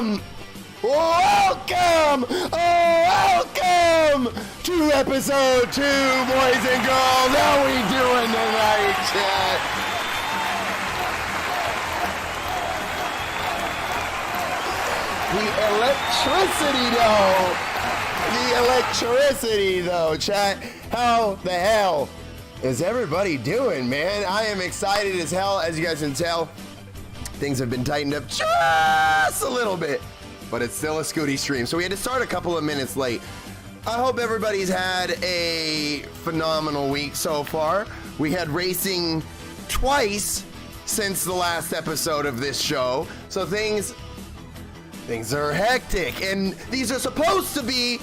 Welcome! Welcome to episode 2, boys and girls. How we doing tonight, chat? The electricity though, chat. How the hell is everybody doing, man? I am excited as hell. As you guys can tell, things have been tightened up just a little bit, but it's still a Scooty stream, so we had to start a couple of minutes late. I hope everybody's had a phenomenal week so far. We had racing twice since the last episode of this show, so things are hectic, and these are supposed to be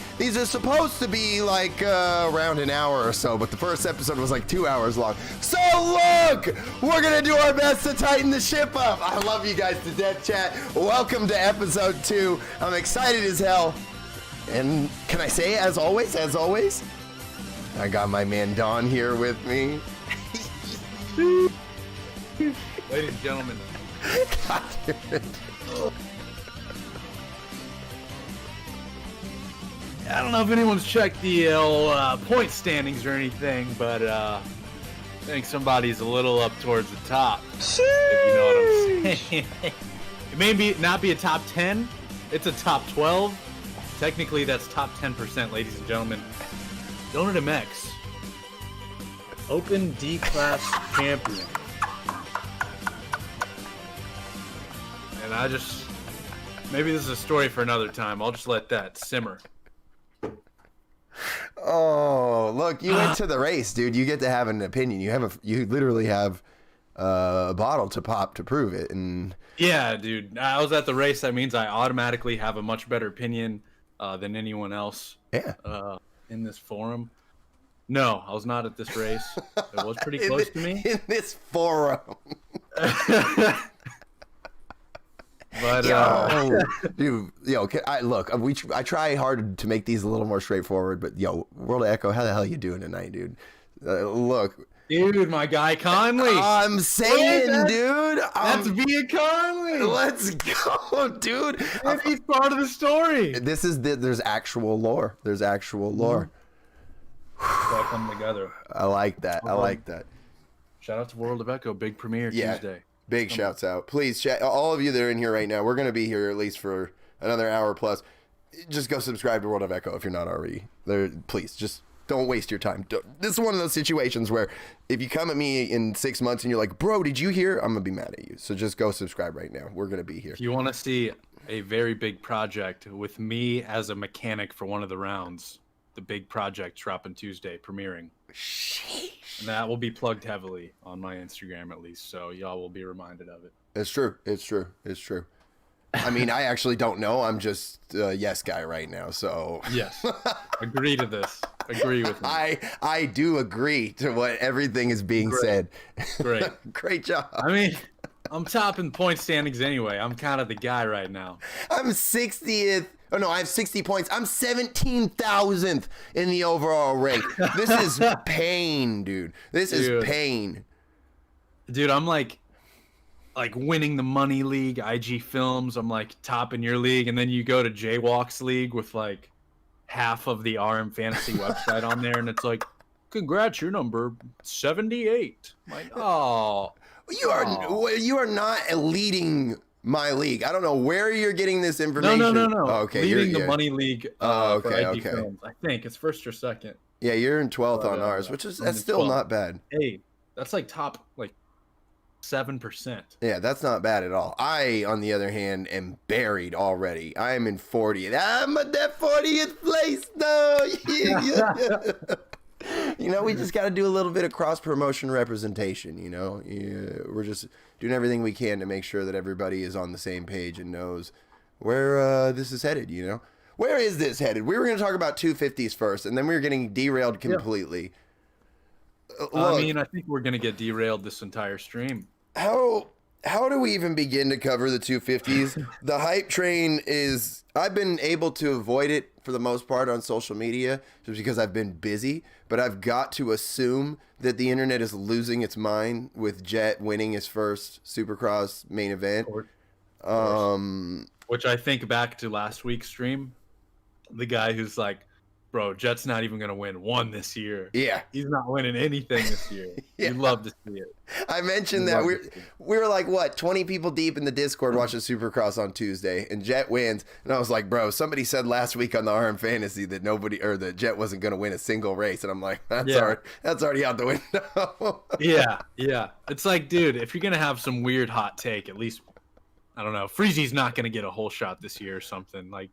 like around an hour or so, but the first episode was like 2 hours long. So look, we're gonna do our best to tighten the ship up. I love you guys to death, chat. Welcome to episode 2. I'm excited as hell, and can I say, as always, I got my man Don here with me. Ladies and gentlemen. God damn it. I don't know if anyone's checked the point standings or anything, but I think somebody's a little up towards the top. If you know what I'm saying. It may not be a top 10, it's a top 12. Technically, that's top 10%, ladies and gentlemen. Donut MX, Open D-Class Champion. And maybe this is a story for another time. I'll just let that simmer. Oh, look, you went to the race, dude. You get to have an opinion. You literally have a bottle to pop to prove it. And yeah, dude, I was at the race. That means I automatically have a much better opinion than anyone else. Yeah. In this forum. No, I was not at this race. It was pretty close to me. In this forum. But dude, I try hard to make these a little more straightforward, but World of Echo, how the hell you doing tonight, dude? Look, dude, my guy Conley. I'm saying, dude, that's via Conley. Let's go, dude. He's part of the story. There's actual lore. There's actual lore. All come together. I like that. Shout out to World of Echo, big premiere Tuesday. Big shouts out. Please, chat, all of you that are in here right now, we're going to be here at least for another hour plus. Just go subscribe to World of Echo if you're not already there. Please, just don't waste your time. This is one of those situations where if you come at me in 6 months and you're like, bro, did you hear? I'm going to be mad at you. So just go subscribe right now. We're going to be here. If you want to see a very big project with me as a mechanic for one of the rounds, the big project dropping Tuesday, premiering. Sheesh. And that will be plugged heavily on my Instagram at least, so y'all will be reminded of it. It's true. I mean, I actually don't know. I'm just a yes guy right now, so. Yes. Agree to this. Agree with me. I do agree to what everything is being said. Great. Great job. I mean, I'm topping point standings anyway. I'm kind of the guy right now. I'm 60th. Oh, no, I have 60 points. I'm 17,000th in the overall rank. This is pain, dude. This is pain. Dude, I'm like winning the money league, IG Films. I'm like topping your league. And then you go to Jaywalk's league with like half of the RM Fantasy website on there. And it's like, congrats, you're number 78. I'm like, oh. You are not leading my league. I don't know where you're getting this information. No. Oh, okay, leading the money league for IG okay. Films. I think it's first or second. Yeah, you're in 12th on ours, that's still 12th. Not bad. Hey, that's like top 7%. Yeah, that's not bad at all. I, on the other hand, am buried already. I am in 40th. I'm at that 40th place though. We just got to do a little bit of cross-promotion representation, We're just doing everything we can to make sure that everybody is on the same page and knows where this is headed, Where is this headed? We were going to talk about 250s first, and then we were getting derailed completely. Look, I think we're going to get derailed this entire stream. How do we even begin to cover the 250s? The hype train is... I've been able to avoid it for the most part on social media just because I've been busy, but I've got to assume that the internet is losing its mind with Jet winning his first Supercross main event. Which I think back to last week's stream, the guy who's like, bro, Jet's not even going to win one this year. Yeah. He's not winning anything this year. Yeah. You love to see it. I mentioned that we were like, what, 20 people deep in the Discord watching Supercross on Tuesday, and Jet wins. And I was like, bro, somebody said last week on the RM Fantasy that that Jet wasn't going to win a single race. And I'm like, that's already out the window. Yeah. It's like, dude, if you're going to have some weird hot take, at least, I don't know, Freezy's not going to get a whole shot this year or something. Like,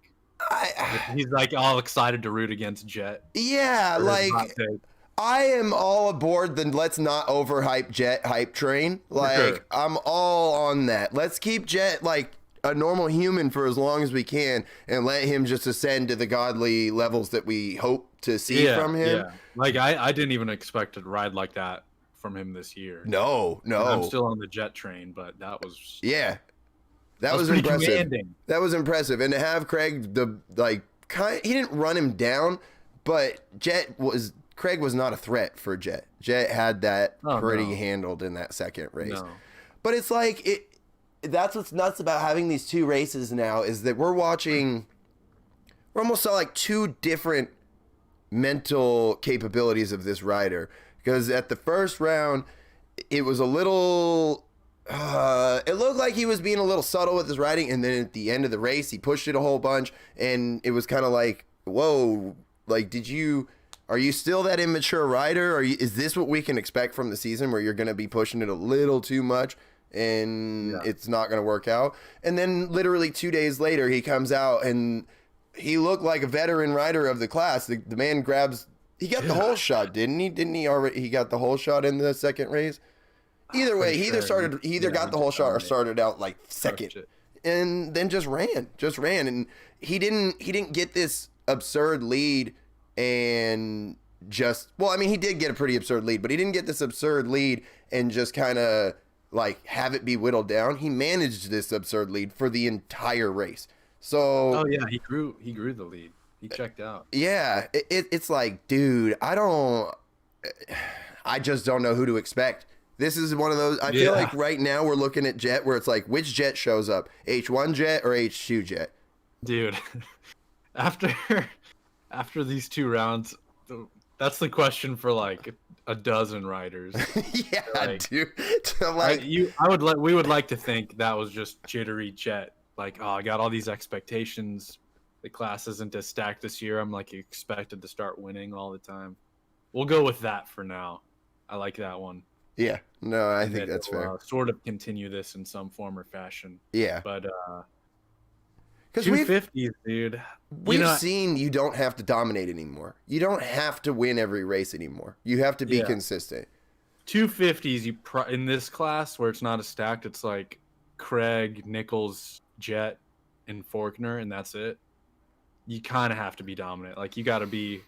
he's like all excited to root against Jet. Yeah, like I am all aboard the let's not overhype Jet hype train. Like sure. I'm all on that. Let's keep Jet like a normal human for as long as we can and let him just ascend to the godly levels that we hope to see from him. Yeah. Like I didn't even expect to ride like that from him this year. No. I'm still on the Jet train, but that was That was impressive. Commanding. That was impressive. And to have Craig, he didn't run him down, but Craig was not a threat for Jet. Jet had that handled in that second race. No. But it's like, that's what's nuts about having these two races now is that we're almost like two different mental capabilities of this rider. Because at the first round, it was a little... it looked like he was being a little subtle with his riding, and then at the end of the race, he pushed it a whole bunch, and it was kind of like, whoa, like, are you still that immature rider? Is this what we can expect from the season where you're going to be pushing it a little too much and it's not going to work out? And then literally 2 days later, he comes out and he looked like a veteran rider of the class. The man he got the whole shot, didn't he? He got the whole shot in the second race? Either way, he either got the whole shot or started out like second, and then just ran, and he didn't get this absurd lead, and he did get a pretty absurd lead, but he didn't get this absurd lead and just kind of like have it be whittled down. He managed this absurd lead for the entire race. So he grew the lead. He checked out. Yeah, it's like, dude, I just don't know who to expect. This is one of those, I feel like right now we're looking at Jet where it's like, which Jet shows up? H1 Jet or H2 Jet? Dude, after these 2 rounds, that's the question for like a dozen riders. Dude. We would like to think that was just jittery Jet. Like, I got all these expectations. The class isn't as stacked this year. I'm like expected to start winning all the time. We'll go with that for now. I like that one. Yeah, no, I think that's fair. Sort of continue this in some form or fashion. Yeah, but because 250s, dude. We've seen you don't have to dominate anymore. You don't have to win every race anymore. You have to be consistent. 250s, in this class where it's not as stacked, it's like Craig, Nichols, Jet, and Faulkner, and that's it. You kind of have to be dominant. Like you got to be.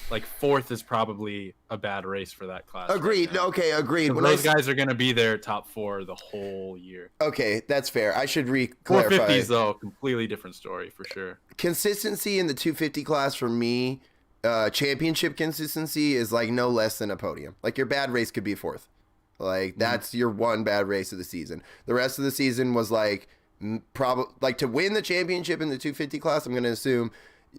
Like 4th is probably a bad race for that class. Agreed. Right okay, agreed. When those guys are going to be there top 4 the whole year. Okay, that's fair. I should clarify. 450s though, completely different story for sure. Consistency in the 250 class for me, championship consistency is like no less than a podium. Like your bad race could be 4th. Like that's your one bad race of the season. The rest of the season was like probably like to win the championship in the 250 class. I'm going to assume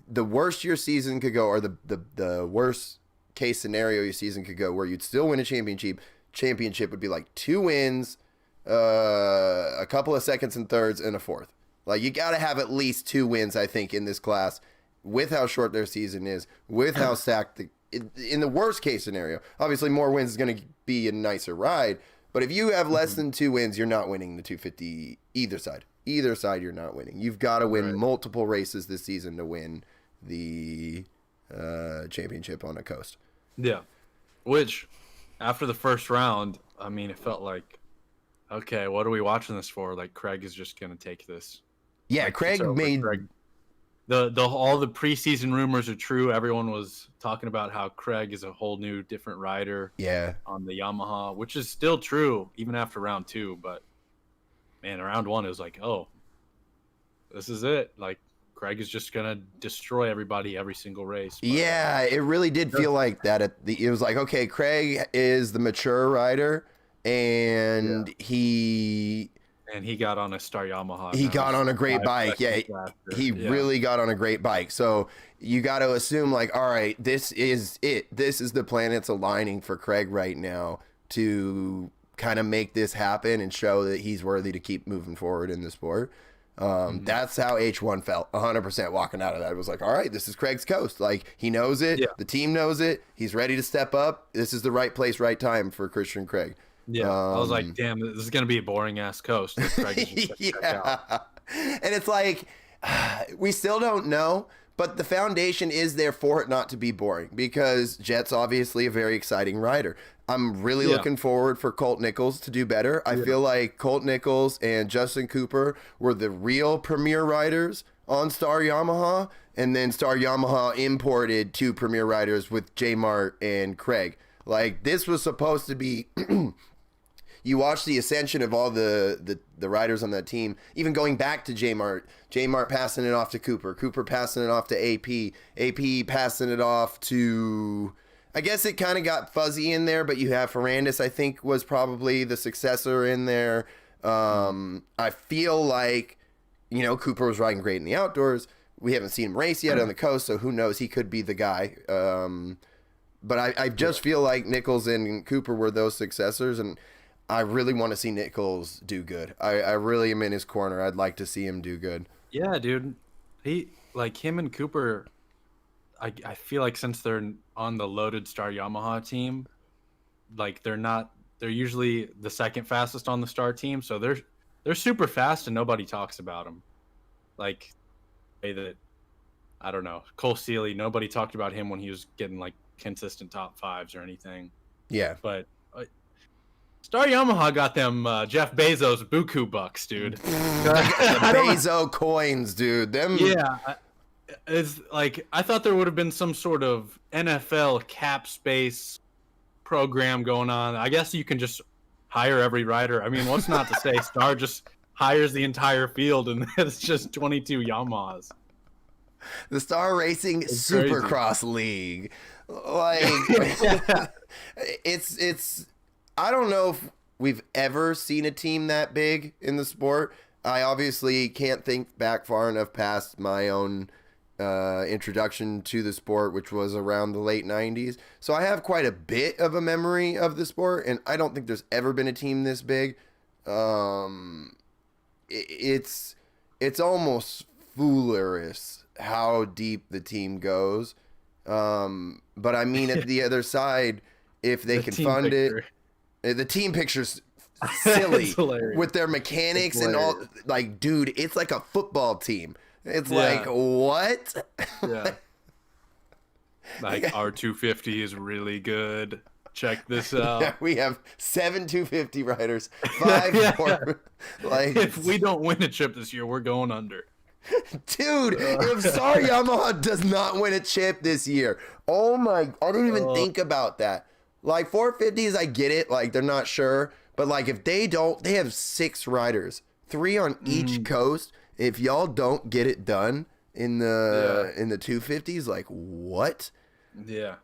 the worst your season could go, or the worst case scenario your season could go, where you'd still win a championship would be like 2 wins, a couple of seconds and thirds, and a 4th. Like you got to have at least 2 wins, I think, in this class, with how short their season is, with how stacked in the worst case scenario. Obviously, more wins is going to be a nicer ride, but if you have less than 2 wins, you're not winning the 250 either side. Either side, you're not winning. You've got to win multiple races this season to win the championship on a coast. Yeah. Which, after the first round, I mean, it felt like, okay, what are we watching this for? Like, Craig is just going to take this. Yeah, like, Craig made... Craig. All the preseason rumors are true. Everyone was talking about how Craig is a whole new, different rider on the Yamaha, which is still true, even after round 2, but... Man, round 1, it was like, oh, this is it. Like, Craig is just going to destroy everybody every single race. But, yeah, it really did feel like that. It was like, okay, Craig is the mature rider, and he and he got on a Star Yamaha. He got on a great bike. Yeah, he really got on a great bike. So you got to assume like, all right, this is it. This is the planets aligning for Craig right now to kind of make this happen and show that he's worthy to keep moving forward in the sport. That's how H1 felt 100% walking out of that. It was like, all right, this is Craig's coast. Like, he knows it. Yeah. The team knows it. He's ready to step up. This is the right place, right time for Christian Craig. Yeah. I was like, damn, this is going to be a boring ass coast. Yeah. And it's like, we still don't know, but the foundation is there for it not to be boring, because Jet's obviously a very exciting rider. I'm really looking forward for Colt Nichols to do better. I feel like Colt Nichols and Justin Cooper were the real premier riders on Star Yamaha, and then Star Yamaha imported 2 premier riders with J Mart and Craig. Like, this was supposed to be you watch the ascension of all the riders on that team, even going back to J Mart passing it off to Cooper passing it off to AP passing it off to, I guess it kind of got fuzzy in there, but you have Ferrandis, I think, was probably the successor in there. I feel like, Cooper was riding great in the outdoors. We haven't seen him race yet on the coast, so who knows? He could be the guy. But I just feel like Nichols and Cooper were those successors, and I really want to see Nichols do good. I really am in his corner. I'd like to see him do good. Yeah, dude. Him and Cooper, I feel like since they're on the loaded Star Yamaha team, like they're usually the second fastest on the Star team, so they're super fast and nobody talks about them. Like, that, I don't know, Cole Seeley, nobody talked about him when he was getting like consistent top 5s or anything. Yeah. But Star Yamaha got them Jeff Bezos buku bucks, dude. Bezos coins, dude. Them. Yeah. It's like, I thought there would have been some sort of NFL cap space program going on. I guess you can just hire every rider. I mean, what's not to say? Star just hires the entire field, and it's just 22 Yamahas. The Star Racing Supercross League. Like, it's. I don't know if we've ever seen a team that big in the sport. I obviously can't think back far enough past my own introduction to the sport, which was around the late 90s. So I have quite a bit of a memory of the sport, and I don't think there's ever been a team this big. It's almost foolish how deep the team goes. But I mean, at the other side, if they can fund it, the team picture's silly with their mechanics and all. Like, dude, it's like a football team. It's like, what? Yeah. Like, our 250 is really good. Check this out. We have 7 250 riders, 5 more. Like, if we don't win a chip this year, we're going under. Dude, if Star Yamaha does not win a chip this year, oh my, I didn't even think about that. Like, 450s, I get it. Like, they're not sure. But, like, if they don't, they have 6 riders, 3 on each coast. If y'all don't get it done in the 250s, like, what? Yeah.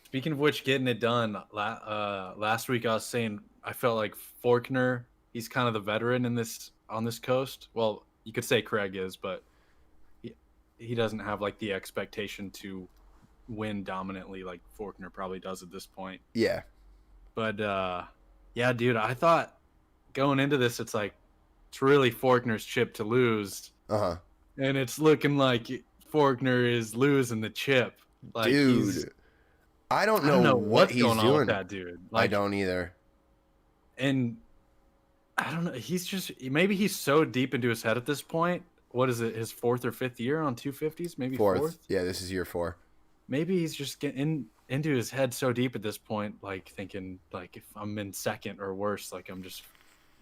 Speaking of which, getting it done, last week I was saying I felt like Faulkner, he's kind of the veteran on this coast. Well, you could say Craig is, but he doesn't have like the expectation to win dominantly like Faulkner probably does at this point. Yeah. But yeah, dude, I thought going into this, it's like it's really Faulkner's chip to lose. Uh-huh. And it's looking like Faulkner is losing the chip. Like, dude, I don't know what he's going doing on with that dude. Like, I don't either. And I don't know. Maybe he's so deep into his head at this point. What is it? His 4th or 5th year on 250s? Maybe 4th? Yeah, this is year 4. Maybe he's just getting into his head so deep at this point, like thinking, like, if I'm in 2nd or worse, like I'm just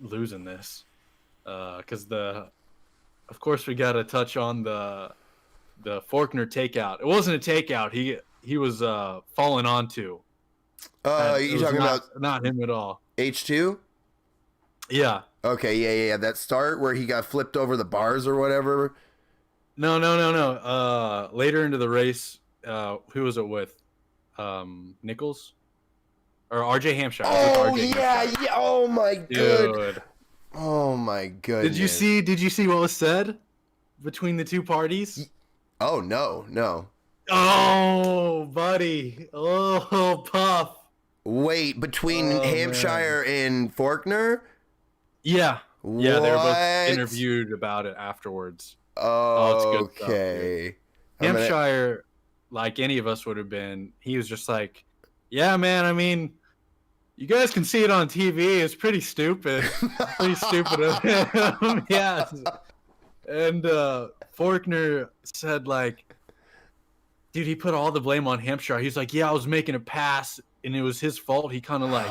losing this. Because of course, we got to touch on the Faulkner takeout. It wasn't a takeout. He was falling onto. You talking about not him at all? H2? Yeah. Okay, yeah. That start where he got flipped over the bars or whatever. No. Later into the race, who was it with? Nichols or RJ Hampshire? Oh yeah. Oh my god. Oh my goodness. Did you see what was said between the two parties? Oh no. Oh, buddy. Oh, Puff. Wait, between Oh, man. Hampshire and Faulkner? Yeah. Yeah, they were both What? interviewed about it afterwards. Oh, it's good stuff, dude. Okay. Hampshire, like any of us would have been, he was just like, yeah, man, I mean, you guys can see it on TV. It's pretty stupid. Pretty stupid of him. Yeah. And Faulkner said, like, dude, he put all the blame on Hampshire. He's like, yeah, I was making a pass, and it was his fault. He kind of, like,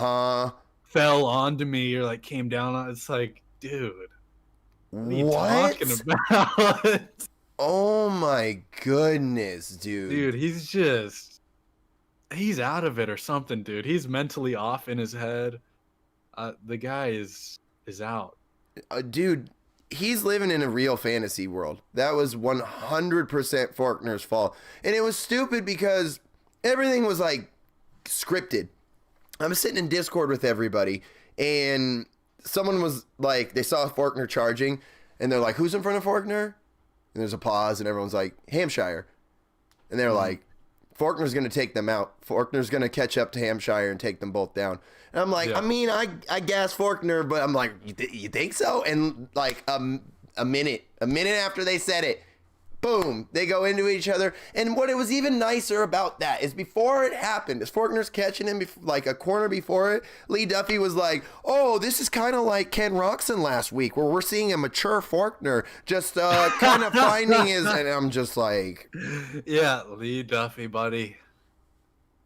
fell onto me or, like, came down on it. It's like, dude, what are you talking about? Oh, my goodness, dude. Dude, he's out of it or something, dude. He's mentally off in his head. The guy is out. Dude, he's living in a real fantasy world. That was 100% Faulkner's fault. And it was stupid because everything was like scripted. I was sitting in Discord with everybody and someone was like, they saw Faulkner charging and they're like, who's in front of Faulkner? And there's a pause and everyone's like, Hampshire. And they're like, Faulkner's going to take them out. Faulkner's going to catch up to Hampshire and take them both down. And I'm like, yeah. I mean, I gas Faulkner, but I'm like, you think so? And like a minute after they said it, boom, they go into each other. And what it was even nicer about that is before it happened, as Faulkner's catching him like a corner before it, Lee Duffy was like, oh, this is kind of like Ken Roxon last week where we're seeing a mature Faulkner just kind of finding his, and I'm just like. Yeah, Lee Duffy, buddy.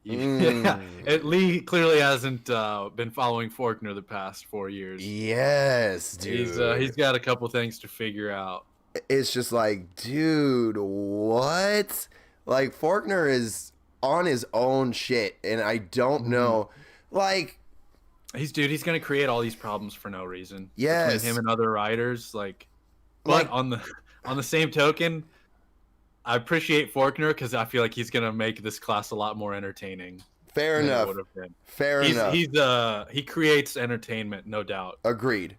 Yeah, Lee clearly hasn't been following Faulkner the past 4 years. Yes, dude. He's got a couple things to figure out. It's just like, dude, what? Like, Faulkner is on his own shit, and I don't know. Like, he's gonna create all these problems for no reason. Yes. Between him and other riders, but on the same token, I appreciate Faulkner because I feel like he's gonna make this class a lot more entertaining. Fair enough. Fair enough. He creates entertainment, no doubt. Agreed.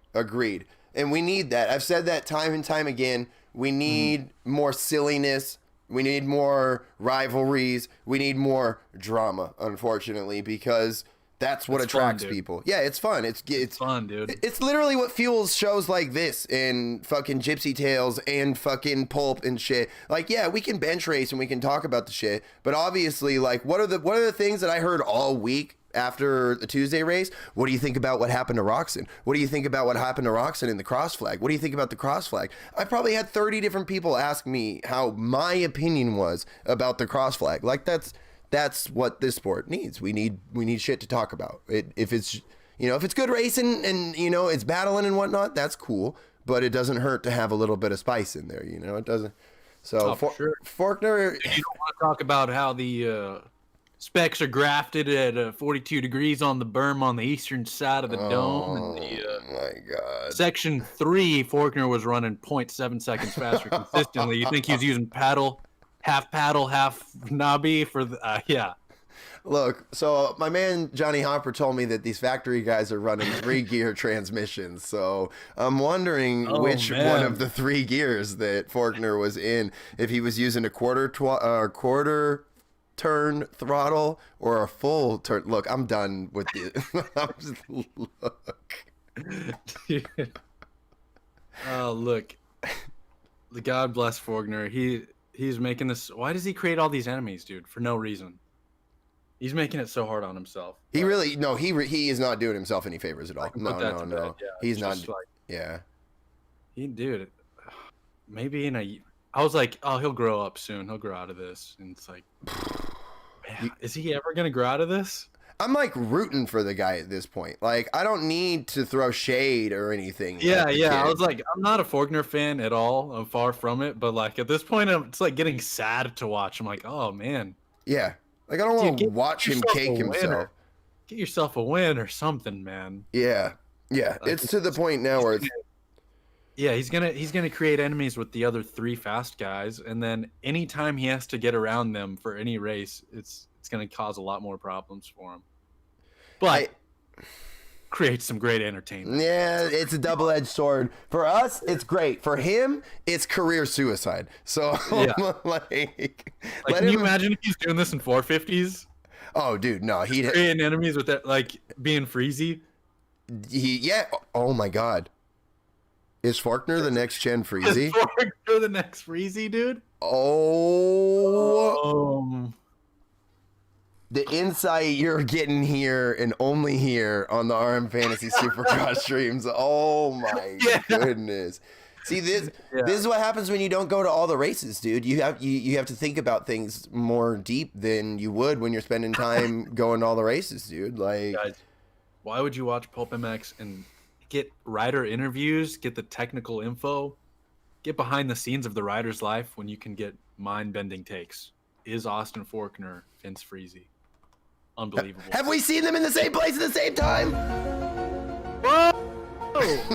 And we need that. I've said that time and time again. We need more silliness. We need more rivalries. We need more drama, unfortunately, because that's what attracts people. Yeah, it's fun. It's fun, dude. It's literally what fuels shows like this and fucking Gypsy Tales and fucking Pulp and shit. Like, yeah, we can bench race and we can talk about the shit, but obviously, like, what are the things that I heard all week after the Tuesday race? What do you think about what happened to Roxon? What do you think about what happened to Roxon in the cross flag? What do you think about the cross flag? I probably had 30 different people ask me how my opinion was about the cross flag. Like, that's what this sport needs. We need shit to talk about. If it's good racing and it's battling and whatnot, that's cool. But it doesn't hurt to have a little bit of spice in there. It doesn't. So sure. Faulkner. You don't want to talk about how the specs are grafted at 42 degrees on the berm on the eastern side of the dome. And my God. Section 3, Faulkner was running 0.7 seconds faster consistently. You think he was using half paddle, half knobby for the yeah. Look, so my man Johnny Hopper told me that these factory guys are running 3-gear transmissions. So I'm wondering which one of the 3 gears that Faulkner was in, if he was using a quarter turn throttle or a full turn. Look, I'm done with the look. Oh, look. God bless Faulkner. He's making this. Why does he create all these enemies, dude? For no reason. He's making it so hard on himself. He is not doing himself any favors at all. No. Yeah, he's not. Yeah. Dude, maybe I was like, oh, he'll grow up soon. He'll grow out of this. And it's like, man, is he ever going to grow out of this? I'm like rooting for the guy at this point. Like, I don't need to throw shade or anything. Yeah. I was like, I'm not a Faulkner fan at all. I'm far from it. But like at this point, it's like getting sad to watch. I'm like, oh man. Yeah. Like, I don't want to watch him cake himself. Get yourself a win or something, man. Yeah. Like, it's to the point now where it's. Yeah, he's gonna create enemies with the other 3 fast guys, and then anytime he has to get around them for any race, it's gonna cause a lot more problems for him. But creates some great entertainment. Yeah, it's a double-edged sword. For us, it's great. For him, it's career suicide. So, Yeah. like Can you imagine if he's doing this in 450s? Oh, dude, no, Creating enemies with that, like being Freezy. Yeah. Oh my God. Is Faulkner the next gen Freezy? Is Faulkner the next Freezy, dude? Oh. The insight you're getting here and only here on the RM Fantasy Supercross streams. Oh my goodness. See, this is what happens when you don't go to all the races, dude. You have to think about things more deep than you would when you're spending time going to all the races, dude. Like, guys, why would you watch Pulp MX and get rider interviews, get the technical info, get behind the scenes of the rider's life when you can get mind-bending takes? Is Austin Faulkner Vince Freezy? Unbelievable. Have we seen them in the same place at the same time? Whoa!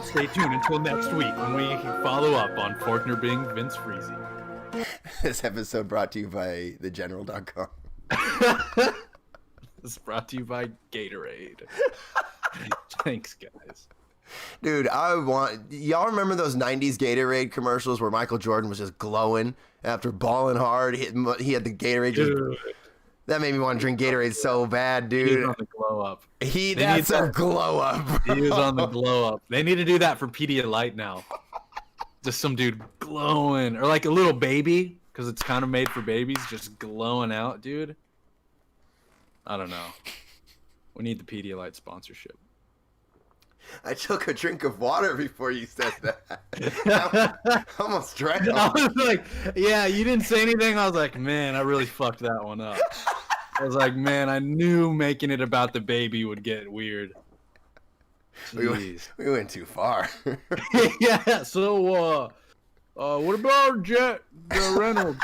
Stay tuned until next week when we follow up on Faulkner being Vince Freezy. This episode brought to you by thegeneral.com. This is brought to you by Gatorade. Thanks, guys. Dude, y'all remember those 90s Gatorade commercials where Michael Jordan was just glowing after balling hard? He had the Gatorade. That made me want to drink Gatorade so bad, dude. He was on the glow up. That's a glow up. Bro. He was on the glow up. They need to do that for Pedialyte now. Just some dude glowing. Or like a little baby, because it's kind of made for babies, just glowing out, dude. I don't know. We need the Pedialyte sponsorship. I took a drink of water before you said that. I almost drank. I was like, yeah, you didn't say anything. I was like, man, I really fucked that one up. I was like, man, I knew making it about the baby would get weird. We went too far. Yeah, so, what about Jet Reynolds?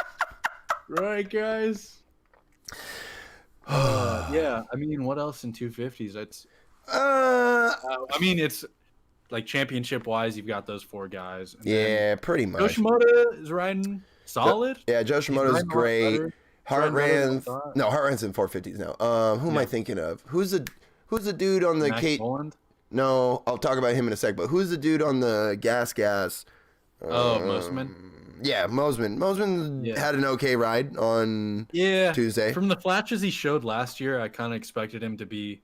Right, guys? Yeah, I mean, what else in 250s? That's... I mean, it's like championship wise, you've got those four guys. Yeah, pretty much. Joe Shimoda is riding solid. Yeah, Joe Shimoda's great. Hartran's in 450s now. Who am I thinking of? Who's the dude on the Kate? No, I'll talk about him in a sec. But who's the dude on the gas? Mosman. Yeah, Mosman. Mosman had an okay ride on Tuesday. From the flashes he showed last year, I kind of expected him to be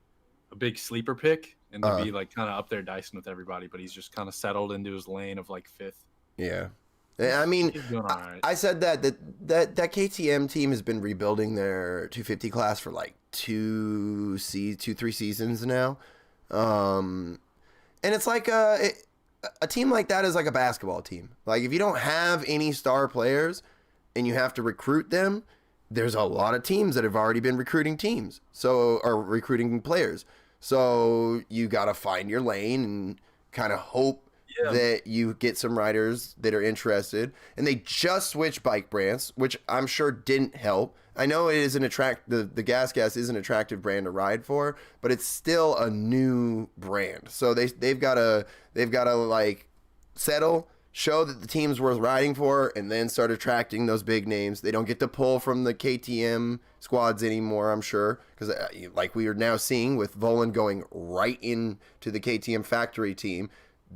a big sleeper pick and to be like kind of up there dicing with everybody, but he's just kind of settled into his lane of like fifth. Yeah. I mean, he's doing all right. I said that KTM team has been rebuilding their 250 class for like 3 seasons now. And it's like a team like that is like a basketball team. Like if you don't have any star players and you have to recruit them, there's a lot of teams that have already been recruiting players. So you got to find your lane and kind of hope that you get some riders that are interested. And they just switched bike brands, which I'm sure didn't help. I know it is the Gas is an attractive brand to ride for, but it's still a new brand. So they've got to like settle, show that the team's worth riding for, and then start attracting those big names. They don't get to pull from the KTM squads anymore, I'm sure, because like we are now seeing with Volan going right into the KTM factory team,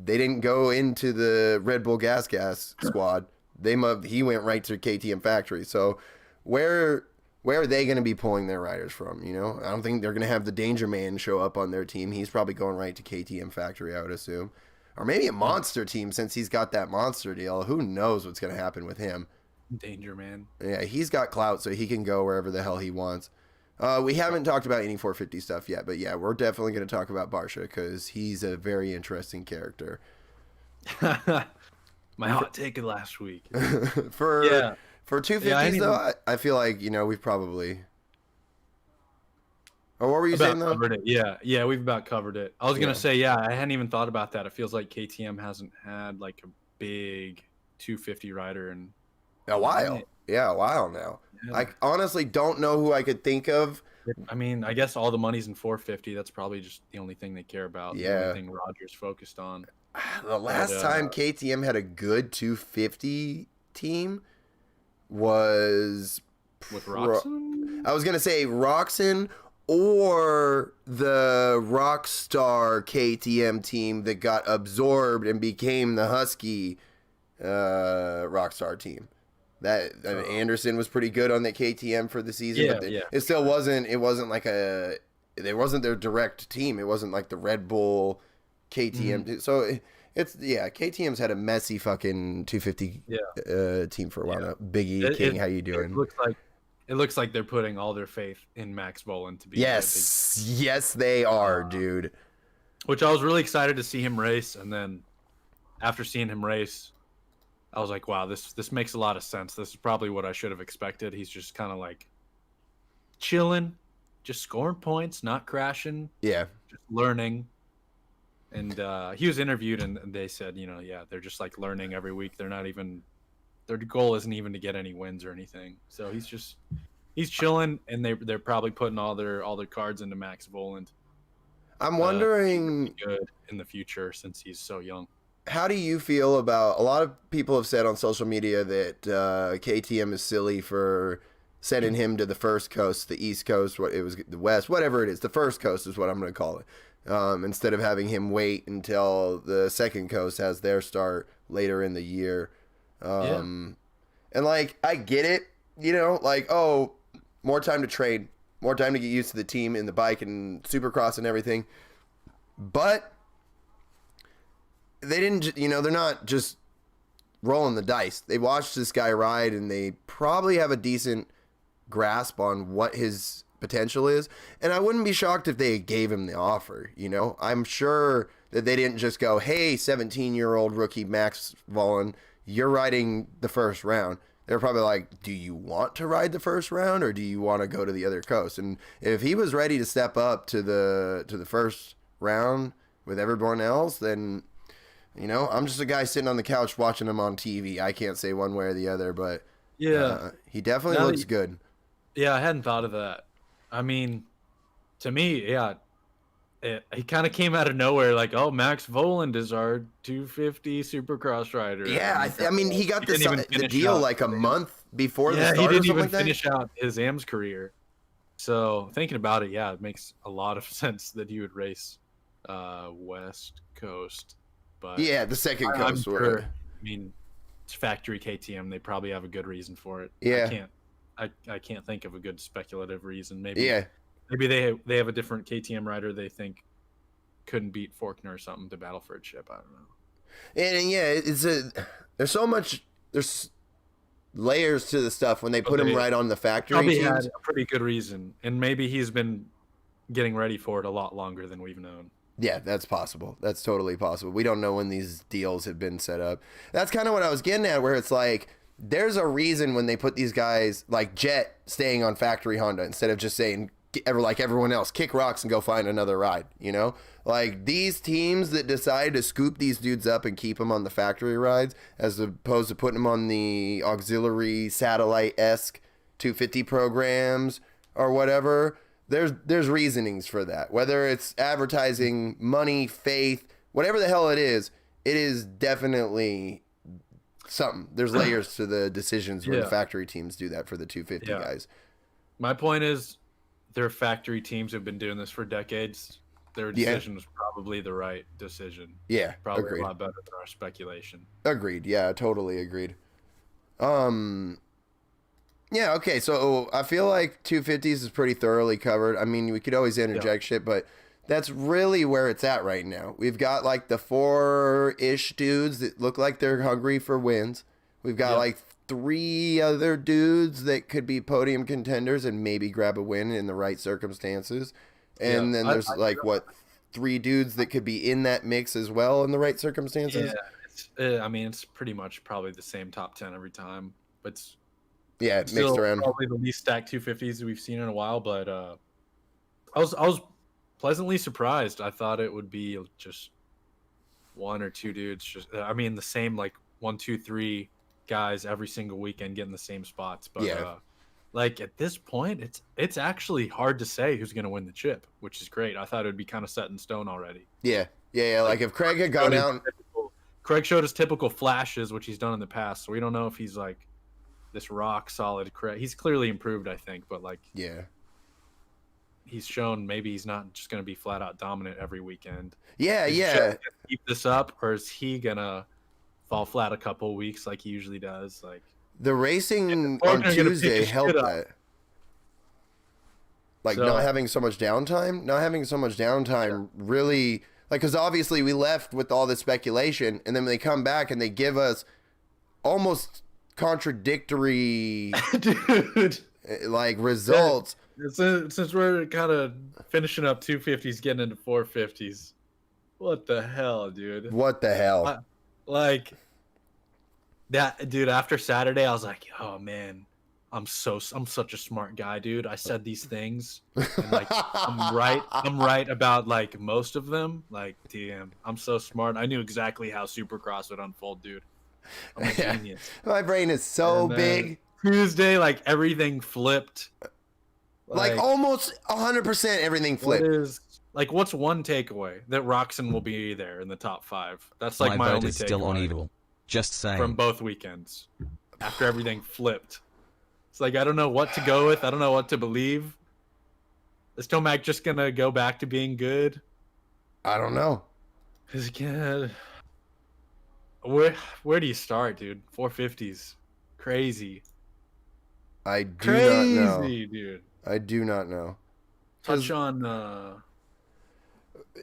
they didn't go into the Red Bull Gas squad. He went right to KTM factory. So where are they going to be pulling their riders from? You know, I don't think they're going to have the Danger Man show up on their team. He's probably going right to KTM factory, I would assume. Or maybe a monster team since he's got that monster deal. Who knows what's going to happen with him? Danger Man. Yeah, he's got clout, so he can go wherever the hell he wants. We haven't talked about any 450 stuff yet, but yeah, we're definitely going to talk about Barsha because he's a very interesting character. My hot take of last week. For 250s, though, I feel like, we've probably... Or what were you saying, though? Covered it. Yeah, we've about covered it. I was going to say, I hadn't even thought about that. It feels like KTM hasn't had, like, a big 250 rider in a while. Yeah, a while now. Yeah. I honestly don't know who I could think of. I mean, I guess all the money's in 450. That's probably just the only thing they care about. Yeah. The only thing Roger's focused on. The last time KTM had a good 250 team was... With Roxon? I was going to say Roxon or the Rockstar KTM team that got absorbed and became the Husky Rockstar team. That I mean, Anderson was pretty good on that KTM for the season, but it still wasn't. It wasn't like it wasn't their direct team. It wasn't like the Red Bull KTM. So it's KTM's had a messy fucking 250 team for a while now. Biggie King, how you doing? It looks like they're putting all their faith in Max Vohland to be. Yes, they are, dude. Which I was really excited to see him race, and then after seeing him race, I was like, wow, this makes a lot of sense. This is probably what I should have expected. He's just kind of like chilling, just scoring points, not crashing. Yeah. Just learning. And he was interviewed, and they said, they're just like learning every week. They're not even, their goal isn't even to get any wins or anything. So he's chilling, and they're probably putting all their cards into Max Vohland. I'm wondering good in the future since he's so young. How do you feel about, a lot of people have said on social media that KTM is silly for sending him to the first coast, the East Coast, the West, whatever it is. The first coast is what I'm going to call it. Instead of having him wait until the second coast has their start later in the year. And like, I get it, more time to train, more time to get used to the team and the bike and Supercross and everything. But they didn't, they're not just rolling the dice. They watched this guy ride, and they probably have a decent grasp on what his potential is. And I wouldn't be shocked if they gave him the offer, I'm sure that they didn't just go, hey, 17-year-old rookie Max Vohland, you're riding the first round. They're probably like, do you want to ride the first round, or do you want to go to the other coast? And if he was ready to step up to the first round with everyone else, then I'm just a guy sitting on the couch watching him on TV. I can't say one way or the other, but he definitely looks good. Yeah, I hadn't thought of that. I mean, to me, he kind of came out of nowhere, like, oh, Max Vohland is our 250 Supercross rider. Yeah, I mean, he got the deal like a month before the start. Yeah, he didn't even finish out his AMS career. So thinking about it, it makes a lot of sense that he would race West Coast. But yeah, the second coast. Sure, I mean, it's factory KTM. They probably have a good reason for it. Yeah. I can't think of a good speculative reason. Maybe they have a different KTM rider they think couldn't beat Faulkner or something to battle for a chip. I don't know. And there's layers to the stuff when they put him right on the factory teams. Probably had a pretty good reason, and maybe he's been getting ready for it a lot longer than we've known. Yeah, that's possible. That's totally possible. We don't know when these deals have been set up. That's kind of what I was getting at, where it's like, there's a reason when they put these guys like Jet staying on factory Honda instead of just saying, like everyone else, kick rocks and go find another ride, Like, these teams that decide to scoop these dudes up and keep them on the factory rides as opposed to putting them on the auxiliary satellite-esque 250 programs or whatever, there's reasonings for that. Whether it's advertising, money, faith, whatever the hell it is definitely something. There's layers to the decisions when the factory teams do that for the 250 guys. My point is, their factory teams have been doing this for decades. Their decision was probably the right decision. Yeah, probably agreed. A lot better than our speculation. Agreed. Yeah, totally agreed. Yeah, okay, so I feel like 250s is pretty thoroughly covered. I mean, we could always interject shit, but that's really where it's at right now. We've got like the 4-ish dudes that look like they're hungry for wins. We've got like 3 other dudes that could be podium contenders and maybe grab a win in the right circumstances. And then there's 3 dudes that could be in that mix as well in the right circumstances. Yeah, it's pretty much probably the same top 10 every time. But it's mixed around. Probably the least stacked 250s we've seen in a while, but I was pleasantly surprised. I thought it would be just 1 or 2 dudes. The same like 1, 2, 3 guys every single weekend getting the same spots. But like at this point, it's actually hard to say who's going to win the chip, which is great. I thought it would be kind of set in stone already. Yeah. Like if Craig had gone out, Craig showed his typical flashes, which he's done in the past. So we don't know if he's like this rock solid Craig. He's clearly improved, I think, but like he's shown maybe he's not just going to be flat out dominant every weekend. Yeah, Is yeah. Chet gonna keep this up, or is he gonna fall flat a couple weeks like he usually does? Like The racing on Faulkner gonna pick Tuesday his shit helped up. that. Like So- not having so much downtime really, like, because obviously we left with all this speculation, and then they come back and they give us almost contradictory Dude, like results. since we're kind of finishing up 250s, getting into 450s, what the hell, dude? What the hell? Like that, dude. After Saturday, I was like, oh man, I'm such a smart guy, dude. I said these things, and like I'm right about like most of them. Like, damn, I'm so smart. I knew exactly how Supercross would unfold, dude. I'm a genius. My brain is so And then big. Tuesday, like everything flipped. Like almost 100% everything flipped. What's one takeaway? That Roxon will be there in the top 5. That's like my vote only is still on takeaway evil. Just saying. from both weekends. After everything flipped, it's like I don't know what to go with. I don't know what to believe. Is Tomac just gonna go back to being good? I don't know. Cause again, where do you start, dude? 450s, crazy, I do not know. crazy, dude. I do not know. Touch on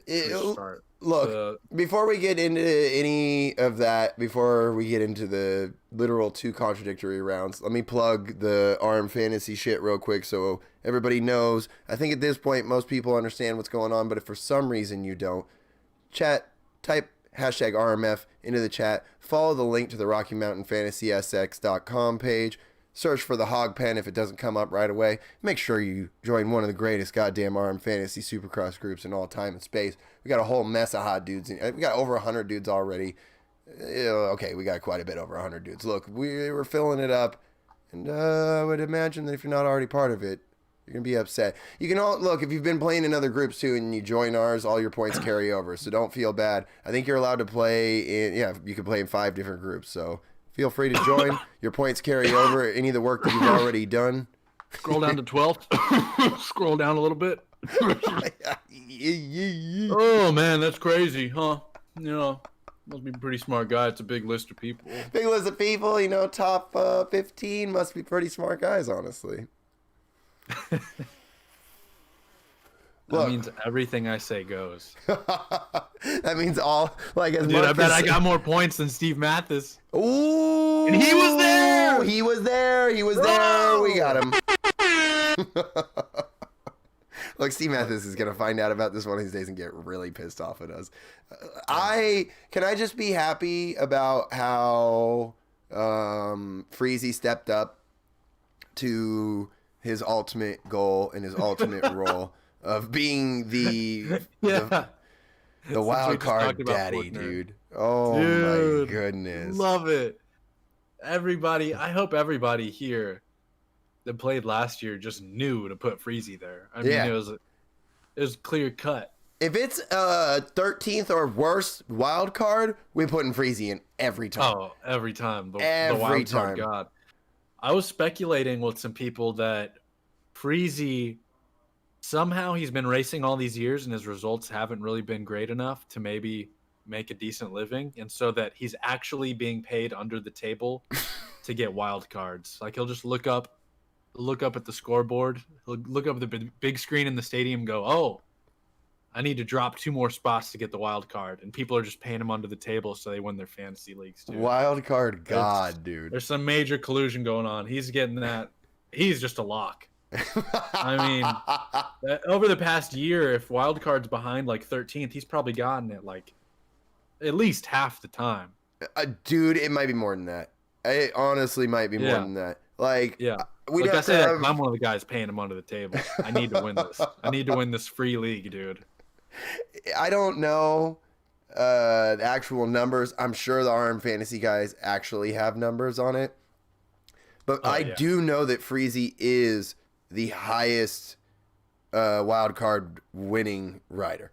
start. Look, before we get into any of that, before we get into the literal 2 contradictory rounds, let me plug the ARM fantasy shit real quick so everybody knows. I think at this point, most people understand what's going on, but if for some reason you don't, type hashtag RMF into the chat, follow the link to the Rocky Mountain FantasySX.com page, search for the Hog Pen if it doesn't come up right away. Make sure you join one of the greatest goddamn RM fantasy supercross groups in all time and space. We got a whole mess of hot dudes. We got over 100 dudes already. Okay, we got quite a bit over 100 dudes. Look, we're filling it up, and I would imagine that if you're not already part of it, you're going to be upset. You can all look, if you've been playing in other groups too and you join ours, all your points carry over, so don't feel bad. I think you're allowed to play you can play in 5 different groups, so feel free to join. Your points carry over any of the work that you've already done. Scroll down to 12th. Scroll down a little bit. Oh man, that's crazy, huh? You know, must be a pretty smart guy. It's a big list of people. Big list of people, top 15 must be pretty smart guys, honestly. That means everything I say goes. That means all, like, as Dude, Marcus, I bet I got more points than Steve Mathis. Ooh, And he was there! He was there. We got him. Look, Steve Mathis is gonna find out about this one of these days and get really pissed off at us. Can I just be happy about how Freezy stepped up to his ultimate goal and his ultimate role of being the wild card daddy, dude. Oh my goodness. Love it. Everybody, I hope everybody here that played last year just knew to put Freezy there. I mean, it was clear cut. If it's 13th or worse wild card, we putting Freezy in every time. Oh, every time. The Every wild card time. god. I was speculating with some people that Freezy, somehow he's been racing all these years and his results haven't really been great enough to maybe make a decent living, and so that he's actually being paid under the table to get wild cards. Like he'll just look up at the scoreboard, he'll look up at the big screen in the stadium and go, oh, I need to drop 2 more spots to get the wild card, and people are just paying him under the table so they win their fantasy leagues too. Wild card god, dude. There's some major collusion going on. He's getting that. He's just a lock. I mean, over the past year, if wild card's behind like 13th, he's probably gotten it like at least half the time. Dude, it might be more than that. It honestly might be more than that. Like, I say that 'cause I'm one of the guys paying him under the table. I need to win this. I need to win this free league, dude. I don't know the actual numbers. I'm sure the RM Fantasy guys actually have numbers on it. But I do know that Freezy is the highest wild card winning rider.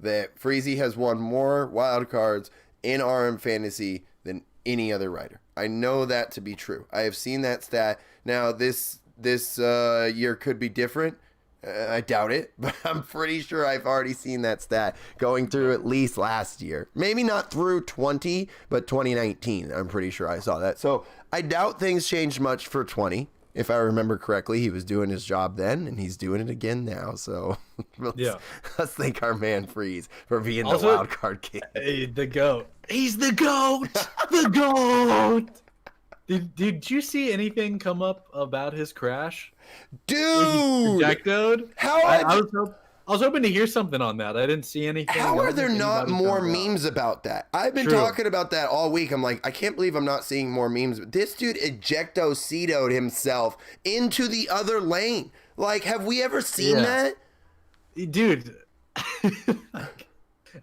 That Freezy has won more wild cards in RM Fantasy than any other rider. I know that to be true. I have seen that stat. Now this year could be different. I doubt it, but I'm pretty sure I've already seen that stat going through at least last year. Maybe not through 20, but 2019. I'm pretty sure I saw that. So I doubt things changed much for 20. If I remember correctly, he was doing his job then, and he's doing it again now. So let's thank our man Freeze for being the wild card king. Hey, the GOAT. He's the GOAT! The GOAT! Did you see anything come up about his crash? Dude! Ejected? I was hoping to hear something on that. I didn't see anything. How are there not more memes about that? I've been talking about that all week. I'm like, I can't believe I'm not seeing more memes. This dude ejecto-cetoed himself into the other lane. Like, have we ever seen that? Dude,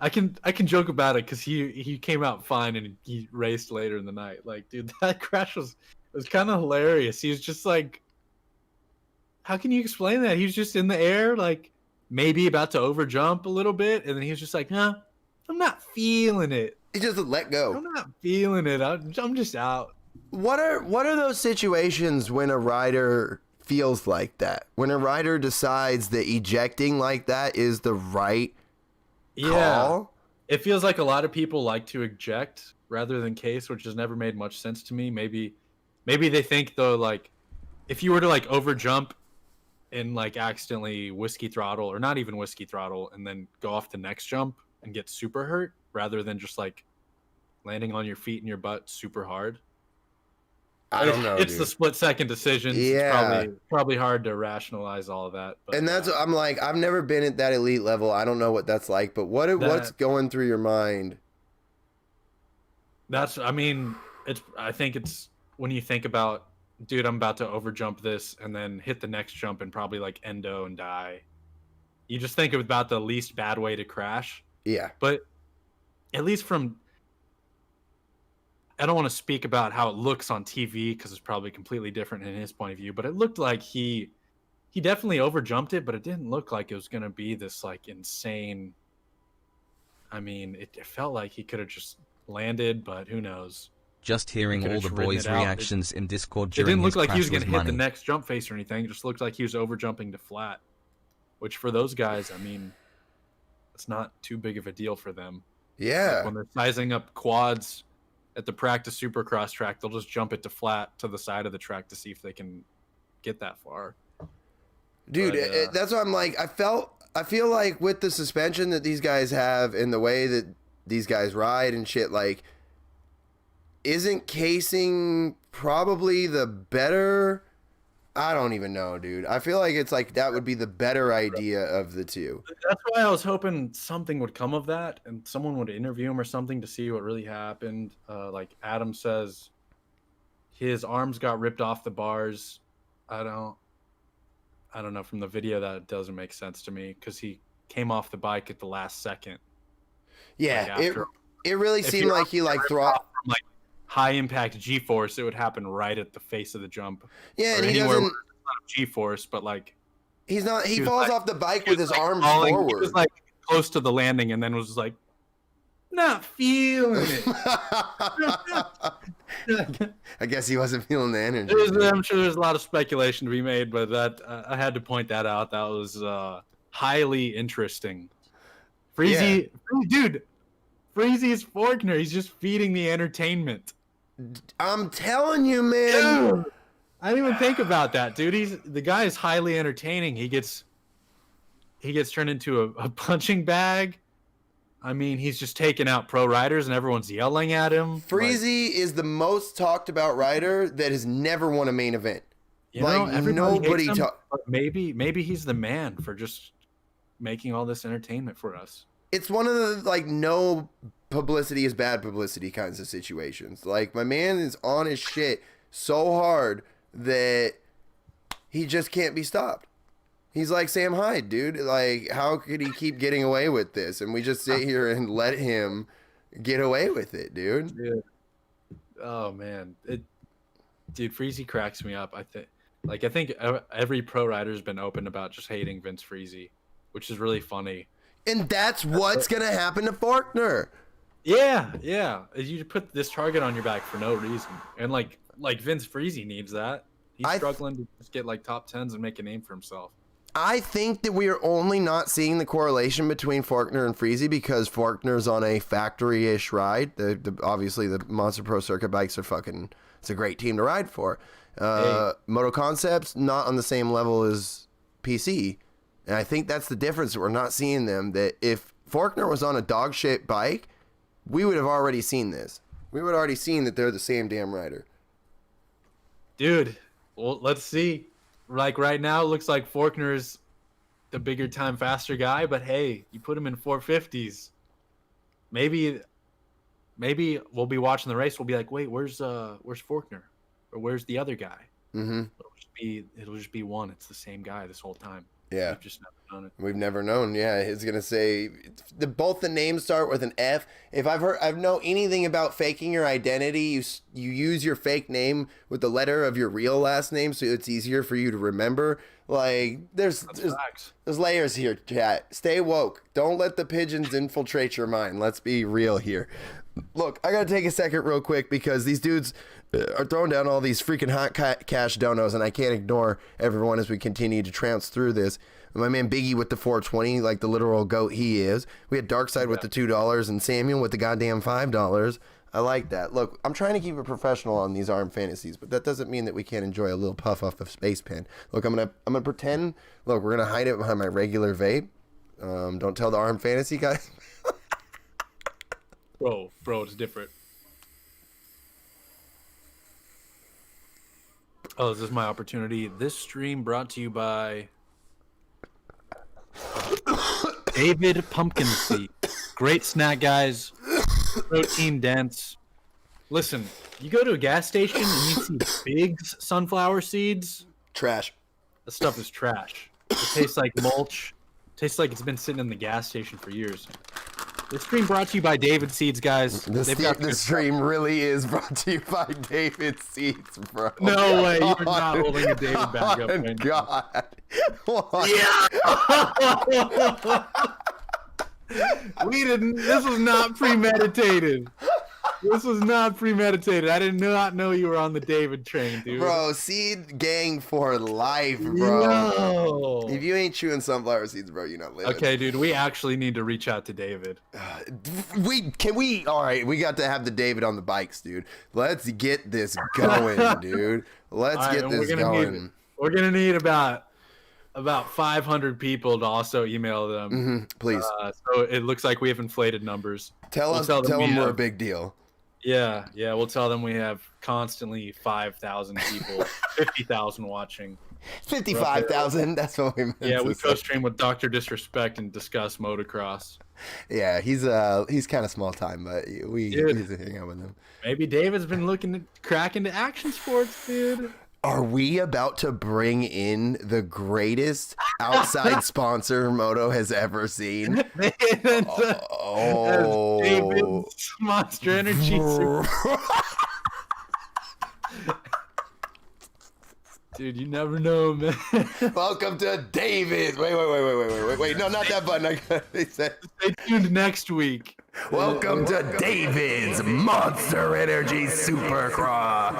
I can joke about it because he came out fine and he raced later in the night. Like, dude, that crash was kind of hilarious. He was just like, how can you explain that? He was just in the air, like maybe about to overjump a little bit, and then he was just like, "Nah, I'm not feeling it." He just let go. I'm not feeling it. I'm just out. What are those situations when a rider feels like that? When a rider decides that ejecting like that is the right call? It feels like a lot of people like to eject rather than case, which has never made much sense to me. Maybe they think though, like if you were to like overjump and like accidentally whiskey throttle, or not even whiskey throttle, and then go off the next jump and get super hurt rather than just like landing on your feet and your butt super hard. I don't know. It's the split-second decisions. Yeah. It's probably hard to rationalize all of that. But, and that's I'm like, I've never been at that elite level. I don't know what that's like. But what's going through your mind? I think it's when you think about, dude, I'm about to overjump this and then hit the next jump and probably like endo and die. You just think about the least bad way to crash. Yeah. But at least from, I don't want to speak about how it looks on TV because it's probably completely different in his point of view, but it looked like he definitely overjumped it, but it didn't look like it was going to be this like insane. I mean, it felt like he could have just landed, but who knows? Just hearing all the boys' reactions in Discord during it didn't look like he was going to hit the next jump face or anything. It just looked like he was overjumping to flat, which for those guys, I mean, it's not too big of a deal for them. Yeah. Like when they're sizing up quads at the practice Supercross track, they'll just jump it to flat to the side of the track to see if they can get that far. Dude, that's what I'm like. I feel like with the suspension that these guys have and the way that these guys ride and shit, like, isn't casing probably the better? I don't even know, dude. I feel like it's like that would be the better idea of the two. That's why I was hoping something would come of that and someone would interview him or something to see what really happened. Like Adam says, his arms got ripped off the bars. I don't know. From the video, that doesn't make sense to me because he came off the bike at the last second. Yeah, like it really seemed like he like like high impact G-force. It would happen right at the face of the jump. Yeah, and he doesn't G-force, but like he's not. He falls off the bike with his arms falling, forward. He was like close to the landing, and then was just like not feeling it. I guess he wasn't feeling the energy. I'm sure there's a lot of speculation to be made, but that I had to point that out. That was highly interesting. Freezy, dude, Freezy's Faulkner. He's just feeding the entertainment. I'm telling you, man. Dude, I didn't even think about that, dude. The guy is highly entertaining. He gets turned into a punching bag. I mean, he's just taking out pro riders and everyone's yelling at him. Freezy is the most talked about rider that has never won a main event. Nobody maybe he's the man for just making all this entertainment for us. It's one of the like no publicity is bad publicity kinds of situations. Like my man is on his shit so hard that he just can't be stopped. He's like Sam Hyde, dude. Like, how could he keep getting away with this? And we just sit here and let him get away with it, dude. Yeah. Oh man, dude, Freezy cracks me up. I think every pro rider's been open about just hating Vince Freezy, which is really funny. And that's what's gonna happen to Faulkner. Yeah. You put this target on your back for no reason, and like Vince Freezy needs that. He's struggling to just get like top 10s and make a name for himself. I think that we are only not seeing the correlation between Faulkner and Freezy because Faulkner's on a factory-ish ride. Obviously, the Monster Pro Circuit bikes are fucking... It's a great team to ride for. Moto Concepts, not on the same level as PC. And I think that's the difference that we're not seeing them. That if Faulkner was on a dog-shit bike, we would have already seen this. We would have already seen that they're the same damn rider. Dude, well, let's see. Like right now, it looks like Faulkner's the bigger time, faster guy. But hey, you put him in 450s. Maybe we'll be watching the race. We'll be like, wait, where's Faulkner, or where's the other guy? Mm-hmm. It'll just be one. It's the same guy this whole time. Yeah, we've just never known it. We've never known. Yeah, it's gonna say both the names start with an F. If I've know anything about faking your identity, you use your fake name with the letter of your real last name, so it's easier for you to remember. Like there's layers here, chat. Stay woke. Don't let the pigeons infiltrate your mind. Let's be real here. Look, I gotta take a second real quick because these dudes are throwing down all these freaking hot cash donos, and I can't ignore everyone as we continue to trounce through this. My man Biggie with the 420, like the literal goat he is. We had Darkside with the $2 and Samuel with the goddamn $5. I like that. Look, I'm trying to keep it professional on these ARM fantasies, but that doesn't mean that we can't enjoy a little puff off of Space Pen. Look, I'm gonna pretend. Look, we're gonna hide it behind my regular vape. Don't tell the ARM fantasy guys. Bro, it's different. Oh, this is my opportunity. This stream brought to you by David Pumpkin Seed. Great snack, guys. Protein dense. Listen, you go to a gas station and you see Big's sunflower seeds. Trash. This stuff is trash. It tastes like mulch. It tastes like it's been sitting in the gas station for years. This stream brought to you by David Seeds, guys. This stream really is brought to you by David Seeds, bro. No way, you're not holding a David back up. Oh, God. Yeah! We didn't, this was not premeditated. This was not premeditated. I did not know you were on the David train, dude. Bro, seed gang for life, bro. No. If you ain't chewing sunflower seeds, bro, you're not living. Okay, dude, we actually need to reach out to David. All right, we got to have the David on the bikes, dude. Let's get this going, dude. Let's get this going. We're going to need about 500 people to also email them. Mm-hmm, please. So it looks like we have inflated numbers. Tell them we're a big deal. Yeah, we'll tell them we have constantly 5,000 people, 50,000 watching. 55,000, that's what we meant. Yeah, we co-stream with Dr. Disrespect and discuss motocross. Yeah, he's kind of small time, but we need to hang out with him. Maybe David's been looking to crack into action sports, dude. Are we about to bring in the greatest outside sponsor Moto has ever seen? David's Monster Energy. Dude, you never know, man. Welcome to David. Wait. No, not that button. Stay tuned next week. Welcome to David's Monster Energy Supercross.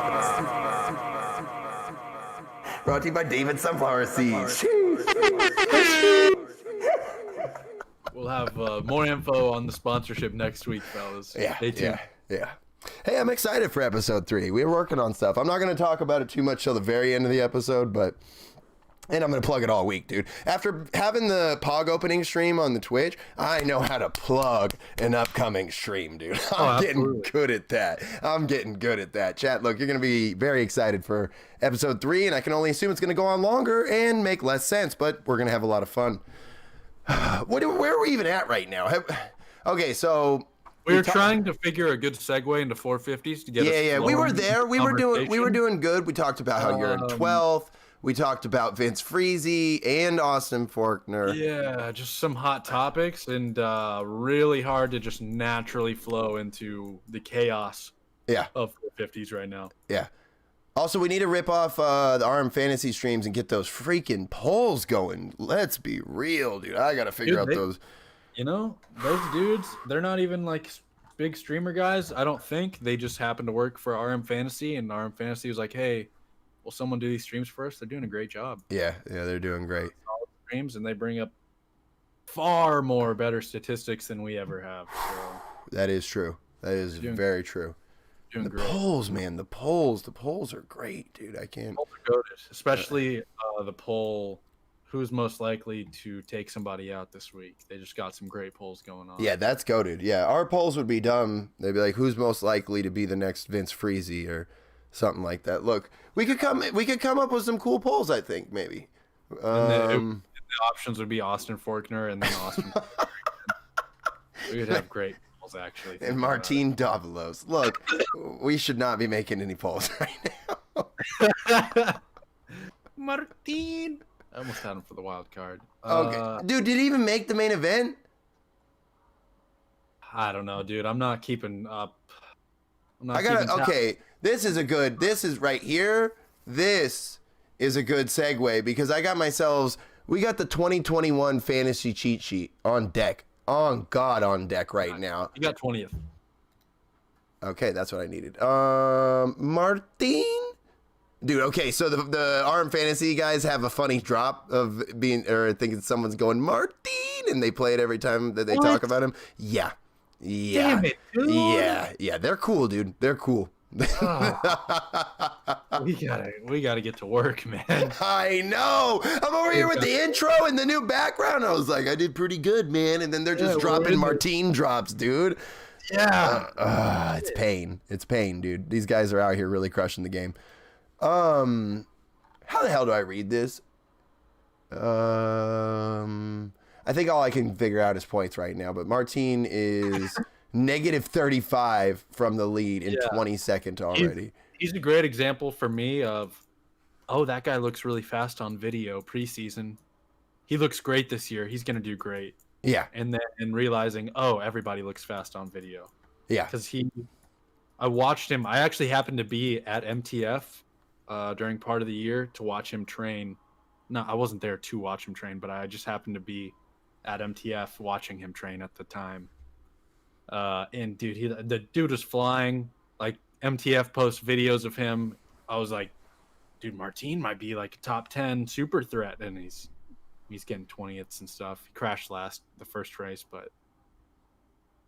Brought to you by David Sunflower Seeds. We'll have more info on the sponsorship next week, fellas. Stay tuned. Yeah. Hey, I'm excited for episode 3. We're working on stuff. I'm not going to talk about it too much till the very end of the episode, and I'm going to plug it all week, dude. After having the POG opening stream on the Twitch, I know how to plug an upcoming stream, dude. I'm getting good at that. Chat, look, you're going to be very excited for episode 3, and I can only assume it's going to go on longer and make less sense, but we're going to have a lot of fun. Where are we even at right now? Okay, so... We were trying to figure a good segue into 450s to get us. Yeah, we were there. We were doing good. We talked about how you're in 12th. We talked about Vince Freezy and Austin Faulkner. Yeah, just some hot topics, and really hard to just naturally flow into the chaos of 450s right now. Yeah. Also, we need to rip off the RM Fantasy streams and get those freaking polls going. Let's be real, dude. I got to figure out those. You know, those dudes, they're not even like big streamer guys, I don't think. They just happen to work for RM Fantasy, and RM Fantasy was like, hey, will someone do these streams for us? They're doing a great job. Yeah, they're doing great. streams, and they bring up far more better statistics than we ever have. So That is true. That is very true. The great. polls, man, the polls are great, dude. I can't. Polls are goated, especially the poll. Who's most likely to take somebody out this week? They just got some great polls going on. Yeah, that's goated. Yeah, our polls would be dumb. They'd be like, "Who's most likely to be the next Vince Freezy?" or something like that. Look, we could come up with some cool polls. I think maybe. The options would be Austin Faulkner and then Austin. We would have great polls actually. And Martin Davalos. Look, we should not be making any polls right now. Martin. I almost had him for the wild card. Okay, dude, did he even make the main event? I don't know, dude. I'm not keeping up. Okay, this is right here. This is a good segue because we got the 2021 fantasy cheat sheet on deck. On deck right now. You got 20th. Okay, that's what I needed. Martin? Dude, okay, so the Arm Fantasy guys have a funny drop of thinking someone's going Martin, and they play it every time that they talk about him. Yeah. Damn it, dude. Yeah, they're cool, dude. They're cool. We gotta get to work, man. I know. I'm over here with the intro and the new background. I was like, I did pretty good, man. And then they're just dropping Martin drops, dude. Yeah. It's pain. It's pain, dude. These guys are out here really crushing the game. How the hell do I read this? I think all I can figure out is points right now, but Martin is negative 35 from the lead in 22nd already. He's a great example for me of, that guy looks really fast on video preseason. He looks great this year. He's going to do great. Yeah. And then realizing, everybody looks fast on video. Yeah. Because I watched him. I actually happened to be at MTF during part of the year to watch him train. No, I wasn't there to watch him train, but I just happened to be at MTF watching him train at the time. And dude, the dude was flying. Like MTF posts videos of him. I was like, dude, Martin might be like a top 10 super threat, and he's getting 20th and stuff. He crashed the first race, but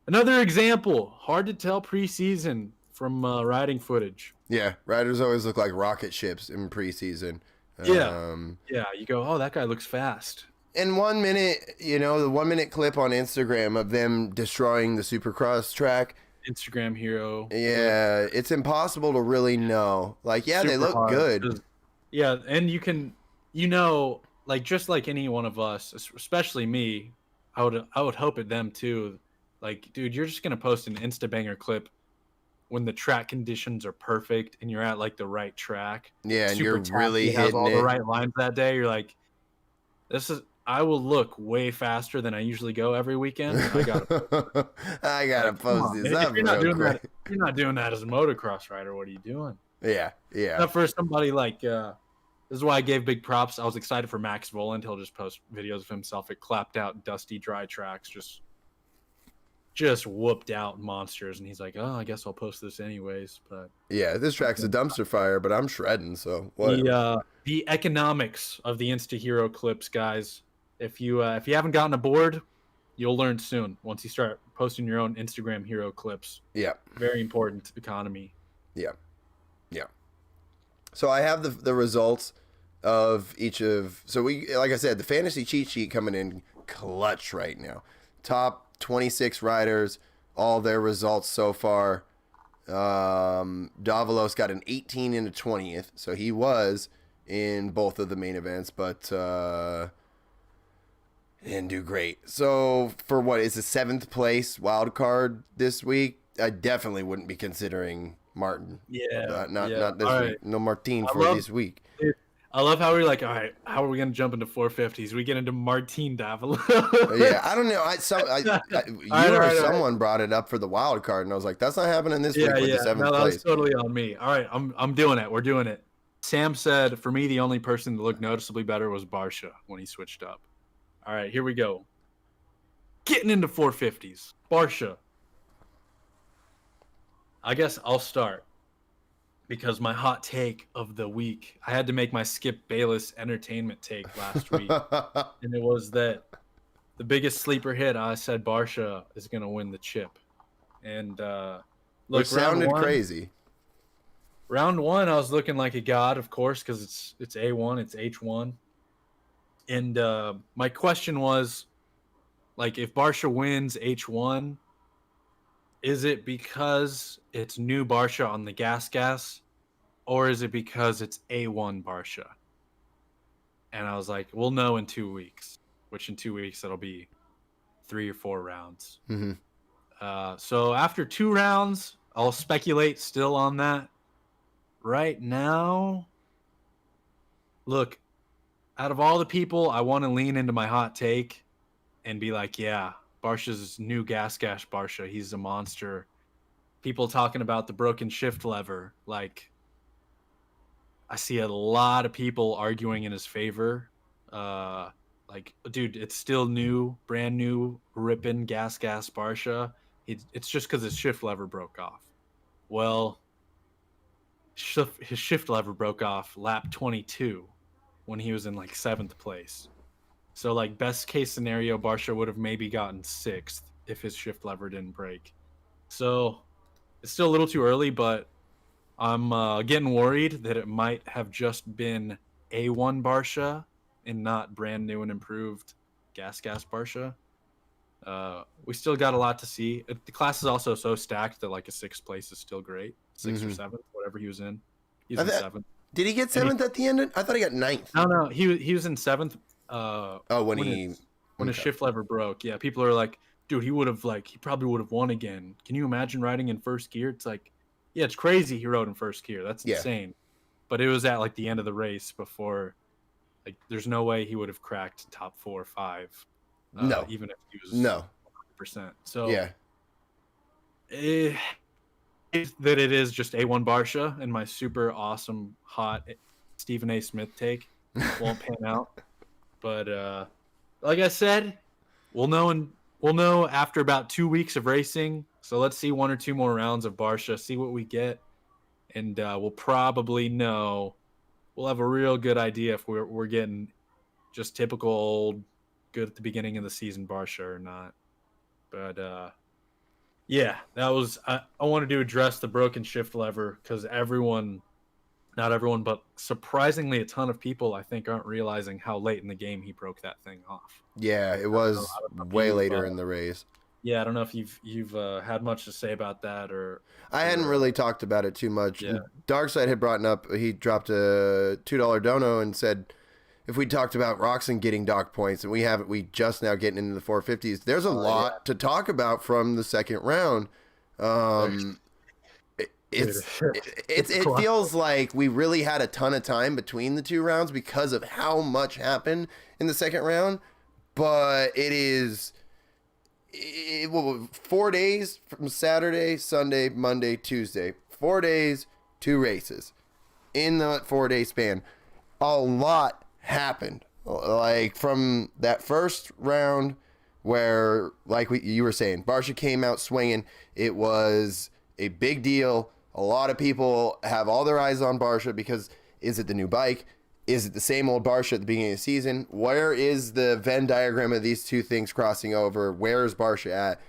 another example. Hard to tell preseason from riding footage. Yeah, riders always look like rocket ships in preseason. Yeah, you go, that guy looks fast. In 1 minute, the 1 minute clip on Instagram of them destroying the Supercross track. Instagram hero. Yeah, it's impossible to really know. Like, they look good. Yeah, and you can, like just like any one of us, especially me, I would hope at them too. Like, dude, you're just gonna post an Insta banger clip when the track conditions are perfect and you're at like the right track. Yeah, and you're really hitting all the right lines that day. You're like, I will look way faster than I usually go every weekend. I gotta post this up. You're not doing that as a motocross rider. What are you doing? Yeah. Not for somebody like. This is why I gave big props. I was excited for Max Volant. He'll just post videos of himself at clapped out, dusty, dry tracks, just whooped out monsters, and he's like, I guess I'll post this anyways. But yeah, this track's a dumpster fire, but I'm shredding, so whatever. The economics of the Insta Hero clips, guys. If you haven't gotten aboard, you'll learn soon once you start posting your own Instagram hero clips. Yeah. Very important economy. Yeah. So I have the results of each of. So like I said, the fantasy cheat sheet coming in clutch right now. Top 26 riders, all their results so far. Davalos got an 18 and a 20th, so he was in both of the main events, but didn't do great. So for what is the 7th place wild card this week, I definitely wouldn't be considering Martin. Yeah, not this right. week. No Martin for this week. I love how we're like, all right, how are we going to jump into 450s? We get into Martin Davalos. Yeah, I don't know. Someone brought it up for the wild card, and I was like, that's not happening this week with the 7th place. That was totally on me. All right, I'm doing it. We're doing it. Sam said, for me, the only person that looked noticeably better was Barsha when he switched up. All right, here we go. Getting into 450s. Barsha. I guess I'll start. because my hot take of the week, I had to make my Skip Bayless entertainment take last week, and it was that the biggest sleeper hit. I said Barsha is going to win the chip, and Which look, sounded crazy. Round one, I was looking like a god, of course, because it's A1, it's H1, and my question was, like, if Barsha wins H1, is it because it's new Barsha on the gas, or is it because it's A1 Barsha? And I was like, we'll know in 2 weeks, which in 2 weeks, it'll be 3 or 4 rounds. Mm-hmm. So after 2 rounds, I'll speculate still on that. Right now, look, out of all the people, I want to lean into my hot take and be like, yeah, Barsha's new gas Barsha. He's a monster. People talking about the broken shift lever. Like, I see a lot of people arguing in his favor. Like, dude, it's still new, brand new, ripping gas Barsha. It's just because his shift lever broke off. Well, his shift lever broke off lap 22 when he was in like 7th place. So, like, best case scenario, Barsha would have maybe gotten 6th if his shift lever didn't break. So it's still a little too early, but I'm getting worried that it might have just been A1 Barsha and not brand new and improved gas Barsha. We still got a lot to see. The class is also so stacked that like a 6th place is still great. 6th or 7th, whatever he was in. He was in 7th. Did he get 7th at the end? I thought he got 9th. No, he was in 7th. When his shift lever broke. Yeah, people are like, dude, he probably would have won again. Can you imagine riding in first gear? It's like, yeah, it's crazy he rode in first gear. That's insane. But it was at like the end of the race before, like, there's no way he would have cracked top 4 or 5. No, even if he was 100%. So yeah, that it is just A1 Barsha, and my super awesome hot Stephen A. Smith take won't pan out. But like I said, we'll know after about 2 weeks of racing. So let's see 1 or 2 more rounds of Barsha, see what we get, and we'll probably know. We'll have a real good idea if we're getting just typical old good at the beginning of the season Barsha or not. But yeah, that was I wanted to address the broken shift lever because not everyone, but surprisingly a ton of people, I think, aren't realizing how late in the game he broke that thing off. Yeah, it was way later in the race. Yeah, I don't know if you've had much to say about that, or I hadn't really talked about it too much. Yeah. Darkside had brought up, he dropped a $2 dono and said, if we talked about Roxon getting dock points, and we just now getting into the 450s, there's a lot to talk about from the second round. It feels like we really had a ton of time between the 2 rounds because of how much happened in the second round. But it is 4 days from Saturday, Sunday, Monday, Tuesday. 4 days, 2 races in the 4-day span. A lot happened. Like from that first round where, like you were saying, Barsha came out swinging. It was a big deal. A lot of people have all their eyes on Barsha because is it the new bike? Is it the same old Barsha at the beginning of the season? Where is the Venn diagram of these two things crossing over? Where is Barsha at?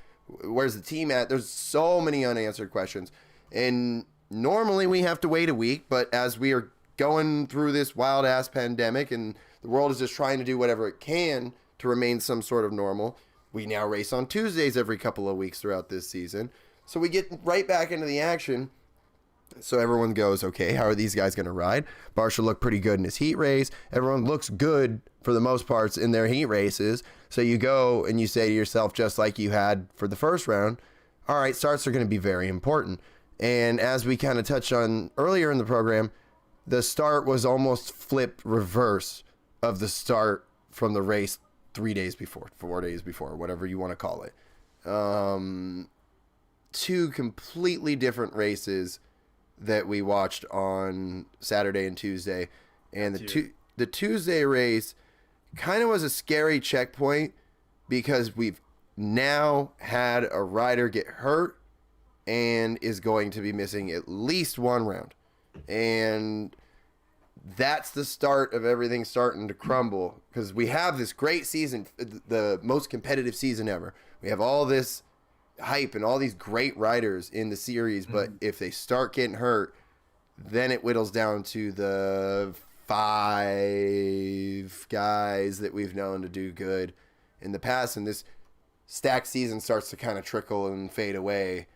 Where's the team at? There's so many unanswered questions. And normally we have to wait a week, but as we are going through this wild-ass pandemic and the world is just trying to do whatever it can to remain some sort of normal, we now race on Tuesdays every couple of weeks throughout this season. So we get right back into the action. So everyone goes, okay, how are these guys going to ride? Barsha looked pretty good in his heat race. Everyone looks good for the most parts in their heat races. So you go and you say to yourself, just like you had for the first round, all right, starts are going to be very important. And as we kind of touched on earlier in the program, the start was almost flipped reverse of the start from the race 3 days before, 4 days before, whatever you want to call it. 2 completely different races that we watched on Saturday and Tuesday. And the Tuesday race kind of was a scary checkpoint because we've now had a rider get hurt and is going to be missing at least 1 round. And that's the start of everything starting to crumble, because we have this great season, the most competitive season ever. We have all this hype and all these great riders in the series, but if they start getting hurt, then it whittles down to the 5 guys that we've known to do good in the past, and this stacked season starts to kind of trickle and fade away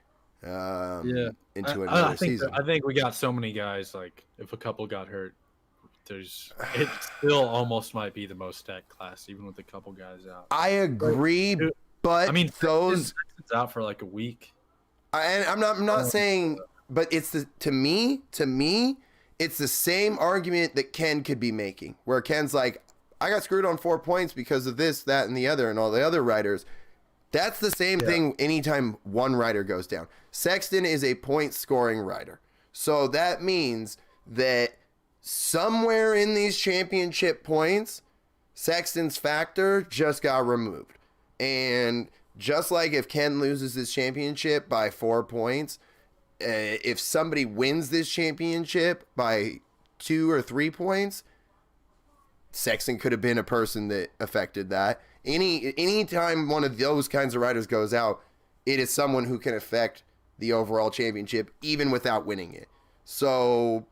into another season. I think we got so many guys, like if a couple got hurt, it still almost might be the most stacked class, even with a couple guys out. I agree, but I mean, those it's out for like a week. I'm not saying, but it's to me, it's the same argument that Ken could be making, where Ken's like, I got screwed on 4 points because of this, that, and the other, and all the other riders. That's the same thing anytime one rider goes down. Sexton is a point scoring rider. So that means that somewhere in these championship points, Sexton's factor just got removed. And just like if Ken loses this championship by 4 points, if somebody wins this championship by 2 or 3 points, Sexton could have been a person that affected that. Any time one of those kinds of riders goes out, it is someone who can affect the overall championship even without winning it. So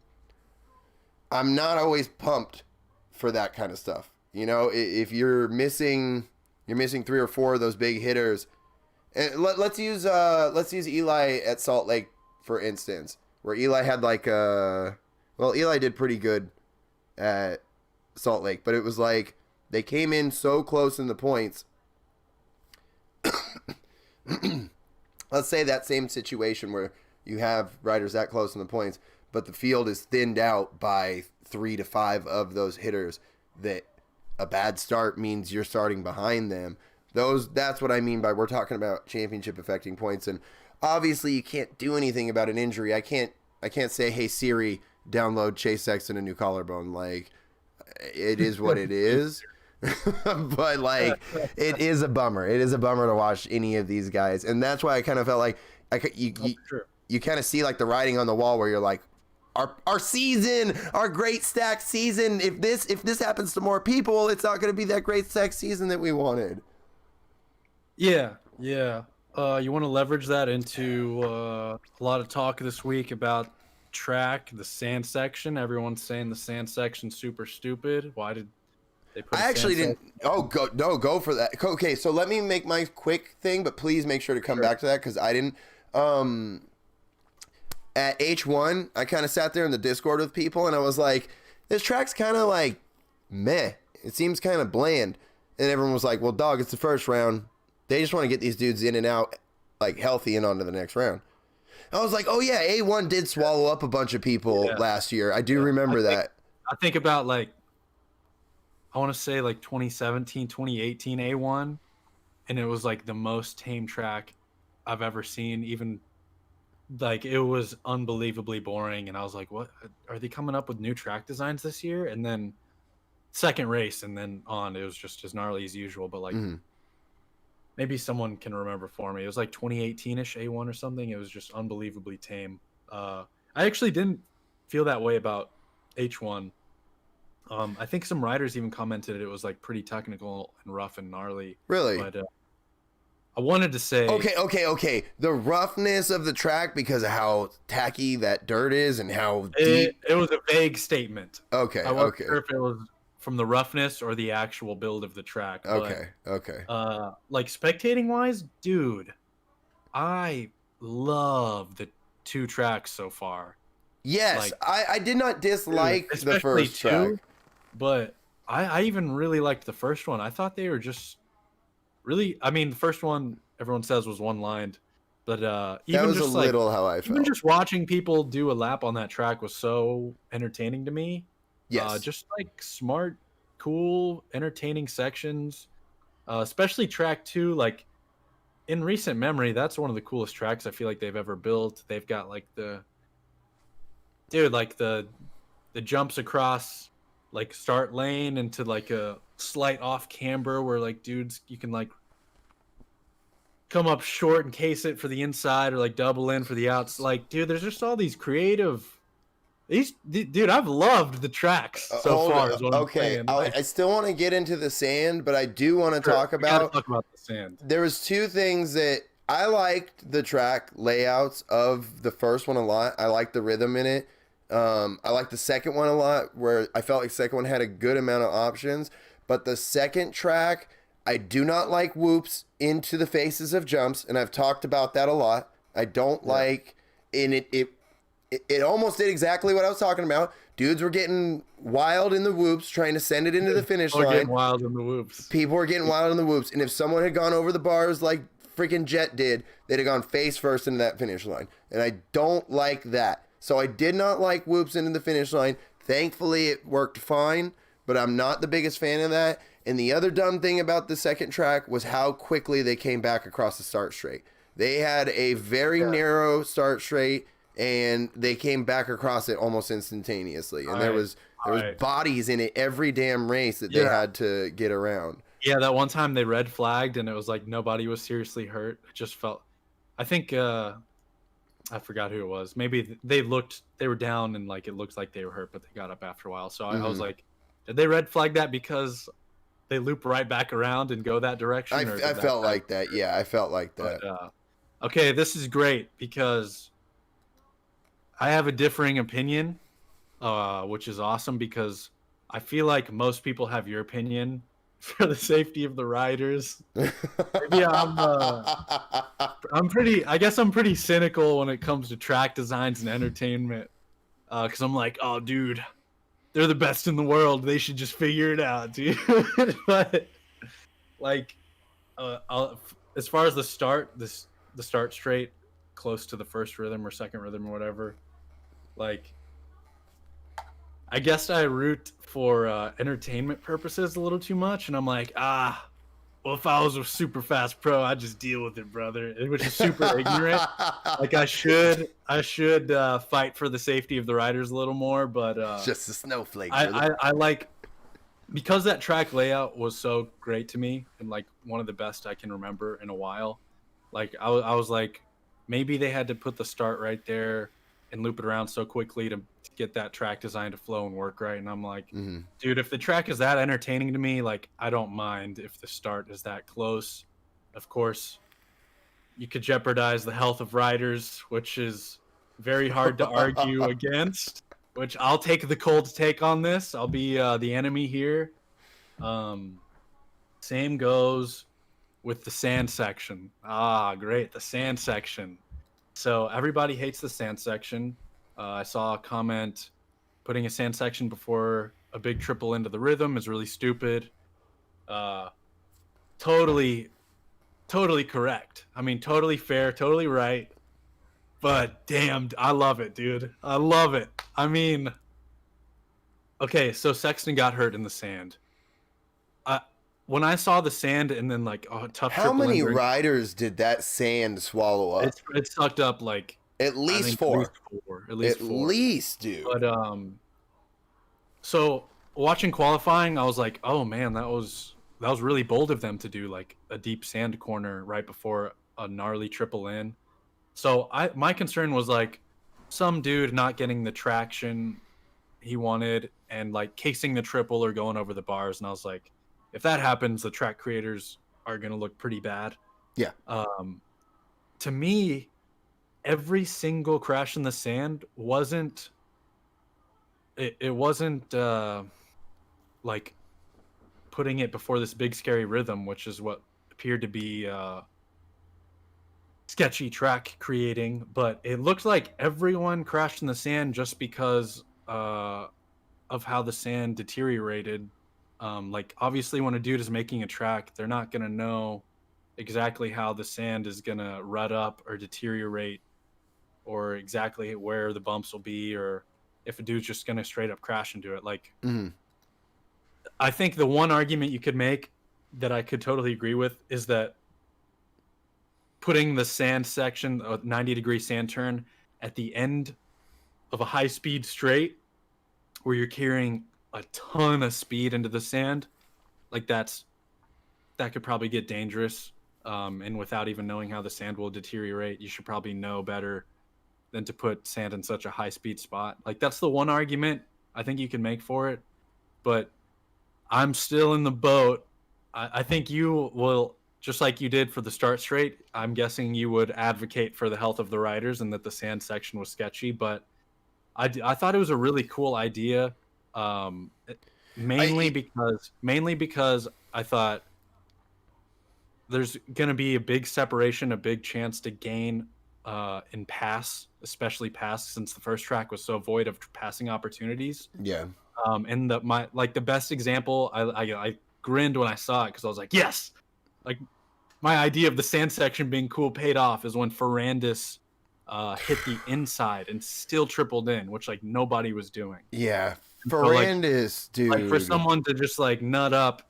I'm not always pumped for that kind of stuff. You know, if you're missing 3 or 4 of those big hitters, and let's use Eli at Salt Lake for instance, where Eli had Eli did pretty good at Salt Lake, but it was like they came in so close in the points. Let's say that same situation where you have riders that close in the points, but the field is thinned out by 3 to 5 of those hitters, that a bad start means you're starting behind them. That's what I mean by we're talking about championship affecting points. And obviously you can't do anything about an injury. I can't say, hey Siri, download Chase Sexton a new collarbone. Like, it is what it is. But like, it is a bummer. It is a bummer to watch any of these guys, and that's why I kind of felt like you kind of see like the writing on the wall, where you're like, our season, our great stacked season. If this happens to more people, it's not going to be that great stacked season that we wanted. Yeah. You want to leverage that into a lot of talk this week about track, the sand section. Everyone's saying the sand section's super stupid. Why did they put? I actually didn't. Oh, go for that. Okay, so let me make my quick thing, but please make sure to come back to that, because I didn't. At H1, I kind of sat there in the Discord with people, and I was like, this track's kind of like meh. It seems kind of bland. And everyone was like, well, dog, it's the first round. They just want to get these dudes in and out, like, healthy and on to the next round. I was like, oh, yeah, A1 did swallow up a bunch of people last year. I do remember that. I think about, like, I want to say, like, 2017, 2018 A1, and it was, like, the most tame track I've ever seen. Even, like, it was unbelievably boring, and I was like, what? Are they coming up with new track designs this year? And then second race and then on, it was just as gnarly as usual, but, like, maybe someone can remember for me. It was like 2018-ish A1 or something. It was just unbelievably tame. I actually didn't feel that way about H1. I think some riders even commented it was like pretty technical and rough and gnarly. Really? But I wanted to say... Okay. The roughness of the track because of how tacky that dirt is and how deep... It was a vague statement. Okay, I wasn't sure if it was from the roughness or the actual build of the track. Okay. Like, spectating wise, dude, I love the 2 tracks so far. Yes, like, I did not dislike the first track, but I even really liked the first one. I thought they were just really, I mean, the first one everyone says was one-lined, but even that was just a little how I felt. Even just watching people do a lap on that track was so entertaining to me. Yes. Just like smart, cool, entertaining sections, especially track 2. Like, in recent memory, that's one of the coolest tracks I feel like they've ever built. They've got like the jumps across like start lane into like a slight off camber where like dudes, you can like come up short and case it for the inside or like double in for the outs. Like, dude, there's just all these creative Dude, I've loved the tracks so far. Is what I'm Okay, saying. Like, I still want to get into the sand, but I do want to talk we gotta about. talk about the sand. There was two things that I liked the track layouts of the first one a lot. I liked the rhythm in it. I liked the second one a lot, where I felt like the second one had a good amount of options. But the second track, I do not like whoops into the faces of jumps, and I've talked about that a lot. I don't like, and it almost did exactly what I was talking about. Dudes were getting wild in the whoops, trying to send it into the finish line. Getting wild in the whoops. People were getting wild in the whoops, and if someone had gone over the bars like freaking Jet did, they'd have gone face first into that finish line, and I don't like that. So I did not like whoops into the finish line. Thankfully, it worked fine, but I'm not the biggest fan of that. And the other dumb thing about the second track was how quickly they came back across the start straight. They had a very narrow start straight, and they came back across it almost instantaneously. And there was bodies in it every damn race that they had to get around. Yeah, that one time they red flagged, and it was like nobody was seriously hurt. It just felt, I think, I forgot who it was. Maybe they were down, and like it looked like they were hurt, but they got up after a while. So I was like, did they red flag that because they loop right back around and go that direction? I felt like that. Yeah, I felt like that. But, okay, this is great because I have a differing opinion, which is awesome because I feel like most people have your opinion for the safety of the riders. Maybe I'm pretty cynical when it comes to track designs and entertainment, because I'm like, oh, dude, they're the best in the world. They should just figure it out, dude. But like, as far as the start straight, close to the first rhythm or second rhythm or whatever, like, I guess I root for entertainment purposes a little too much, and I'm like, well, if I was a super fast pro, I'd just deal with it, brother. Which is super ignorant. Like, I should fight for the safety of the riders a little more, but just a snowflake. I like, because that track layout was so great to me and like one of the best I can remember in a while. Like, I was like, maybe they had to put the start right there and loop it around so quickly to get that track design to flow and work right. And I'm like, dude, if the track is that entertaining to me, like, I don't mind if the start is that close. Of course, you could jeopardize the health of riders, which is very hard to argue against, which I'll take the cold take on this. I'll be the enemy here. Same goes with the sand section. Great, the sand section. So everybody hates the sand section. I saw a comment putting a sand section before a big triple into the rhythm is really stupid. Totally correct. I mean, totally fair, totally right. But damn, I love it, dude. I love it. I mean, okay, so Sexton got hurt in the sand. When I saw the sand and then like tough. How many riders did that sand swallow up? It sucked up like at least four. At least four. Dude. But so watching qualifying, I was like, oh man, that was really bold of them to do like a deep sand corner right before a gnarly triple in. So my concern was like some dude not getting the traction he wanted and like casing the triple or going over the bars, and I was like, if that happens, the track creators are going to look pretty bad. Yeah. To me, every single crash in the sand wasn't like putting it before this big scary rhythm, which is what appeared to be sketchy track creating. But it looked like everyone crashed in the sand just because of how the sand deteriorated. Like, obviously when a dude is making a track, they're not going to know exactly how the sand is going to rut up or deteriorate or exactly where the bumps will be, or if a dude's just going to straight up crash into it. Like, I think the one argument you could make that I could totally agree with is that putting the sand section, a 90-degree sand turn at the end of a high-speed straight where you're carrying a ton of speed into the sand, like that could probably get dangerous. And without even knowing how the sand will deteriorate, you should probably know better than to put sand in such a high speed spot. Like that's the one argument I think you can make for it, but I'm still in the boat. I think you will, just like you did for the start straight, I'm guessing you would advocate for the health of the riders and that the sand section was sketchy, but I thought it was a really cool idea, mainly because I thought there's going to be a big separation, a big chance to gain in pass, especially pass, since the first track was so void of passing opportunities. Yeah. And the best example, I grinned when I saw it because I was like, yes, like my idea of the sand section being cool paid off is when Ferrandis hit the inside and still tripled in, which like nobody was doing. Yeah, Ferrandis, so, dude. Like for someone to just like nut up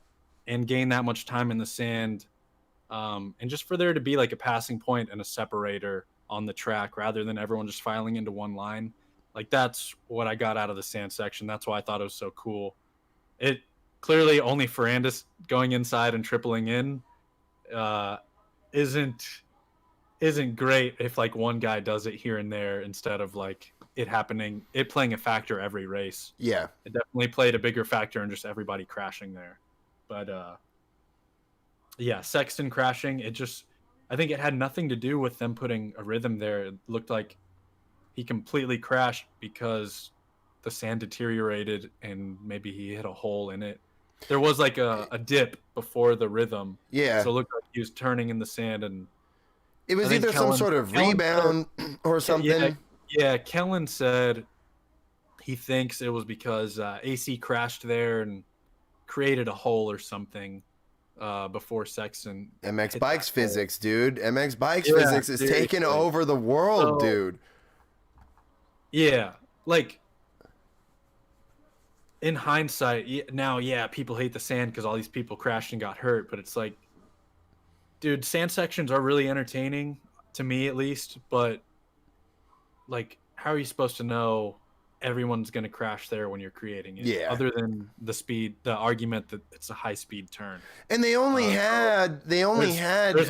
and gain that much time in the sand, and just for there to be like a passing point and a separator on the track rather than everyone just filing into one line. Like that's what I got out of the sand section. That's why I thought it was so cool. It clearly only Ferrandis going inside and tripling in isn't great if like one guy does it here and there instead of like it playing a factor every race. Yeah. It definitely played a bigger factor in just everybody crashing there. But yeah, Sexton crashing, I think it had nothing to do with them putting a rhythm there. It looked like he completely crashed because the sand deteriorated and maybe he hit a hole in it. There was like a dip before the rhythm. Yeah. So it looked like he was turning in the sand, and it was either some sort of rebound or something. Yeah, Kellen said he thinks it was because AC crashed there and created a hole or something before Sexton. MX Bikes physics, dude. MX Bikes physics is taking over the world, dude. Yeah, like in hindsight, now, people hate the sand because all these people crashed and got hurt, but it's like, dude, sand sections are really entertaining to me, at least. But like, how are you supposed to know everyone's going to crash there when you're creating it? Yeah. Other than the argument that it's a high speed turn. And there's a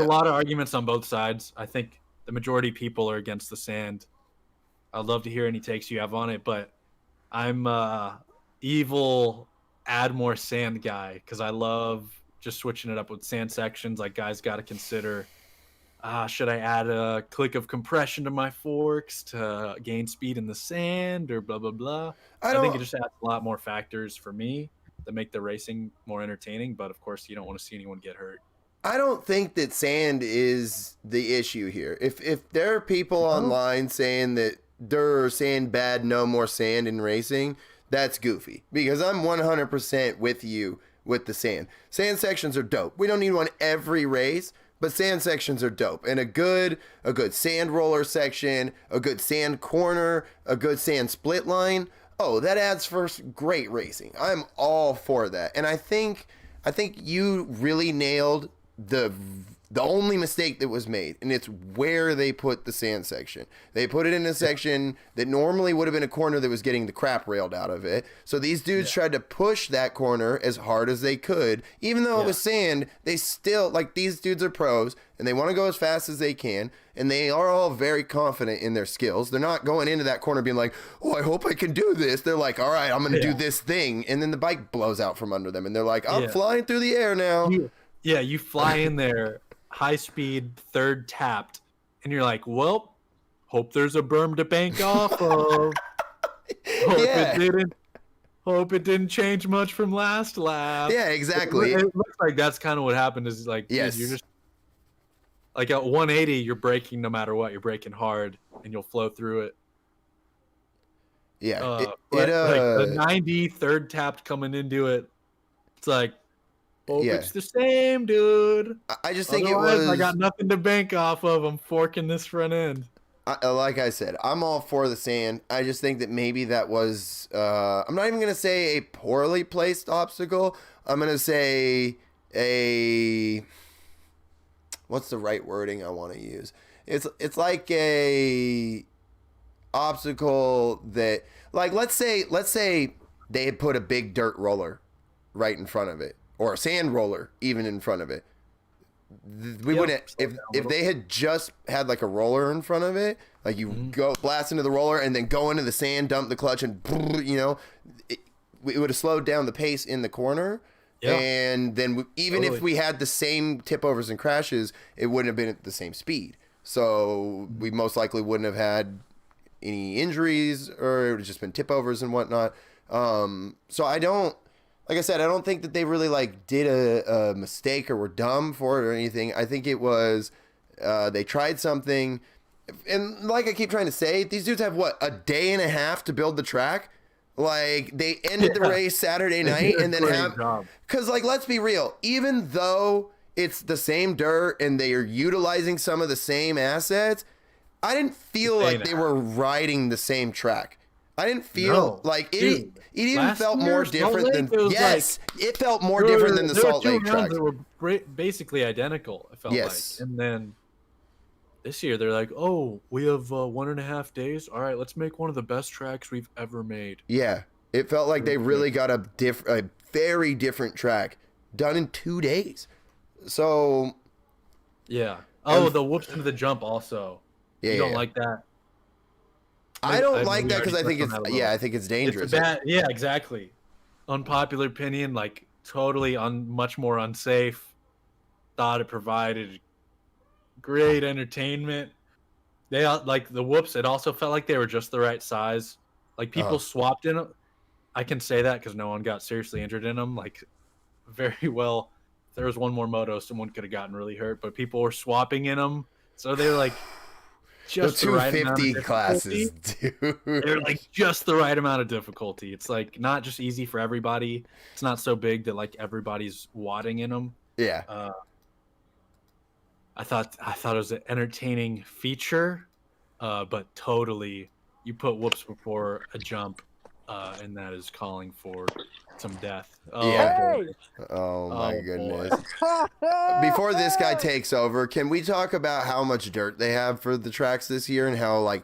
lot of arguments on both sides. I think the majority of people are against the sand. I'd love to hear any takes you have on it, but I'm evil add more sand guy because I love just switching it up with sand sections. Like, guys got to consider, should I add a click of compression to my forks to gain speed in the sand or blah, blah, blah. I think it just adds a lot more factors for me that make the racing more entertaining. But of course, you don't want to see anyone get hurt. I don't think that sand is the issue here. If there are people online saying that they're saying bad, no more sand in racing, that's goofy, because I'm 100% with you with the sand. Sand sections are dope. We don't need one every race, but sand sections are dope. And a good sand roller section, a good sand corner, a good sand split line, that adds for great racing. I'm all for that. And I think you really nailed the only mistake that was made, and it's where they put the sand section. They put it in a section that normally would have been a corner that was getting the crap railed out of it. So these dudes tried to push that corner as hard as they could. Even though it was sand, they still, like, these dudes are pros, and they want to go as fast as they can, and they are all very confident in their skills. They're not going into that corner being like, oh, I hope I can do this. They're like, all right, I'm going to do this thing. And then the bike blows out from under them, and they're like, I'm flying through the air now. You fly in there. High speed, third tapped, and you're like, well, hope there's a berm to bank off of. Hope it didn't change much from last lap. Yeah, exactly. It looks like that's kind of what happened. Is like, dude, you're just like at 180, you're braking no matter what. You're braking hard, and you'll flow through it. Yeah, like the 90 third tapped coming into it. It's like, it's the same, dude. I just think I got nothing to bank off of. I'm forking this front end. Like I said, I'm all for the sand. I just think that maybe that was, I'm not even going to say a poorly placed obstacle. I'm going to say what's the right wording I want to use? It's like a obstacle that, like, let's say they had put a big dirt roller right in front of it, or a sand roller even in front of it. we wouldn't if they had just had like a roller in front of it, like you go blast into the roller and then go into the sand, dump the clutch, and it would have slowed down the pace in the corner. Yeah. And then even if we had the same tip overs and crashes, it wouldn't have been at the same speed. So we most likely wouldn't have had any injuries, or it would have just been tip overs and whatnot. So I don't. Like I said, I don't think that they really like did a mistake or were dumb for it or anything. I think it was they tried something, and like I keep trying to say, these dudes have what, a day and a half to build the track. Like they ended the race Saturday night and then because like let's be real, even though it's the same dirt and they are utilizing some of the same assets, I didn't feel like they were riding the same track. I didn't feel like it even felt more different than it felt more different than the Salt Lake track. They were basically identical. It felt like, and then this year they're like, "Oh, we have 1.5 days. All right, let's make one of the best tracks we've ever made." Yeah, it felt like they really got a very different track done in 2 days. So, yeah. Oh, the whoops into the jump also. Yeah, you don't like that. I don't like that because I think it's dangerous. It's yeah, exactly. Unpopular opinion, like totally much more unsafe. Thought it provided great entertainment. They like the whoops. It also felt like they were just the right size. Like people swapped in them. I can say that because no one got seriously injured in them. Like very well. If there was one more moto, someone could have gotten really hurt. But people were swapping in them, so they were like. Just the 250 classes, dude. They're like just the right amount of difficulty. It's like not just easy for everybody. It's not so big that like everybody's wadding in them. Yeah. I thought it was an entertaining feature, but totally you put whoops before a jump, and that is calling for some death. Oh my goodness. Before this guy takes over, can we talk about how much dirt they have for the tracks this year and how like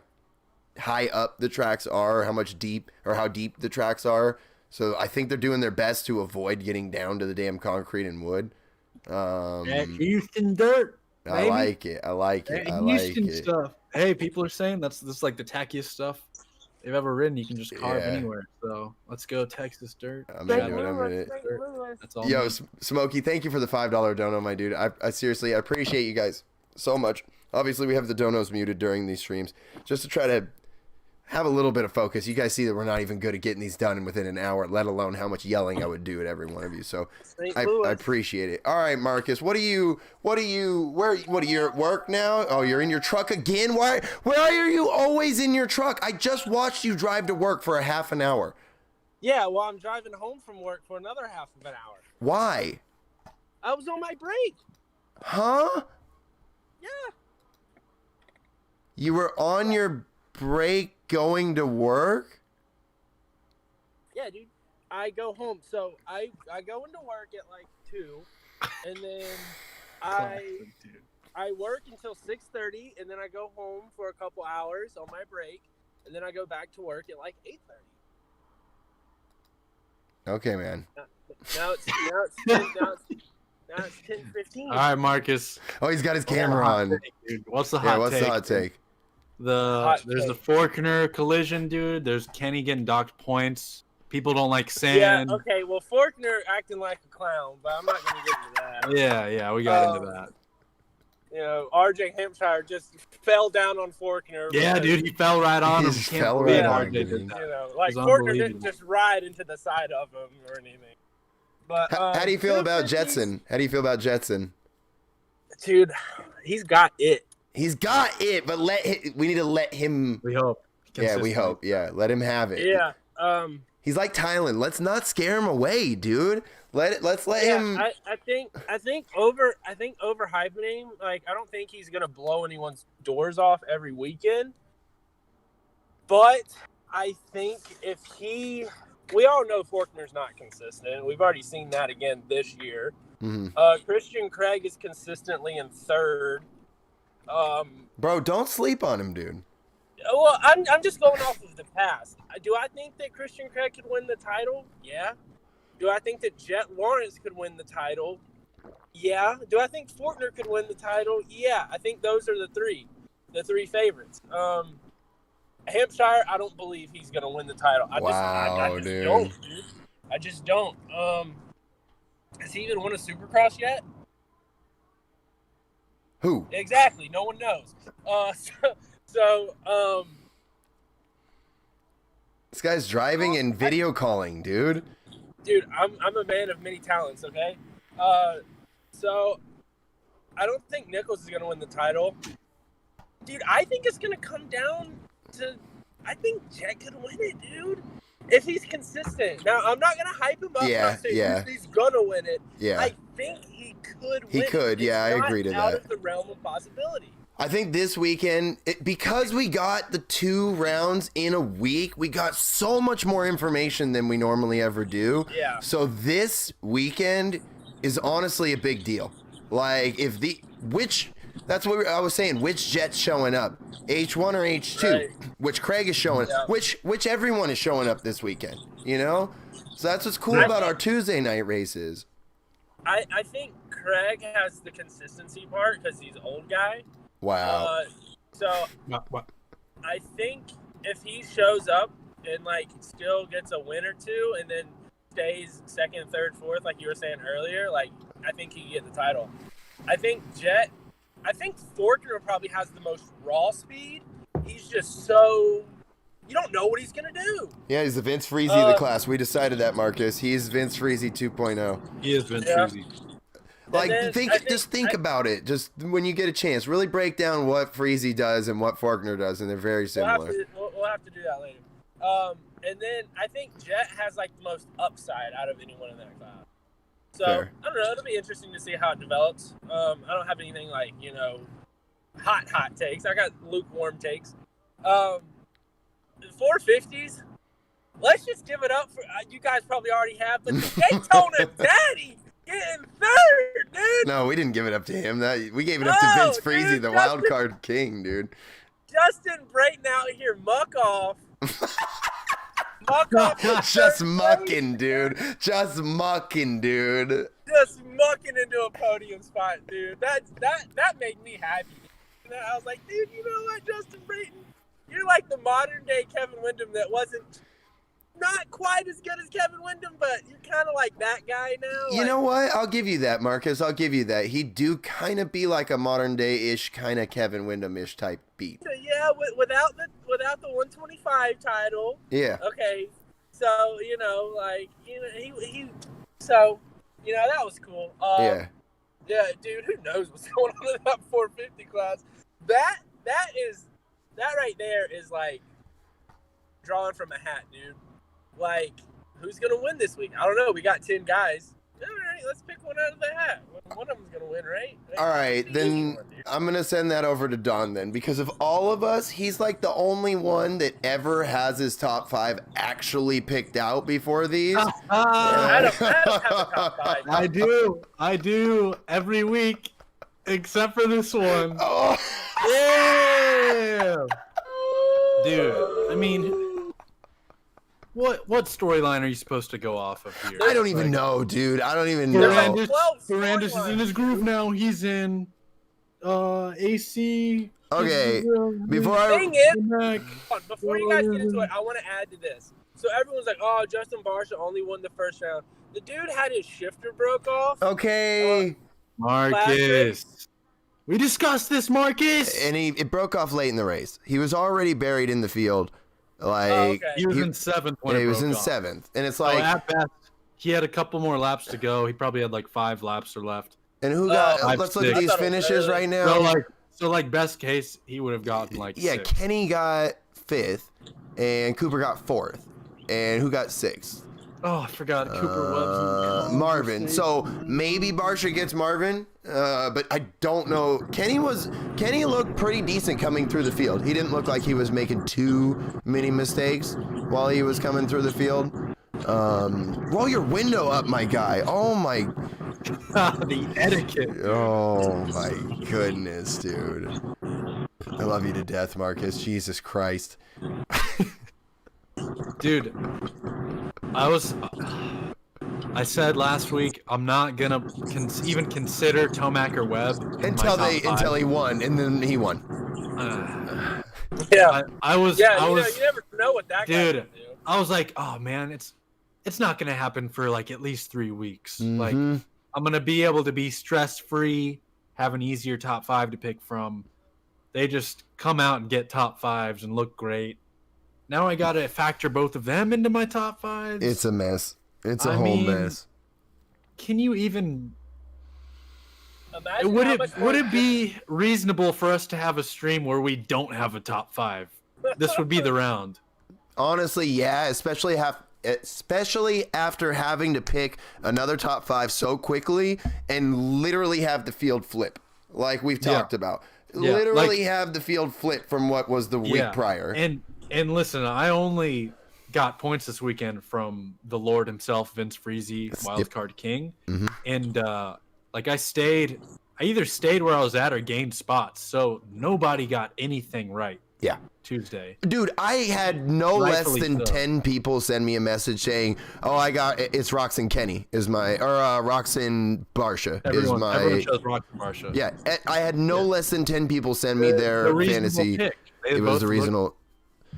high up the tracks are, how deep the tracks are? So I think they're doing their best to avoid getting down to the damn concrete and wood. Houston dirt. Baby. I like it. I like it. Stuff. Hey, people are saying that's like the tackiest stuff they've ever ridden. You can just carve anywhere. So let's go Texas dirt. I'm into it. That's all. Yo, Smokey, thank you for the $5 dono, my dude. I seriously appreciate you guys so much. Obviously, we have the donos muted during these streams just to try to have a little bit of focus. You guys see that we're not even good at getting these done within an hour, let alone how much yelling I would do at every one of you. So I appreciate it. All right, Marcus, where are you at work now? Oh, you're in your truck again? Where are you always in your truck? I just watched you drive to work for a half an hour. Yeah, well, I'm driving home from work for another half of an hour. Why? I was on my break. Huh? Yeah. You were on your break going to work? Yeah, dude. I go home. So I go into work at like 2, and then I work until 6:30, and then I go home for a couple hours on my break, and then I go back to work at like 8:30. Okay, man. Now it's 10:15. All right, Marcus. Oh, he's got his camera on. Dude. What's the hot take? The hot take? There's the Forkner collision, dude. There's Kenny getting docked points. People don't like sand. Yeah, okay. Well, Forkner acting like a clown, but I'm not going to get into that. Yeah, we got into that. You know, RJ Hampshire just fell down on Forkner. Yeah, dude, he fell right on him. He just fell right on him. You know, like Forkner didn't just ride into the side of him or anything. But how do you feel about Jetson? Dude, he's got it. He's got it, but we need to let him. We hope. Yeah, we hope. Yeah, let him have it. Yeah. He's like Thailand. Let's not scare him away, dude. Let's let him. I think overhyping him. Like, I don't think he's gonna blow anyone's doors off every weekend. But I think we all know Forkner's not consistent. We've already seen that again this year. Mm-hmm. Christian Craig is consistently in third. Bro, don't sleep on him, dude. Well, I'm just going off of the past. Do I think that Christian Craig could win the title? Yeah. Do I think that Jet Lawrence could win the title? Yeah. Do I think Forkner could win the title? Yeah. I think those are the three favorites. Hampshire, I don't believe he's going to win the title. I just dude. don't, dude. I just don't. Has he even won a Supercross yet? Who? Exactly. No one knows. This guy's driving and video calling, dude. Dude, I'm a man of many talents, okay? So I don't think Nichols is going to win the title. Dude, I think it's going to come down to, I think Jet could win it, dude. If he's consistent. Now, I'm not going to hype him up. Yeah, I'm not saying yeah. he's going to win it. Yeah. I think he could win He could, it. yeah, I It's agree to not out that. of the realm of possibility. I think this weekend, because we got the 2 rounds in a week, we got so much more information than we normally ever do. Yeah. So this weekend is honestly a big deal. Like, that's what I was saying, which Jet's showing up? H1 or H2? Right. Which Craig is showing Yeah. which everyone is showing up this weekend, you know? So that's what's cool about our Tuesday night races. I think Craig has the consistency part because he's an old guy. Wow. So I think if he shows up and like still gets a win or two and then stays second, third, fourth, like you were saying earlier, like I think he can get the title. I think Forkner probably has the most raw speed. He's just so you don't know what he's gonna do. Yeah, he's the Vince Freezy of the class. We decided that, Marcus. He's Vince Freezy 2.0. He is Vince Yeah. Freezy. Like, then think about it. Just when you get a chance, really break down what Freezy does and what Forkner does, and they're very similar. We'll have to do that later. And then I think Jet has like the most upside out of anyone in that class. So Fair. I don't know. It'll be interesting to see how it develops. I don't have anything like hot takes. I got lukewarm takes. The 450s. Let's just give it up for you guys. Probably already have, but the Daytona Daddy getting third, dude. No, we didn't give it up to him. We gave it up to Vince Freezy, dude, the wild card king, dude. Justin Brayton out here muck off. Muck off. Just mucking, dude. Just mucking, dude. Just mucking into a podium spot, dude. That made me happy. And I was like, dude, you know what, Justin Brayton? You're like the modern day Kevin Windham that wasn't not quite as good as Kevin Windham, but you're kind of like that guy now. You know what? I'll give you that, Marcus. I'll give you that. He do kind of be like a modern day-ish kind of Kevin Windham-ish type beat. Yeah, without the 125 title. Yeah. Okay, so he so that was cool. Yeah. Yeah, dude, who knows what's going on in that 450 class? That right there is like drawing from a hat, dude. Like, who's gonna win this week? I don't know. We got 10 guys. All right, let's pick one out of the hat. One of them's gonna win, right? All right, then I'm gonna send that over to Don then, because of all of us, he's like the only one that ever has his top 5 actually picked out before these. I don't have a top 5. I do every week, except for this one. Oh. Yeah, dude. I mean, what storyline are you supposed to go off of here? I don't even know, dude. I don't even know. Ferrandis is in his groove now. He's in AC. Okay, before Thing is, before you guys get into it, I want to add to this. So everyone's like, "Oh, Justin Barsha only won the first round." The dude had his shifter broke off. Okay. Marcus. We discussed this, Marcus. And it broke off late in the race. He was already buried in the field. Like okay. He was in 7th when he was in broke off. 7th. And it's So like, at best, he had a couple more laps to go. He probably had like 5 laps or left. and who got, Five, let's look at six. these finishes right now. So like best case, he would have gotten like Yeah, 6. Kenny got 5th, and Cooper got 4th. And who got 6th? Oh, I forgot Cooper Webb. Marvin. So maybe Barsha gets Marvin, but I don't know. Kenny looked pretty decent coming through the field. He didn't look like he was making too many mistakes while he was coming through the field. Roll your window up, my guy. Oh my. The etiquette. Oh my goodness, dude. I love you to death, Marcus. Jesus Christ. I said last week I'm not gonna even consider Tomac or Webb in my top five. Until he won, and then he won. Yeah. I was. You never know what that guy dude. can do. I was like, oh man, it's not gonna happen for like at least 3 weeks. Mm-hmm. Like I'm gonna be able to be stress free, have an easier top 5 to pick from. They just come out and get top 5s and look great. Now I gotta factor both of them into my top 5s. It's a mess. It's a whole mess. Can you even? Imagine Would it be reasonable for us to have a stream where we don't have a top 5? This would be the round. Honestly, yeah, especially after having to pick another top 5 so quickly and literally have the field flip, like we've talked about. Yeah, literally have the field flip from what was the week prior. And listen, I only got points this weekend from the Lord himself, Vince Freezy, Wildcard King. Mm-hmm. And like I either stayed where I was at or gained spots. So nobody got anything right. Yeah. Tuesday. Dude, I had no Rightfully less than so. 10 people send me a message saying, "Oh, it's Roxanne Kenny is my, or Roxanne Barsha Everyone chose Roxanne Barsha. Yeah, I had no less than 10 people send me their fantasy. It was a reasonable.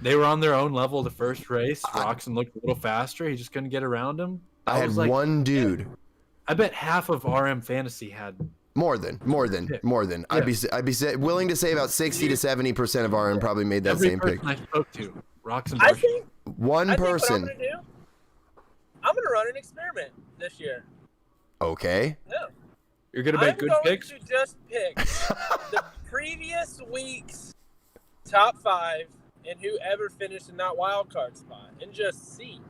They were on their own level the first race. Roxanne looked a little faster. He just couldn't get around him. I had one dude. I bet half of RM Fantasy had more than. Yeah. I'd be willing to say about 60 to 70% of RM probably made that same pick. I spoke to Roxanne I Barsha. think One person. What I'm gonna run an experiment this year. Okay. Yeah. You're gonna make good picks. I'm going to just pick the previous week's top 5 and whoever finished in that wild card spot, and just see.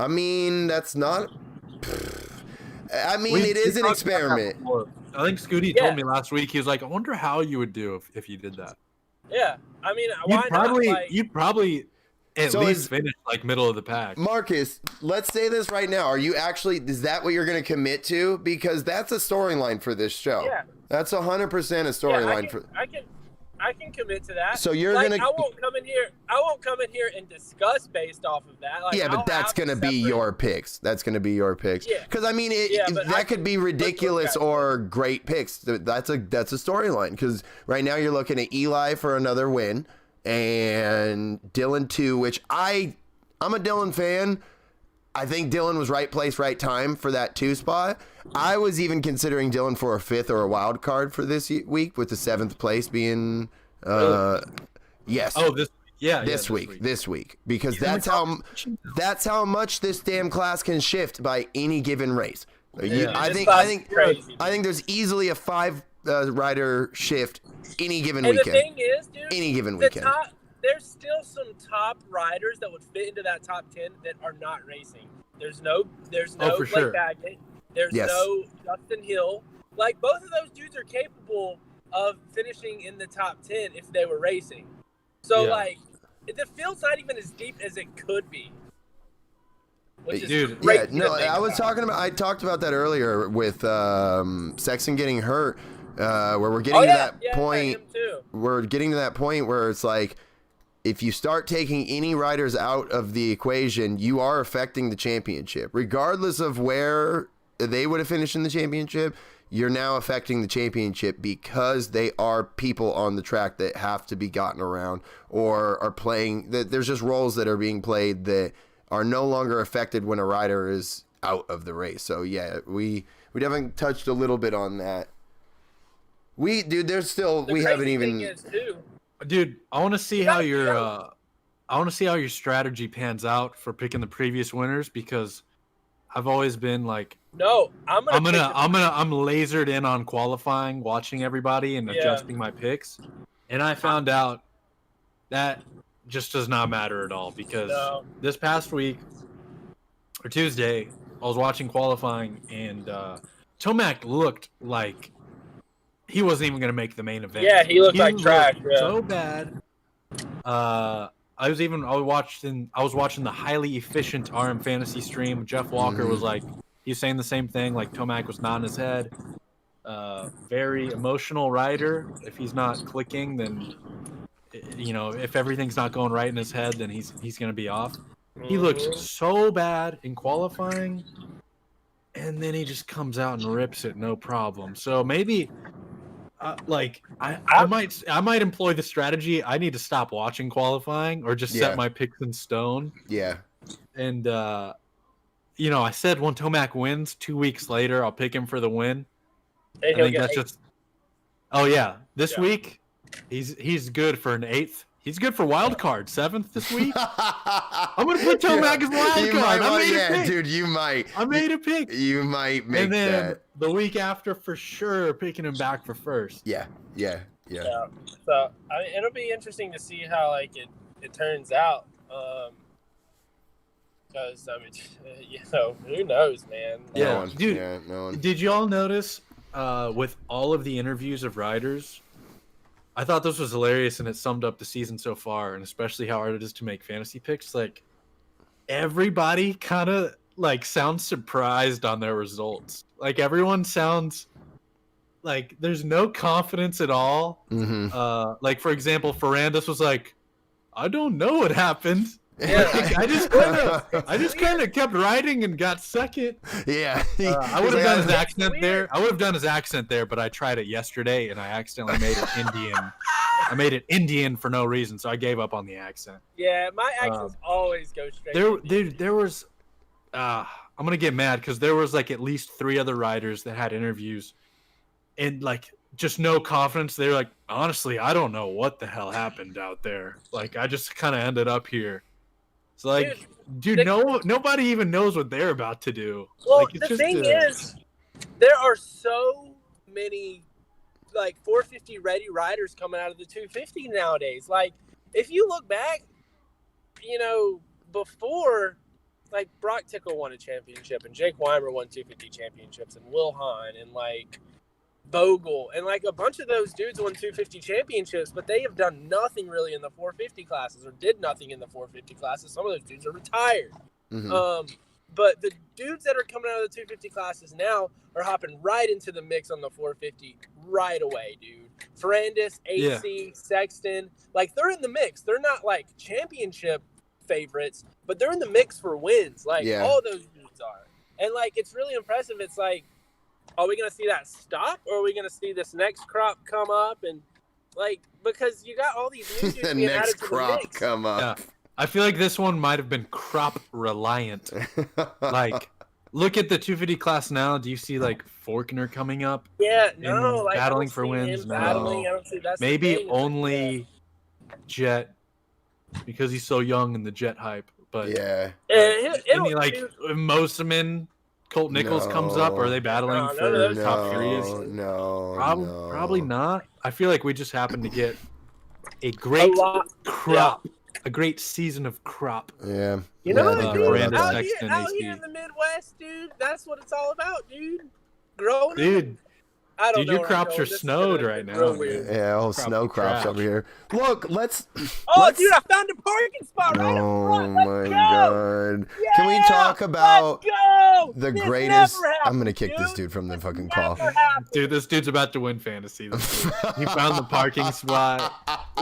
I mean, that's not. I mean, it is an experiment. I think Scooty told me last week. He was like, "I wonder how you would do if you did that." Yeah, I mean, why not? You'd probably at least finish like middle of the pack. Marcus, let's say this right now. Are you actually? Is that what you're going to commit to? Because that's a storyline for this show. Yeah, that's 100% a storyline for. I can commit to that. So you're gonna. I won't come in here and discuss based off of that. Like, yeah, but that's gonna be your picks. That's gonna be your picks. Yeah. Because I mean, that could be ridiculous or great picks. That's a storyline. Because right now you're looking at Eli for another win, and Dylan too. Which I'm a Dylan fan. I think Dylan was right place, right time for that 2 spot. I was even considering Dylan for a 5th or a wild card for this week, with the 7th place being, yes. Oh, this week, because that's how much this damn class can shift by any given race. I think there's easily a 5 rider shift any given weekend. And the thing is, dude, any given weekend. There's still some top riders that would fit into that top 10 that are not racing. There's no Blake Baggett. There's no Justin Hill. Like, both of those dudes are capable of finishing in the top 10 if they were racing. So, like, the field's not even as deep as it could be. Which is great. Yeah, no, I talked about that earlier with Sexton getting hurt, where we're getting to that point. We're getting to that point where it's like, if you start taking any riders out of the equation, you are affecting the championship. Regardless of where they would have finished in the championship, you're now affecting the championship because they are people on the track that have to be gotten around or are playing. There's just roles that are being played that are no longer affected when a rider is out of the race. So yeah, we definitely touched a little bit on that. We haven't even. Dude, I want to see how your strategy pans out for picking the previous winners, because I've always been like, I'm lasered in on qualifying, watching everybody and adjusting my picks, and I found out that just does not matter at all, because this past week or Tuesday I was watching qualifying, and Tomac looked like he wasn't even going to make the main event. Yeah, he looked like trash. So bad. I was watching the highly efficient RM Fantasy stream. Jeff Walker was like, he's saying the same thing. Like, Tomac was nodding his head. Very emotional rider. If he's not clicking, then if everything's not going right in his head, then he's going to be off. He looked so bad in qualifying. and then he just comes out and rips it, no problem. So maybe, like I might employ the strategy. I need to stop watching qualifying or just set my picks in stone. Yeah. And you know, I said when Tomac wins, 2 weeks later, I'll pick him for the win. I think that's just. Oh yeah, this week, he's good for an 8th. He's good for wild card 7th this week. I'm gonna put Tomac as wild card. Dude, you might. I made a pick. You might make and then that. The week after, for sure, picking him back for first. Yeah. So it'll be interesting to see how like it turns out. Because I mean, you know, who knows, man? Yeah, dude. Yeah, no one. Did you all notice with all of the interviews of riders? I thought this was hilarious, and it summed up the season so far, and especially how hard it is to make fantasy picks. Like, everybody kind of like sounds surprised on their results. Like, everyone sounds like there's no confidence at all. Mm-hmm. Like, for example, Ferrandis was like, "I don't know what happened." Yeah. Like, I just kind of kept riding and got second. Yeah. I would have done his accent there. I would have done his accent there, but I tried it yesterday and I accidentally made it Indian. I made it Indian for no reason, so I gave up on the accent. Yeah, my accents always go straight. There was. I'm gonna get mad because there was like at least 3 other riders that had interviews, and like just no confidence. They were like, honestly, I don't know what the hell happened out there. Like, I just kind of ended up here. It's like, dude, nobody even knows what they're about to do. Well, like, it's the thing is, there are so many like 450 ready riders coming out of the 250 nowadays. Like, if you look back, you know, before, like, Brock Tickle won a championship and Jake Weimer won 250 championships and Will Hahn and like Bogle and like a bunch of those dudes won 250 championships, but they have done nothing really in the 450 classes or did nothing in the 450 classes. Some of those dudes are retired. Mm-hmm. But the dudes that are coming out of the 250 classes now are hopping right into the mix on the 450 right away, dude. Ferrandis, AC, Sexton, like they're in the mix. They're not like championship favorites, but they're in the mix for wins. Like all those dudes are. And like, it's really impressive. It's like, are we going to see that stop, or are we going to see this next crop come up? And like, because you got all these new dudes the being next added to crop the mix. come up. Yeah. I feel like this one might have been crop reliant. Like, look at the 250 class now. Do you see like Forkner coming up? Yeah, no, like battling for wins. No, maybe only Jet, because he's so young in the Jet hype. But any like Moseman, Colt Nichols comes up. Are they battling for top threes? No, probably not. I feel like we just happened to get a great crop, a great season of crop. Yeah, you know, dude, out here in the Midwest, dude, that's what it's all about, dude. Growing, dude. I don't know. Your crops are snowed right now. Yeah, snow crops over here. Look, let's. Dude, I found a parking spot right up front. Let's go. God. Yeah, can we talk about the this greatest? I'm gonna kick this dude from the fucking call. Dude, this dude's about to win fantasy. He found the parking spot.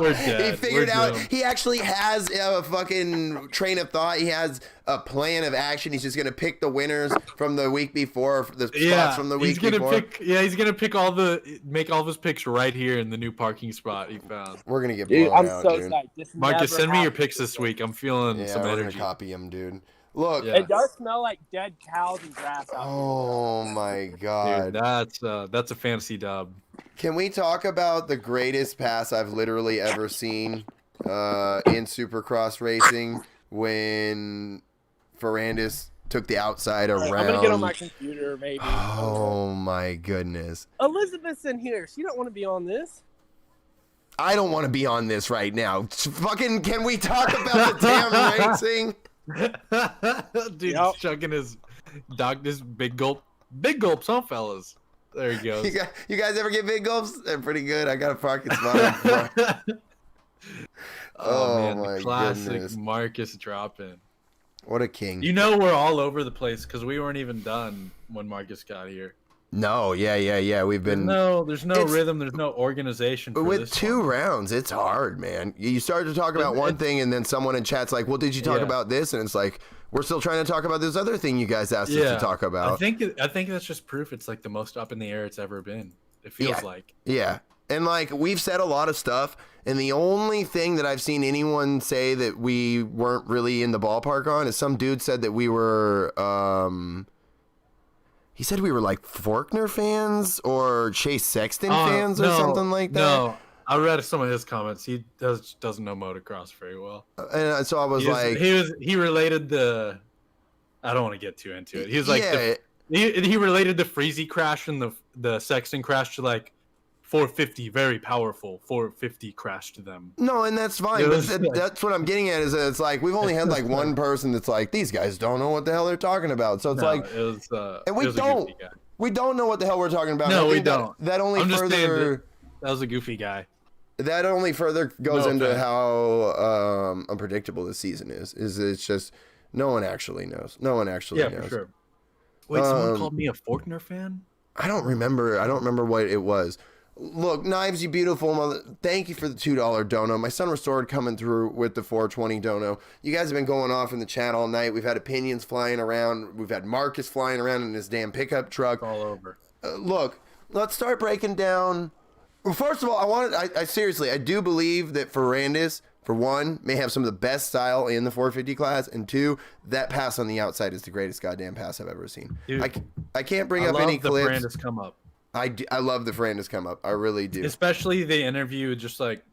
We're dead. He figured out. He actually has a fucking train of thought. He has a plan of action. He's just gonna pick the winners from the week before, the spots from the week before. He's gonna make all of his picks right here in the new parking spot he found. We're gonna get blown out, dude. Marcus, send me your picks this week. I'm feeling some energy. We're gonna copy him, dude. Look, it does smell like dead cows and grass out Oh my god, dude, that's a fantasy dub. Can we talk about the greatest pass I've literally ever seen in Supercross racing when Ferrandis took the outside around? I'm gonna get on my computer, maybe. Oh my goodness. Elizabeth's in here. She don't want to be on this. I don't want to be on this right now. Fucking, can we talk about the damn racing? Dude, he's chugging his this big gulps, huh, fellas? There he goes. You guys ever get big gulps? They're pretty good. I got a parking spot in front. Oh man, the classic Marcus dropping. What a king. You know, we're all over the place because we weren't even done when Marcus got here. No, yeah. We've been there's no rhythm, there's no organization. But with 2 rounds, it's hard, man. You start to talk about one thing, and then someone in chat's like, "Well, did you talk about this?" And it's like, we're still trying to talk about this other thing you guys asked us to talk about. I think that's just proof it's like the most up in the air it's ever been. It feels like. Yeah. And like we've said a lot of stuff, and the only thing that I've seen anyone say that we weren't really in the ballpark on is some dude said that we were he said we were like Forkner fans or Chase Sexton fans or something like that. No, I read some of his comments. He doesn't know motocross very well. And so I was he related the. I don't want to get too into it. He was like he related the Freezy crash and the Sexton crash to like 450, very powerful 450 crash to them. No, and that's fine. But that's what I'm getting at is that it's like we've only had like one person that's like these guys don't know what the hell they're talking about. So it's and we don't know what the hell we're talking about. No, we don't. That only further. That was a goofy guy. That only further goes into how unpredictable this season is. It's just no one actually knows. No one actually knows. Yeah, for sure. Wait, someone called me a Forkner fan? I don't remember what it was. Look, Knives, you beautiful mother. Thank you for the $2 dono. My son Restored coming through with the 420 dono. You guys have been going off in the chat all night. We've had opinions flying around. We've had Marcus flying around in his damn pickup truck. All over. Look, let's start breaking down. Well, first of all, I seriously, I do believe that Ferrandis, for one, may have some of the best style in the 450 class, and two, that pass on the outside is the greatest goddamn pass I've ever seen. Dude, I can't bring up any clips. Ferrandis come up. I love the Ferrandis come up. I really do. Especially the interview, just like,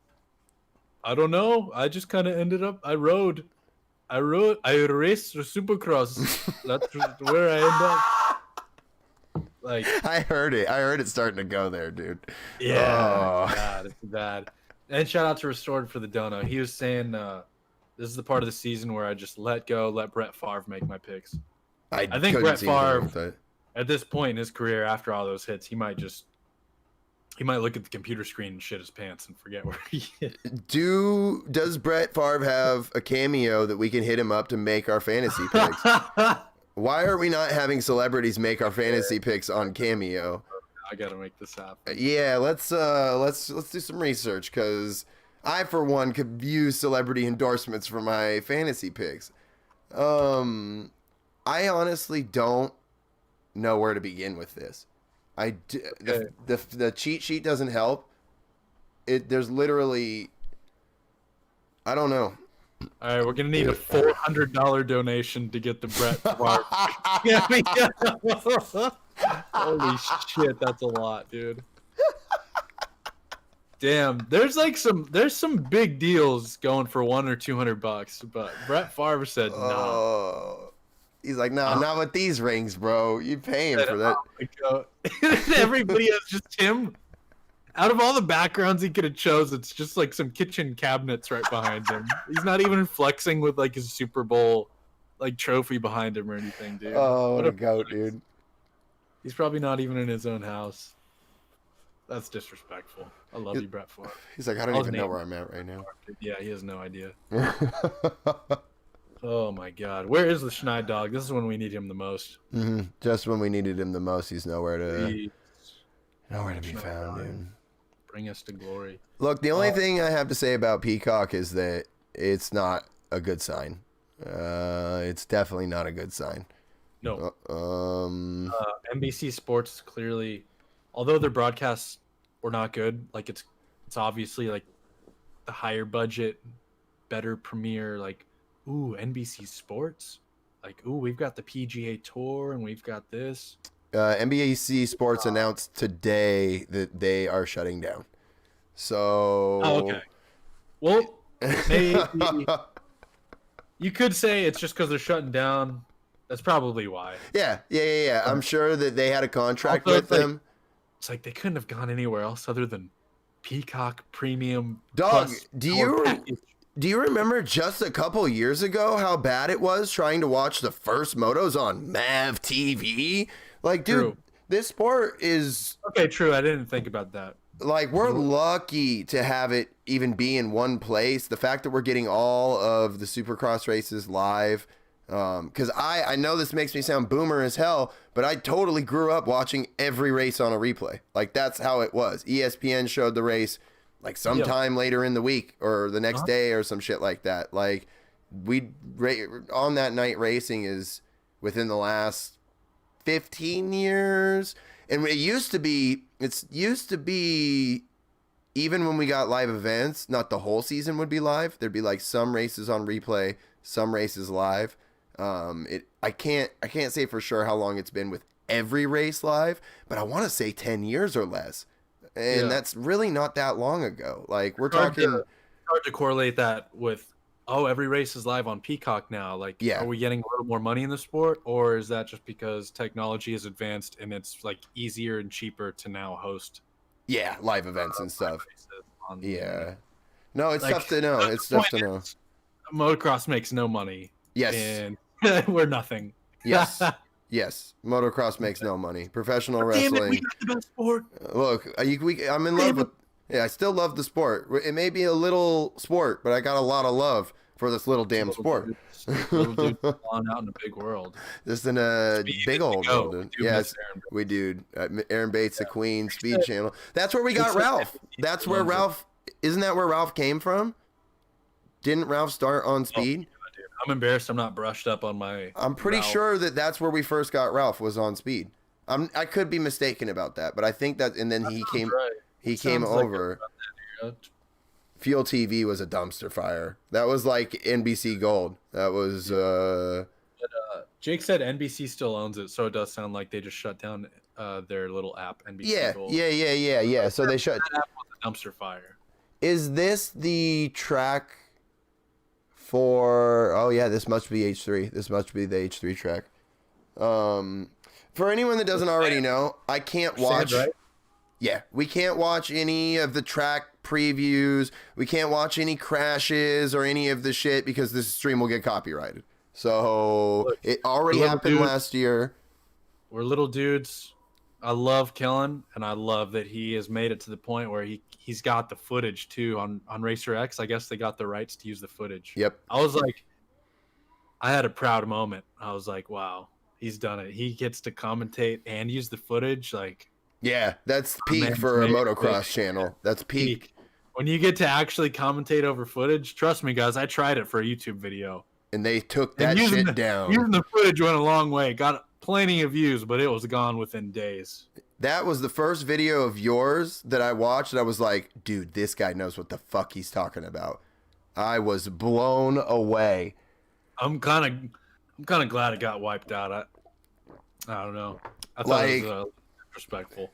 I don't know. I just kind of ended up. I raced the Supercross. That's where I end up. Like I heard it starting to go there, dude. Yeah, God, it's bad. And shout out to Restored for the dono. He was saying this is the part of the season where I just let Brett Favre make my picks. I think Brett Favre, at this point in his career, after all those hits, he might look at the computer screen and shit his pants and forget where he is. Does Brett Favre have a cameo that we can hit him up to make our fantasy picks? Why are we not having celebrities make our fantasy picks on Cameo? I gotta make this happen. Yeah, let's do some research, because I, for one, could use celebrity endorsements for my fantasy picks. I honestly don't know where to begin with this. The cheat sheet doesn't help. There's literally, I don't know. All right, we're gonna need a $400 donation to get the Brett Favre. Holy shit, that's a lot, dude. Damn, there's some big deals going for $100 or $200, but Brett Favre said no. He's like, no, not with these rings, bro. You paying for that? Everybody has just him. Out of all the backgrounds he could have chose, it's just like some kitchen cabinets right behind him. He's not even flexing with like his Super Bowl like trophy behind him or anything, dude. Oh, what a goat, dude. He's probably not even in his own house. That's disrespectful. I love you, Brett Favre. He's like, I don't even know where I'm at right now. Yeah, he has no idea. Oh my God, where is the Schneid dog? This is when we need him the most. Mm-hmm. Just when we needed him the most, he's nowhere to be found, dude. Bring us to glory. Look, the only thing I have to say about Peacock is that it's not a good sign. It's definitely not a good sign. No. NBC Sports clearly, although their broadcasts were not good, like it's obviously like the higher budget, better premiere, like, ooh, NBC Sports, like, ooh, we've got the PGA Tour and we've got this. NBC Sports announced today that they are shutting down. So. Oh, okay. Well, maybe you could say it's just because they're shutting down. That's probably why. Yeah. I'm sure that they had a contract with them. It's like they couldn't have gone anywhere else other than Peacock Premium. Dog, do you remember just a couple years ago how bad it was trying to watch the first motos on Mav TV? Like, dude, this sport is... Okay, true. I didn't think about that. Like, we're lucky to have it even be in one place. The fact that we're getting all of the Supercross races live... Because I know this makes me sound boomer as hell, but I totally grew up watching every race on a replay. Like, that's how it was. ESPN showed the race like sometime later in the week or the next day or some shit like that. Like, on that night racing is within the last 15 years. And it used to be even when we got live events, not the whole season would be live. There'd be like some races on replay, some races live. I can't say for sure how long it's been with every race live, but I want to say 10 years or less. And that's really not that long ago. Like we're talking hard to correlate that with every race is live on Peacock now. Like, are we getting a little more money in the sport, or is that just because technology has advanced and it's like easier and cheaper to now host live events and stuff? No, it's tough to know. It's tough to know. Motocross makes no money. Yes. And we're nothing. Yes. Yes. Motocross makes no money. Professional wrestling. Damn it, we got the best sport. Look, I'm in love with. Yeah, I still love the sport. It may be a little sport, but I got a lot of love for this little damn sport. Little dude on out in the big world. Just in a big old world. Yes, we do. Aaron Bates, the Queen, Speed Channel. That's where we got Ralph. That's where Ralph. Isn't that where Ralph came from? Didn't Ralph start on Speed? I'm embarrassed. I'm not brushed up on my. I'm pretty sure that's where we first got Ralph, was on Speed. I could be mistaken about that, but I think that. And then he came. Right. He came over. Fuel TV was a dumpster fire. That was like NBC Gold. That was. Jake said NBC still owns it, so it does sound like they just shut down their little app. NBC Gold. Yeah. So they shut. That app was a dumpster fire. Is this the track for? Oh yeah, this must be H3. This must be the H3 track. For anyone that doesn't already know, I can't watch. Right? Yeah, we can't watch any of the track previews. We can't watch any crashes or any of the shit because this stream will get copyrighted. So look, it already happened last year. We're little dudes. I love Kellen, and I love that he has made it to the point where he's got the footage too on Racer X. I guess they got the rights to use the footage. Yep. I had a proud moment. I was like, wow, he's done it. He gets to commentate and use the footage. Like. Yeah, that's peak for a motocross channel. That's peak. When you get to actually commentate over footage, trust me, guys, I tried it for a YouTube video. And they took that shit down. Using the footage went a long way. Got plenty of views, but it was gone within days. That was the first video of yours that I watched, and I was like, dude, this guy knows what the fuck he's talking about. I was blown away. I'm kind of glad it got wiped out. I don't know. I thought it was respectful.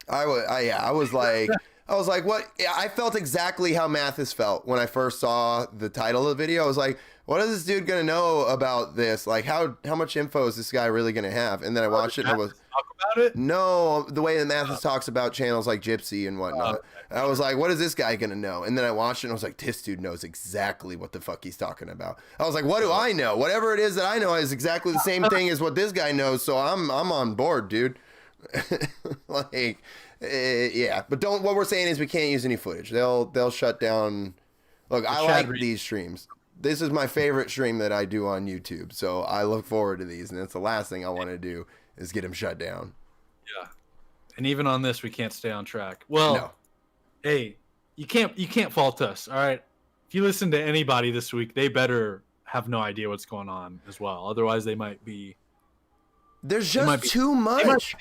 I was like, what? I felt exactly how Mathis felt when I first saw the title of the video. I was like, what is this dude gonna know about this? Like, how much info is this guy really gonna have? And then I watched it and I was talk about it. No, the way that Mathis talks about channels like Gypsy and whatnot. I was like, what is this guy gonna know? And then I watched it and I was like, this dude knows exactly what the fuck he's talking about. I was like, what do I know? Whatever it is that I know is exactly the same thing as what this guy knows. So I'm on board, dude. Yeah, but what we're saying is we can't use any footage. They'll shut down. Look, I like these streams. This is my favorite stream that I do on YouTube, so I look forward to these, and it's the last thing I want to do is get them shut down. Yeah, and even on this, we can't stay on track. Well, no. Hey, you can't fault us. All right, if you listen to anybody this week, they better have no idea what's going on as well. Otherwise, they might be. There's just too much.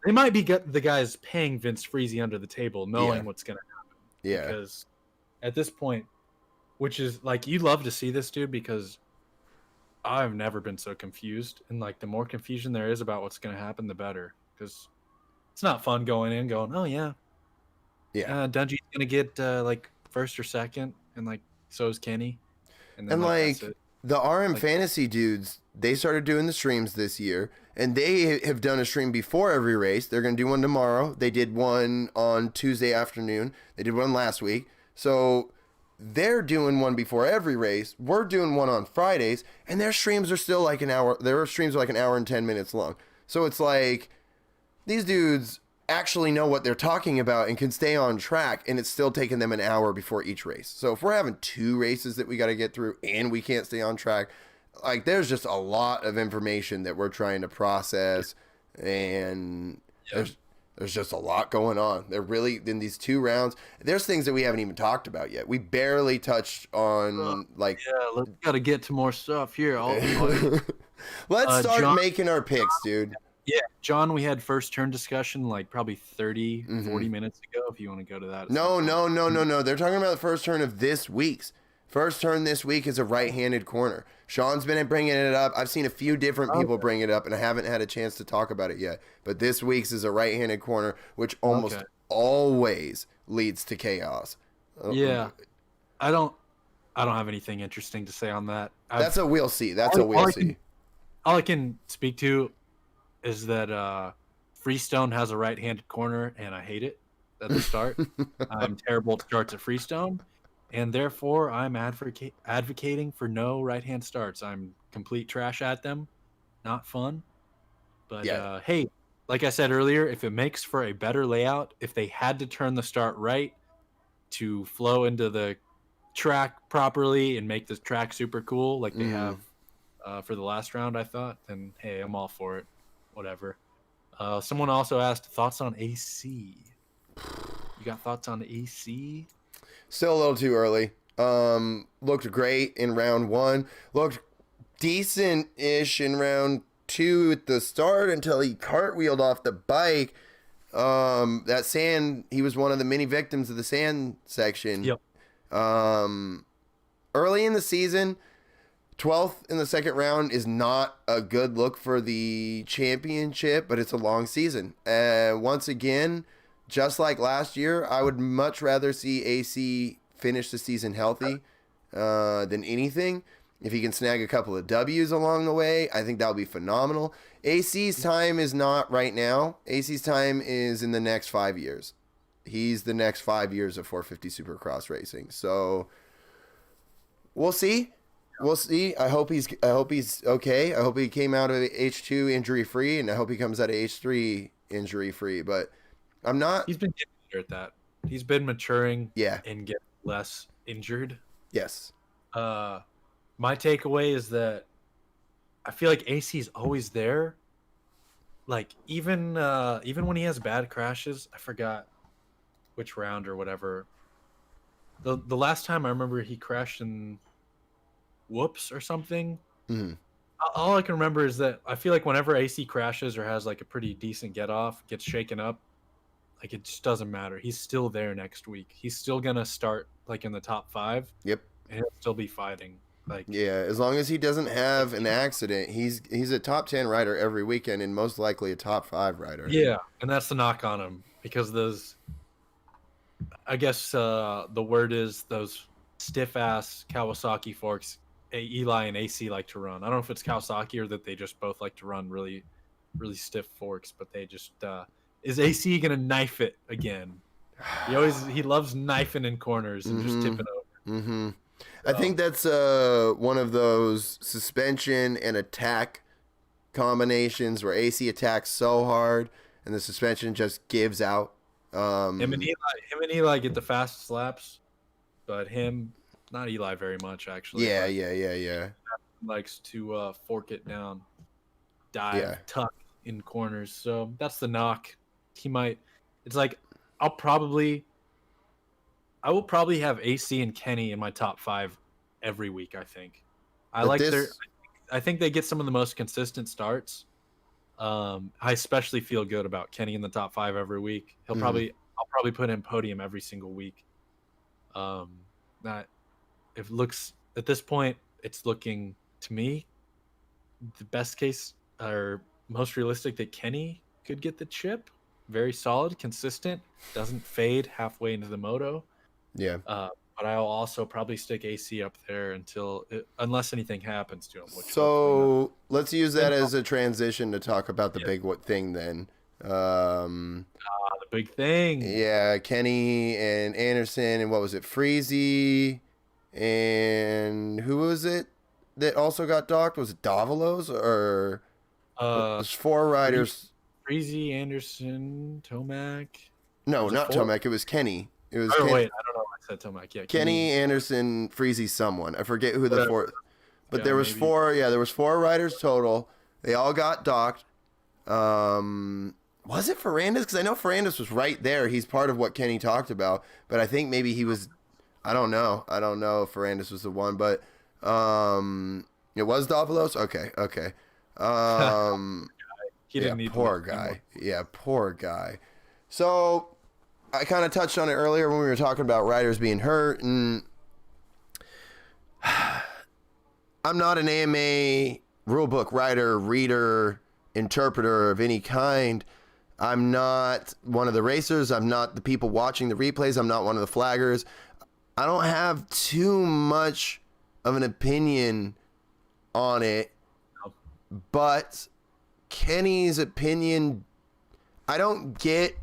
They might be the guys paying Vince Freezy under the table, knowing what's going to happen. Yeah. Because at this point, which is like, you love to see this, dude, because I've never been so confused. And like, the more confusion there is about what's going to happen, the better. Because it's not fun going, oh yeah, Dungy's going to get like first or second, and like so is Kenny. And then like the RM Fantasy dudes, they started doing the streams this year, and they have done a stream before every race. They're going to do one tomorrow. They did one on Tuesday afternoon. They did one last week. So they're doing one before every race. We're doing one on Fridays, and their streams are still like an hour. Their streams are like an hour and 10 minutes long. So it's like these dudes actually know what they're talking about and can stay on track, and it's still taking them an hour before each race. So if we're having 2 races that we got to get through and we can't stay on track, like there's just a lot of information that we're trying to process, and there's There's just a lot going on. They're really, in these 2 rounds, there's things that we haven't even talked about yet. We barely touched on, like... Yeah, let's got to get to more stuff here. Let's start John, making our picks, dude. Yeah, John, we had first turn discussion like probably 30, 40 minutes ago, if you want to go to that. No. They're talking about the first turn of this week's. First turn this week is a right-handed corner. Sean's been bringing it up. I've seen a few different people bring it up, and I haven't had a chance to talk about it yet. But this week's is a right-handed corner, which almost always leads to chaos. Yeah, I don't have anything interesting to say on that. That's a we'll see. All I can speak to is that Freestone has a right-handed corner, and I hate it at the start. I'm terrible at starts at Freestone. And therefore, I'm advocating for no right-hand starts. I'm complete trash at them. Not fun. But, hey, like I said earlier, if it makes for a better layout, if they had to turn the start right to flow into the track properly and make the track super cool like they have for the last round, I thought, then, hey, I'm all for it. Whatever. Someone also asked thoughts on AC. You got thoughts on AC? Still a little too early. Looked great in round 1. Looked decent-ish in round 2 at the start until he cartwheeled off the bike. That sand, he was one of the many victims of the sand section. Yep. Early in the season, 12th in the second round is not a good look for the championship, but it's a long season. Once again, just like last year, I would much rather see AC finish the season healthy than anything. If he can snag a couple of W's along the way, I think that would be phenomenal. AC's time is not right now. AC's time is in the next 5 years. He's the next 5 years of 450 Supercross racing. So we'll see. We'll see. I hope he's okay. I hope he came out of H2 injury free, and I hope he comes out of H3 injury free. But I'm not. He's been getting better at that. He's been maturing. Yeah. And getting less injured. Yes. My takeaway is that I feel like AC is always there. Like even when he has bad crashes, I forgot which round or whatever. The last time I remember he crashed in Whoops or something. Mm-hmm. All I can remember is that I feel like whenever AC crashes or has like a pretty decent get off, gets shaken up, like it just doesn't matter. He's still there next week. He's still gonna start like in the top 5. Yep. And he'll still be fighting. Like yeah, as long as he doesn't have an accident, he's a top 10 rider every weekend and most likely a top 5 rider. Yeah, and that's the knock on him because those, I guess the word is those stiff ass Kawasaki forks Eli and AC like to run. I don't know if it's Kawasaki or that they just both like to run really, really stiff forks, but they just is AC gonna knife it again? He loves knifing in corners and just tipping over. Mm-hmm. I think that's one of those suspension and attack combinations where AC attacks so hard and the suspension just gives out. Him and Eli get the fast slaps, but not Eli very much actually. Yeah. Likes to fork it down, dive, tuck in corners. So that's the knock. He might. It's like I will probably have AC and Kenny in my top 5 every week. I think. I think they get some of the most consistent starts. I especially feel good about Kenny in the top 5 every week. I'll probably put him podium every single week. If it looks at this point, it's looking to me the best case or most realistic that Kenny could get the chip. Very solid, consistent, doesn't fade halfway into the moto. Yeah. But I'll also probably stick AC up there unless anything happens to him. So let's use that as a transition to talk about the big thing then. The big thing. Yeah, Kenny and Anderson and what was it, Freezy, and who was it that also got docked? Was it Davalos or it was 4 riders? Freezy, Anderson, Tomac. No, not Tomac. It was Kenny. It was. Oh wait, I don't know. I said Tomac. Yeah, Kenny, Anderson, Freezy, someone. I forget who the 4th. But there was maybe 4. Yeah, there was 4 riders total. They all got docked. Was it Ferrandis? Because I know Ferrandis was right there. He's part of what Kenny talked about, but I think maybe he was. I don't know. I don't know if Ferrandis was the one, but it was Davalos. Okay. He didn't need poor guy. Yeah, poor guy. So I kind of touched on it earlier when we were talking about riders being hurt, and I'm not an AMA rulebook writer, reader, interpreter of any kind. I'm not one of the racers. I'm not the people watching the replays. I'm not one of the flaggers. I don't have too much of an opinion on it, but Kenny's opinion, I don't get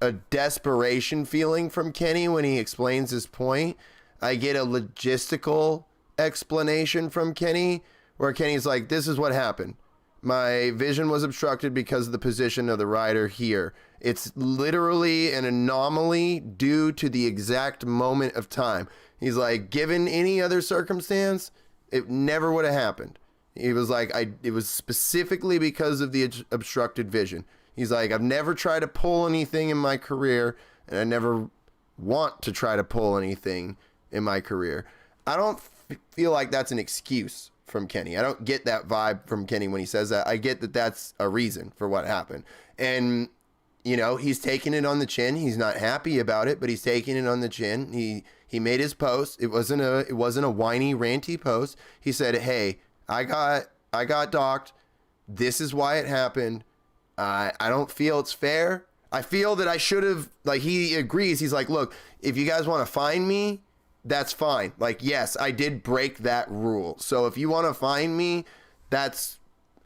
a desperation feeling from Kenny when he explains his point. I get a logistical explanation from Kenny where Kenny's like, this is what happened. My vision was obstructed because of the position of the rider here. It's literally an anomaly due to the exact moment of time. He's like, given any other circumstance, it never would have happened. He was like, it was specifically because of the obstructed vision. He's like, I've never tried to pull anything in my career, and I never want to try to pull anything in my career. I don't feel like that's an excuse from Kenny. I don't get that vibe from Kenny when he says that. I get that that's a reason for what happened. And, you know, he's taking it on the chin. He's not happy about it, but he's taking it on the chin. He made his post. It wasn't a whiny, ranty post. He said, hey, I got docked. This is why it happened. I don't feel it's fair. I feel that I should have, like, he agrees. He's like, look, if you guys want to fine me, that's fine. Like, yes, I did break that rule. So if you want to fine me, that's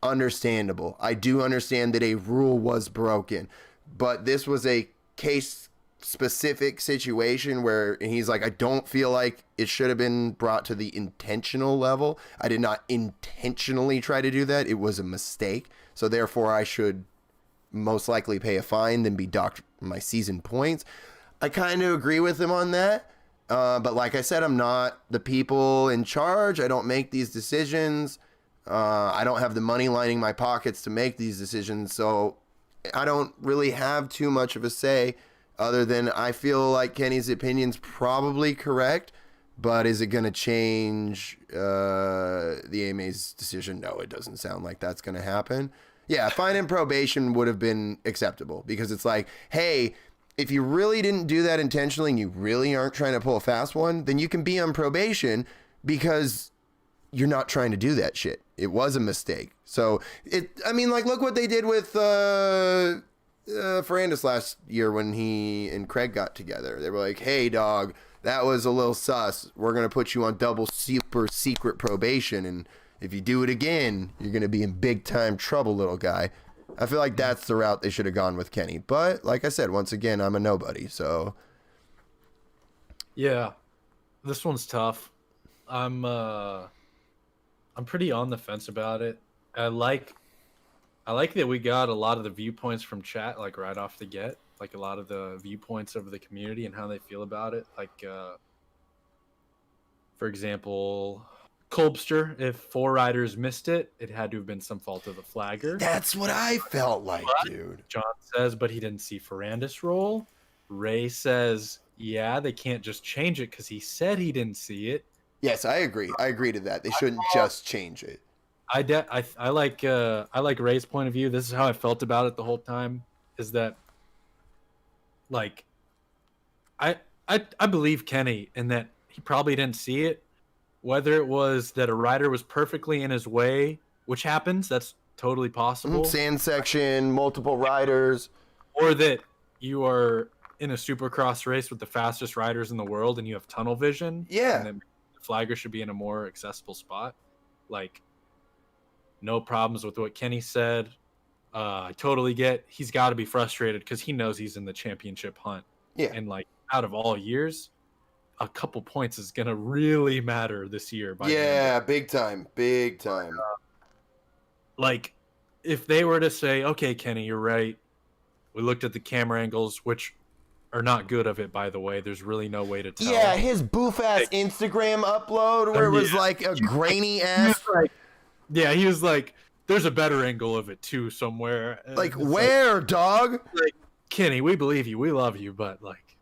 understandable. I do understand that a rule was broken, but this was a case specific situation where he's like, I don't feel like it should have been brought to the intentional level. I did not intentionally try to do that. It was a mistake. So therefore I should most likely pay a fine than be docked my season points. I kind of agree with him on that. But like I said, I'm not the people in charge. I don't make these decisions. I don't have the money lining my pockets to make these decisions. So I don't really have too much of a say other than I feel like Kenny's opinion's probably correct. But is it going to change the AMA's decision? No, it doesn't sound like that's going to happen. Yeah, fine and probation would have been acceptable because it's like, hey, if you really didn't do that intentionally and you really aren't trying to pull a fast one, then you can be on probation because you're not trying to do that shit. It was a mistake. So, look what they did with Ferrandis last year when he and Craig got together. They were like, hey, dog, that was a little sus. We're going to put you on double super secret probation. And if you do it again, you're going to be in big time trouble, little guy. I feel like that's the route they should have gone with Kenny. But like I said, once again, I'm a nobody. So yeah, this one's tough. I'm pretty on the fence about it. I like that we got a lot of the viewpoints from chat, like right off the get, like a lot of the viewpoints of the community and how they feel about it. Like, for example, Kolbster, if 4 riders missed it, it had to have been some fault of the flagger. That's what I felt like, dude. John says, but he didn't see Ferrandis roll. Ray says, yeah, they can't just change it because he said he didn't see it. Yes, I agree. I agree to that. They shouldn't just change it. I like Ray's point of view. This is how I felt about it the whole time. Is that, like, I believe Kenny in that he probably didn't see it. Whether it was that a rider was perfectly in his way, which happens, that's totally possible. Sand section, multiple riders. Or that you are in a Supercross race with the fastest riders in the world and you have tunnel vision. Yeah. And then the flagger should be in a more accessible spot. Like, no problems with what Kenny said. I totally get he's got to be frustrated because he knows he's in the championship hunt. Yeah. And, like, out of all years, a couple points is going to really matter this year. Yeah, big time. Big time. Like, if they were to say, okay, Kenny, you're right. We looked at the camera angles, which are not good of it, by the way. There's really no way to tell. Yeah, his boof-ass Instagram upload where it was like a grainy-ass... He was like, there's a better angle of it too somewhere. Like It's where, dog? like, Kenny, we believe you, we love you, but like,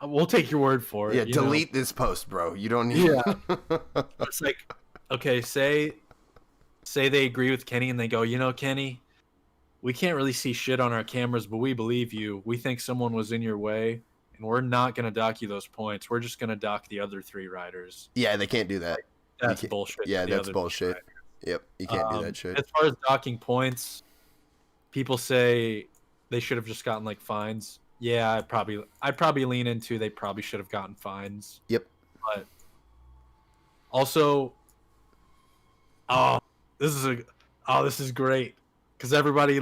we'll take your word for it. Yeah, you delete this post, bro. You don't need. Yeah. It's like, okay, say they agree with Kenny and they go, Kenny, we can't really see shit on our cameras, but we believe you. We think someone was in your way, and we're not going to dock you those points. We're just going to dock the other 3 riders. Yeah, they can't do that. That's bullshit. Yeah, that's bullshit. Yep, you can't do that shit. As far as docking points, people say they should have just gotten like fines. Yeah, I'd probably lean into they probably should have gotten fines. Yep. But also, this is great because everybody.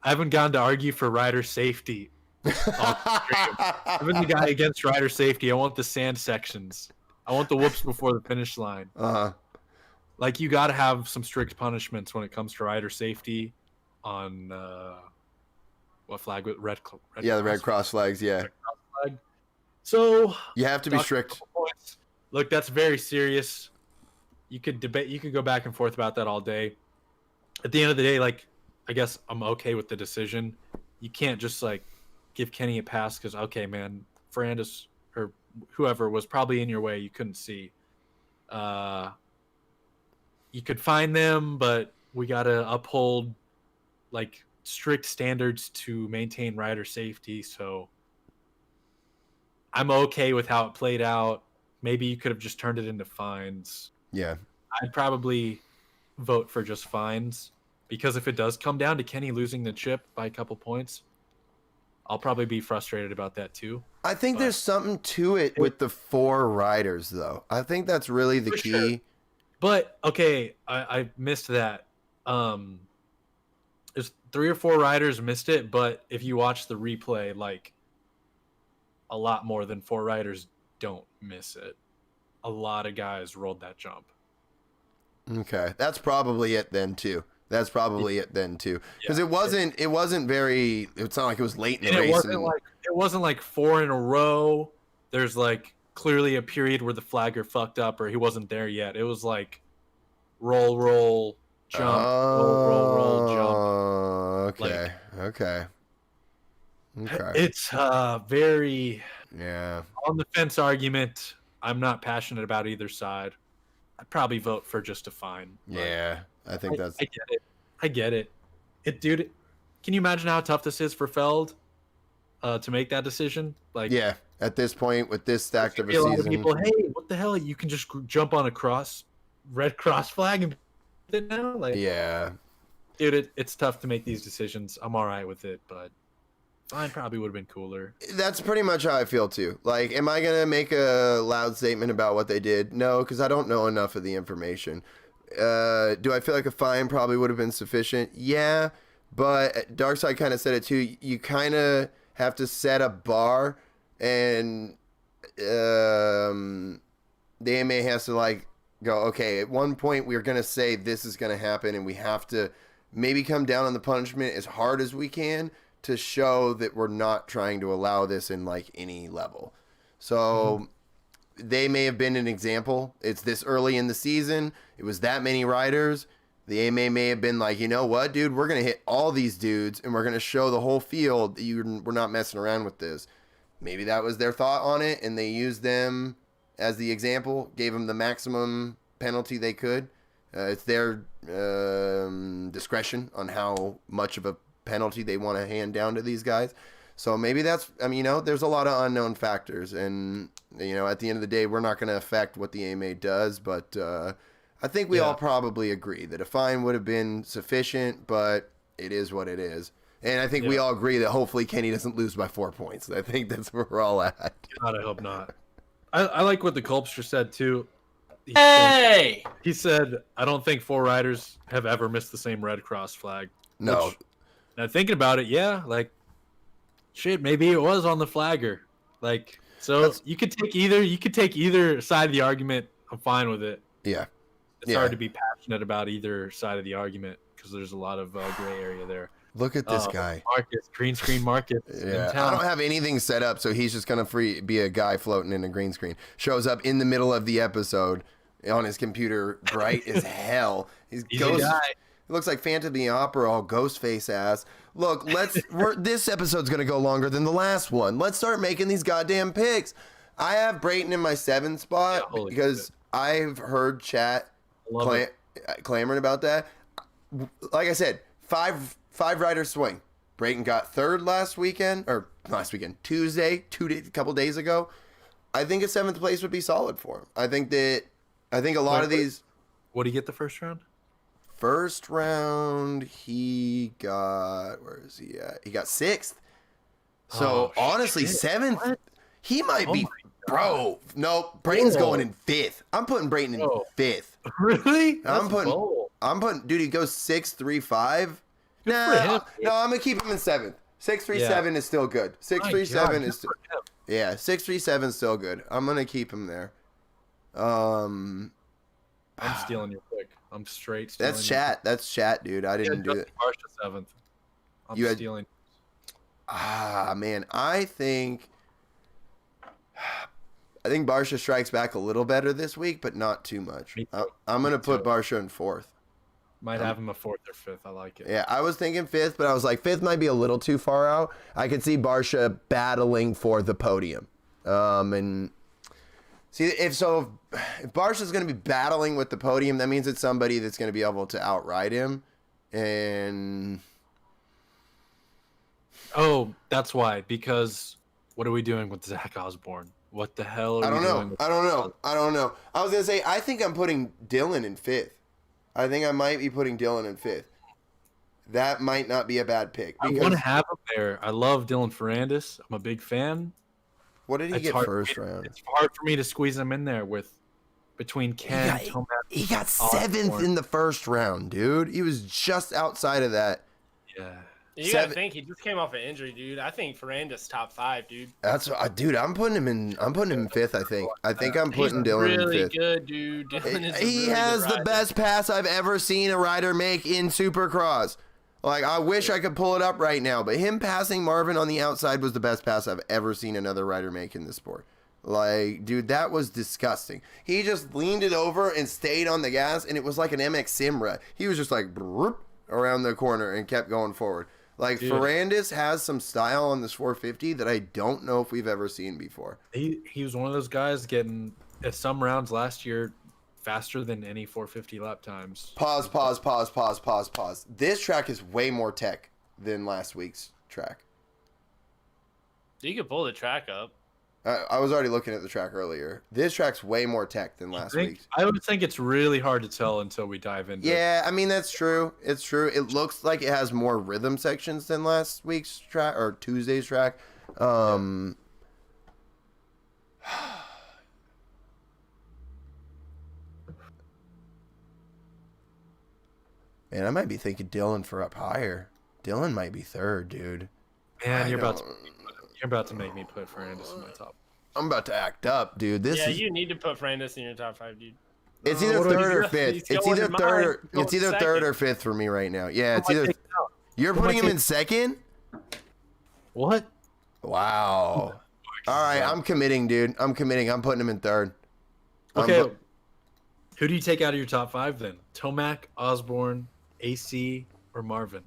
I haven't gone to argue for rider safety. I've been the guy against rider safety. I want the sand sections. I want the whoops before the finish line. Like, you got to have some strict punishments when it comes to rider safety on what flag? Red yeah, the red cross flags, yeah. Cross flag. So you have to be strict. Look, that's very serious. You could debate. You could go back and forth about that all day. At the end of the day, like, I guess I'm okay with the decision. You can't just like give Kenny a pass because, okay, man, Ferrandis or whoever was probably in your way. You couldn't see. You could find them, but we got to uphold like strict standards to maintain rider safety. So I'm okay with how it played out. Maybe you could have just turned it into fines. Yeah. I'd probably vote for just fines because if it does come down to Kenny losing the chip by a couple points, I'll probably be frustrated about that too. I think there's something to it with the 4 riders, though. I think that's really the key. Sure. But, okay, I missed that. There's 3 or 4 riders missed it, but if you watch the replay, like, a lot more than 4 riders don't miss it. A lot of guys rolled that jump. Okay, that's probably it then too. Because it wasn't very. It's not like it was late in the race. It wasn't like 4 in a row. There's like clearly a period where the flagger fucked up or he wasn't there yet. It was like roll, jump, roll, jump. Okay. It's very on the fence argument. I'm not passionate about either side. I'd probably vote for just a fine. Yeah, I think that's. I get it. Dude, can you imagine how tough this is for Feld to make that decision? Like, yeah, at this point with this stacked of a season, people, hey, what the hell? You can just jump on a red cross flag and it now. Like, yeah, dude, it's tough to make these decisions. I'm all right with it, but fine probably would have been cooler. That's pretty much how I feel too. Like, am I gonna make a loud statement about what they did? No, because I don't know enough of the information. Do I feel like a fine probably would have been sufficient? Yeah, but Darkside kind of said it too. You kind of have to set a bar, and the AMA has to like go, okay, at one point we're going to say this is going to happen, and we have to maybe come down on the punishment as hard as we can to show that we're not trying to allow this in like any level. So they may have been an example. It's this early in the season. It was that many riders. The AMA may have been like, you know what, dude, we're going to hit all these dudes and we're going to show the whole field that we're not messing around with this. Maybe that was their thought on it, and they used them as the example, gave them the maximum penalty they could. It's their discretion on how much of a penalty they want to hand down to these guys. So maybe that's, I mean, there's a lot of unknown factors, and, at the end of the day, we're not going to affect what the AMA does, but I think we all probably agree that a fine would have been sufficient, but it is what it is. And I think we all agree that hopefully Kenny doesn't lose by 4 points. I think that's where we're all at. God, I hope not. I like what the Culpster said, too. He said, I don't think 4 riders have ever missed the same Red Cross flag. No. Now, thinking about it, like, shit, maybe it was on the flagger. Like, so you could take either side of the argument. I'm fine with it. Yeah. It's hard to be passionate about either side of the argument because there's a lot of gray area there. Look at this guy. Marcus, green screen Marcus. Yeah, I don't have anything set up, so he's just going to be a guy floating in a green screen. Shows up in the middle of the episode on his computer, bright as hell. He's a guy. It looks like Phantom of the Opera, all ghost face ass. Look, this episode's going to go longer than the last one. Let's start making these goddamn picks. I have Brayton in my 7 spot because I've heard chat clamoring about that. Like I said, five rider swing. Brayton got 3rd Tuesday, a couple days ago. I think a 7th place would be solid for him. I think a lot of these. What did he get the first round? First round, he got, where is he at? He got 6th. So honestly, shit. 7th, what? He might be, bro. No, Brayton's going in 5th. I'm putting Brayton in 5th. Really? I'm putting, dude, he goes 6, 3, 5. No, I'm gonna keep him in 7th. 6, 3, 7 is still good. 6, 3, 7 is still, 6, 3, 7 is still good. I'm gonna keep him there. I'm stealing your pick. I'm straight stealing. That's chat, dude. I didn't do it. Barsha 7th. I'm stealing. Man, I think Barsha strikes back a little better this week, but not too much. I'm gonna put Barsha in 4th. Might have him a 4th or 5th. I like it. Yeah, I was thinking 5th, but I was like 5th might be a little too far out. I could see Barsha battling for the podium, and see if Barsha's going to be battling with the podium, that means it's somebody that's going to be able to outride him, and that's why. Because what are we doing with Zach Osborne? What the hell? I don't know. I don't know. I was going to say I think I'm putting Dylan in 5th. I think I might be putting Dylan in 5th. That might not be a bad pick. I want to have him there. I love Dylan Ferrandis. I'm a big fan. What did he get first round? It's hard for me to squeeze him in there between Ken and Tomac. He got 7th in the first round, dude. He was just outside of that. Yeah. You gotta think he just came off an injury, dude. I think Ferrandis top 5, dude. Dude. I'm putting him in 5th. I think I'm putting Dylan in 5th. Really good, dude. He has the best pass I've ever seen a rider make in Supercross. Like, I wish I could pull it up right now, but him passing Marvin on the outside was the best pass I've ever seen another rider make in this sport. Like, dude, that was disgusting. He just leaned it over and stayed on the gas, and it was like an MX Simra. He was just like around the corner and kept going forward. Like, dude, Ferrandis has some style on this 450 that I don't know if we've ever seen before. He was one of those guys getting, at some rounds last year, faster than any 450 lap times. Pause. This track is way more tech than last week's track. You could pull the track up. I was already looking at the track earlier. This track's way more tech than last week's. I would think it's really hard to tell until we dive into it. Yeah, I mean, that's true. It's true. It looks like it has more rhythm sections than last week's track or Tuesday's track. Man, I might be thinking Dylan for up higher. Dylan might be 3rd, dude. Man, you're about to make me put Ferrandis in my top. I'm about to act up, dude. You need to put Ferrandis in your top 5, dude. It's either 3rd or 5th. It's either 3rd or 5th for me right now. Yeah, it's either. You're putting him in 2nd? What? Wow. All right, I'm committing, dude. I'm committing. I'm putting him in 3rd. Okay. Who do you take out of your top 5 then? Tomac, Osborne, AC, or Marvin?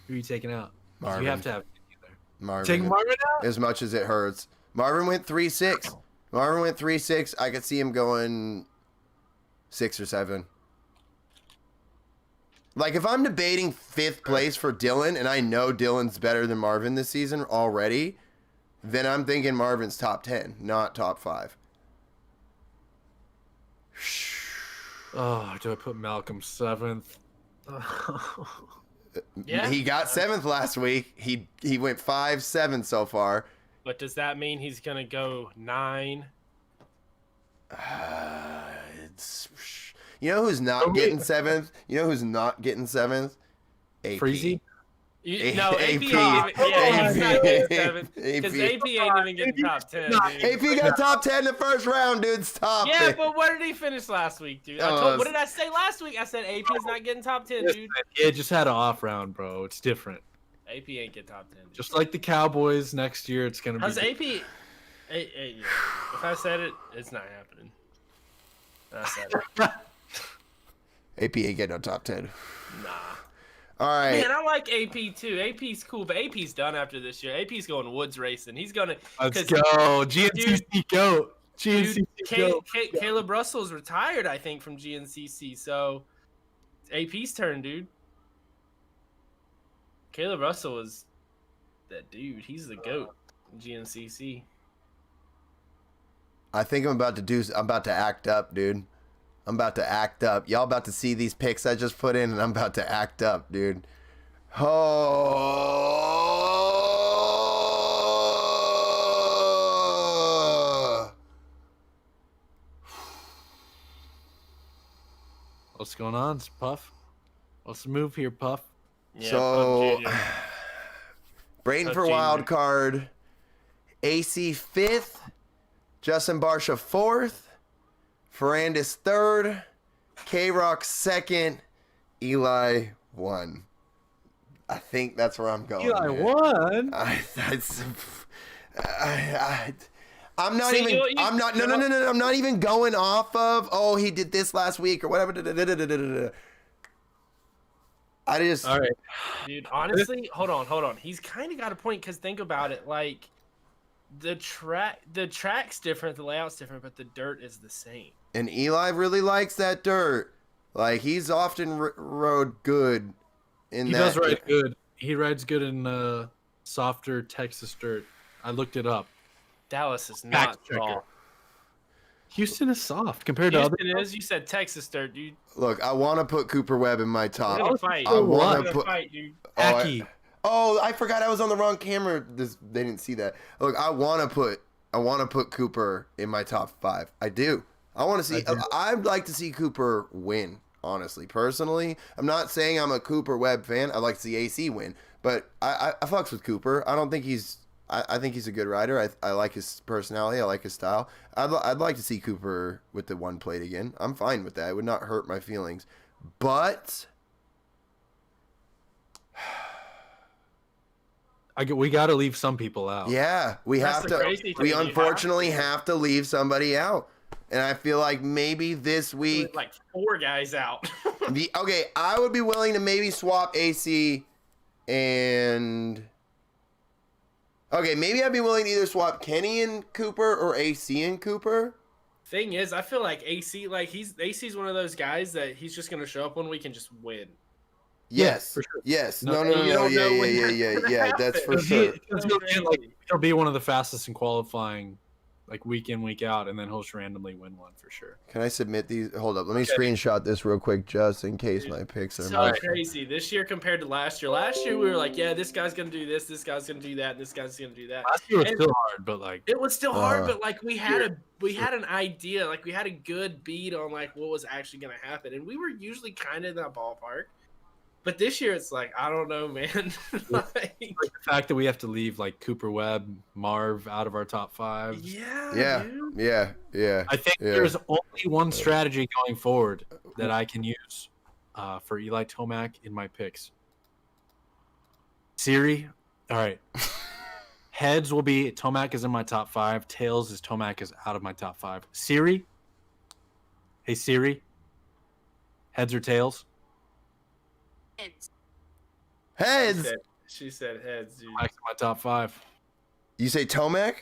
Who are you taking out? Marvin. You have to have either. Marvin. Take Marvin out? As much as it hurts. Marvin went 3-6. I could see him going 6 or 7. Like, if I'm debating 5th place for Dylan, and I know Dylan's better than Marvin this season already, then I'm thinking Marvin's top 10, not top 5. Oh, do I put Malcolm 7th? Yeah. He got 7th last week. He went 5-7 so far. But does that mean he's gonna go 9? You know who's not getting 7th? You know who's not getting 7th? AP. Freezy? No, AP. He's not getting 7th. Because AP ain't even getting top 10. Dude. AP got top 10 in the first round, dude. Stop it. But where did he finish last week, dude? What did I say last week? I said AP's not getting top 10, dude. Yeah, just had an off round, bro. It's different. AP ain't get top 10. Dude. Just like the Cowboys next year, it's gonna be. How's AP? If I said it, it's not happening. I said it. AP ain't get no top 10. Nah. All right. Man, I like AP too. AP's cool, but AP's done after this year. AP's going woods racing. He's gonna. Let's go, GNCC goat. GNCC goat. Caleb Russell's retired, I think, from GNCC. So it's AP's turn, dude. Caleb Russell is that dude. He's the goat. GNCC. I think I'm about to act up, dude. I'm about to act up. Y'all about to see these picks I just put in, and I'm about to act up, dude. Oh. What's going on, Puff? What's the move here, Puff? Yeah, So, Brayton Puff for Jr. wild card. AC 5th. Justin Barsha 4th. Ferrandis 3rd. K-Rock 2nd. Eli 1. I think that's where I'm going. Eli won. I'm not even. I'm not. No. I'm not even going off of. Oh, he did this last week or whatever. I just. All right, dude. Honestly, hold on. He's kind of got a point because think about it. Like the track's different, the layout's different, but the dirt is the same. And Eli really likes that dirt. Like he's often rode good. He does ride good. He rides good in softer Texas dirt. I looked it up. Dallas is not soft. Houston is soft compared to other. It is. You said Texas dirt, dude. Look, I want to put Cooper Webb in my top. We're gonna fight. I want to put. Fight, dude. Oh, I forgot I was on the wrong camera. They didn't see that. Look, I want to put Cooper in my top 5. I do. I want to see. I'd like to see Cooper win. Honestly, personally, I'm not saying I'm a Cooper Webb fan. I'd like to see AC win, but I fucks with Cooper. I don't think he's. I think he's a good rider. I like his personality. I like his style. I'd like to see Cooper with the 1 plate again. I'm fine with that. It would not hurt my feelings. But we got to leave some people out. yeah, we have to. We unfortunately have to leave somebody out. And I feel like maybe this week, like 4 guys out. Okay, I would be willing to maybe swap AC and. Okay, maybe I'd be willing to either swap Kenny and Cooper or AC and Cooper. Thing is, I feel like AC, AC's one of those guys that he's just gonna show up one week and just win. Yes, for sure. Yes, no, yeah. That's for sure. He'll be one of the fastest in qualifying, like week in, week out, and then he'll just randomly win one for sure. Can I submit these? Hold up, let me screenshot this real quick just in case my picks are so crazy this year compared to last year. Last year we were like, yeah, this guy's gonna do this guy's gonna do that, and this guy's gonna do that. Last year was still hard, but like it was still hard, but like we had an idea, like we had a good beat on like what was actually gonna happen, and we were usually kind of in that ballpark. But this year, it's like, I don't know, man. like the fact that we have to leave like Cooper Webb, Marv out of our top 5. Yeah. I think there's only one strategy going forward that I can use for Eli Tomac in my picks. Siri, all right. Heads will be Tomac is in my top 5. Tails is Tomac is out of my top 5. Siri, hey Siri, heads or tails? Heads. She said heads, dude. Tomac's in my top 5. You say Tomac?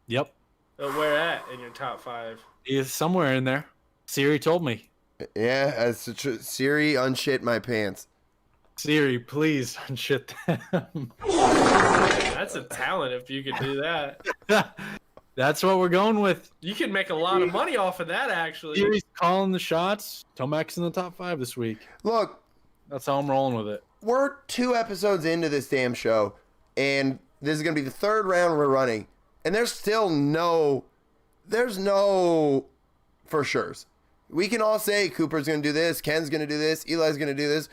Yep. Where at in your top 5? He is somewhere in there. Siri told me. Yeah, Siri unshit my pants. Siri, please unshit them. That's a talent if you could do that. That's what we're going with. You can make a lot of money off of that, actually. Siri's calling the shots. Tomac's in the top 5 this week. Look. That's how I'm rolling with it. We're 2 episodes into this damn show, and this is going to be the 3rd round we're running, and there's no for sure's. We can all say Cooper's going to do this, Ken's going to do this, Eli's going to do this.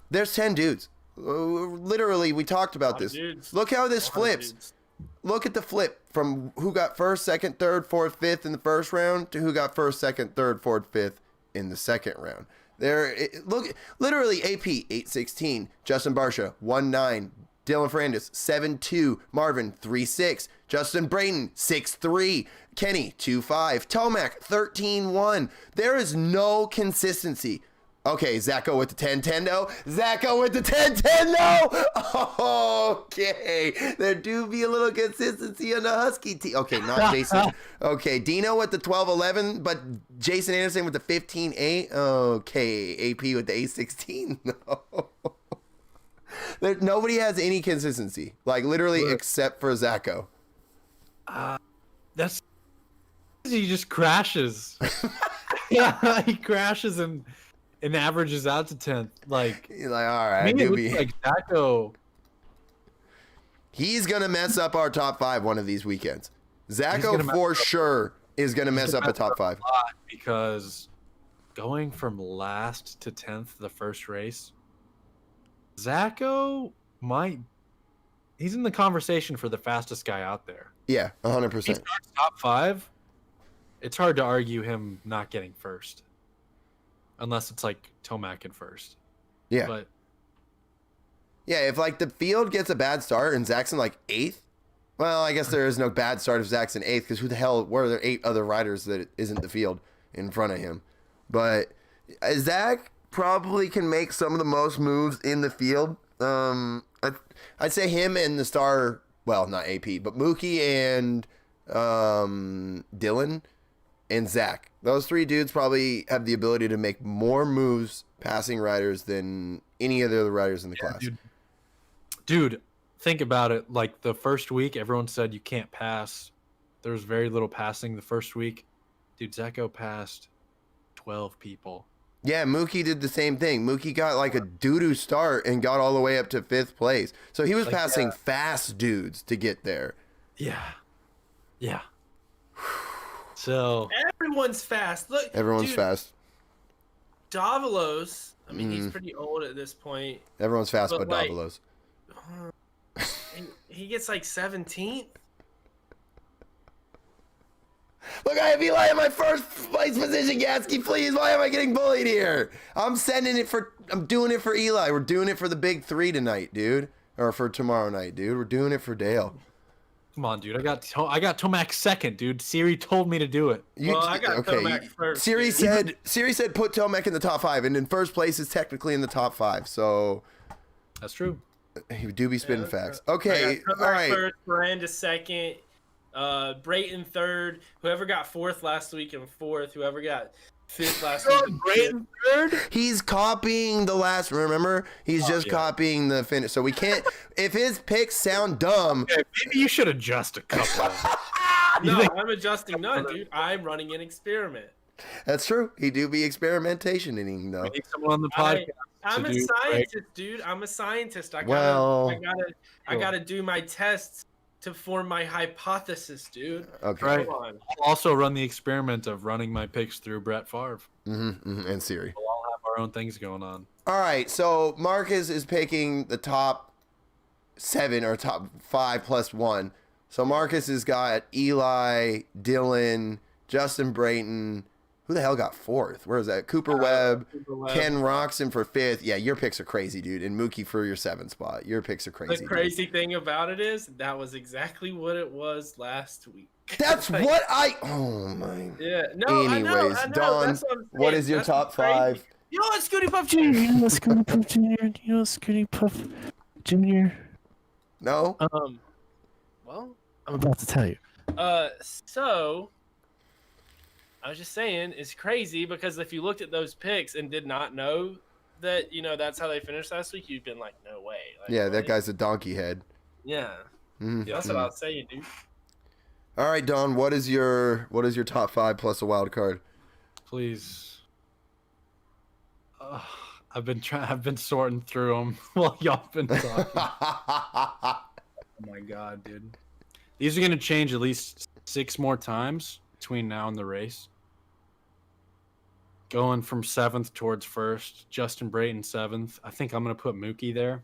There's 10 dudes. Literally, we talked about this. Dudes. Look how this flips. Dudes. Look at the flip from who got 1st, 2nd, 3rd, 4th, 5th in the 1st round to who got 1st, 2nd, 3rd, 4th, 5th in the 2nd round. Look, literally AP 816, Justin Barsha 19, Dylan Ferrandis 7-2, Marvin 3-6, Justin Brayton 6-3, Kenny 2-5, Tomac 13-1. There is no consistency Okay, Zacho with the 10-10 though. Zacho with the 10-10 though. Okay, there do be a little consistency on the Husky team. Okay, not Jason. Okay, Dino with the 12-11, but Jason Anderson with the 15-8. Okay, AP with the 8-16. No. Nobody has any consistency, like literally except for Zacho. That's he just crashes. Yeah, he crashes and averages out to 10th. Like, He's like, all right, it looks like Zacho. He's gonna mess up our top 5 one of these weekends. Zacho for sure is gonna mess up a top 5 because going from last to 10th the first race, Zacho he's in the conversation for the fastest guy out there. Yeah, 100%. He starts top 5. It's hard to argue him not getting first, unless it's like Tomac in first. Yeah, but yeah, if like the field gets a bad start and Zach's in like 8th, well, I guess there is no bad start if Zach's in 8th because who the hell were there 8 other riders that isn't the field in front of him? But Zach probably can make some of the most moves in the field. I'd say him and the star, well, not AP, but Mookie and Dylan and Zach. Those 3 dudes probably have the ability to make more moves passing riders than any of the other riders in the class. Dude, think about it. Like the first week, everyone said you can't pass. There was very little passing the first week. Dude, Zacho passed 12 people. Yeah, Mookie did the same thing. Mookie got like a doo-doo start and got all the way up to 5th place. So he was like, passing fast dudes to get there. Yeah. Yeah. So everyone's fast. Look, everyone's fast. Davalos, I mean, he's pretty old at this point. Everyone's fast, but like, Davalos. He gets like 17th. Look, I have Eli in my first place position, Gasky, please. Why am I getting bullied here? I'm doing it for Eli. We're doing it for the big 3 tonight, dude. Or for tomorrow night, dude. We're doing it for Dale. Come on, dude. I got Tomac second, dude. Siri told me to do it. I got Tomac first. Siri said put Tomac in the top 5, and in first place is technically in the top 5. So that's true. He do be spitting facts. Okay, all right. First, Miranda second, Brayton third. Whoever got 4th last week in 4th. Whoever got 5th last week in Brayton third. He's copying the last. Remember, he's just copying the finish. So we can't. If his picks sound dumb, okay, maybe you should adjust a couple. No, I'm adjusting none, dude. I'm running an experiment. That's true. He do be experimentationing though. We need someone on the podcast. I'm a scientist, dude. I'm a scientist. I gotta do my tests to form my hypothesis, dude. Okay. Right. I'll also run the experiment of running my picks through Brett Favre. And Siri. We'll all have our own things going on. All right. So Marcus is picking the top 7 or top 5 plus 1. So Marcus has got Eli, Dylan, Justin Brayton. Who the hell got 4th? Where is that? Cooper Webb, Ken Roxon for 5th. Yeah, your picks are crazy, dude. And Mookie for your 7th spot. Your picks are crazy. The crazy thing about it is that was exactly what it was last week. That's like, what I. Oh my. Yeah. No. Anyways, I know. Don, what is your top 5? You know what, Scooty Puff Jr. You know Scooty Puff Jr. You know Scooty Puff Jr. No. Well, I'm about to tell you. So. I was just saying, it's crazy because if you looked at those picks and did not know that, that's how they finished last week, you'd been like, no way. Like, yeah, that guy's a donkey head. Yeah. That's what I was saying, dude. All right, Don, what is your top 5 plus a wild card? Please. I've been sorting through them while y'all been talking. Oh my god, dude. These are going to change at least 6 more times between now and the race. Going from 7th towards 1st. Justin Brayton 7th. I think I'm going to put Mookie there.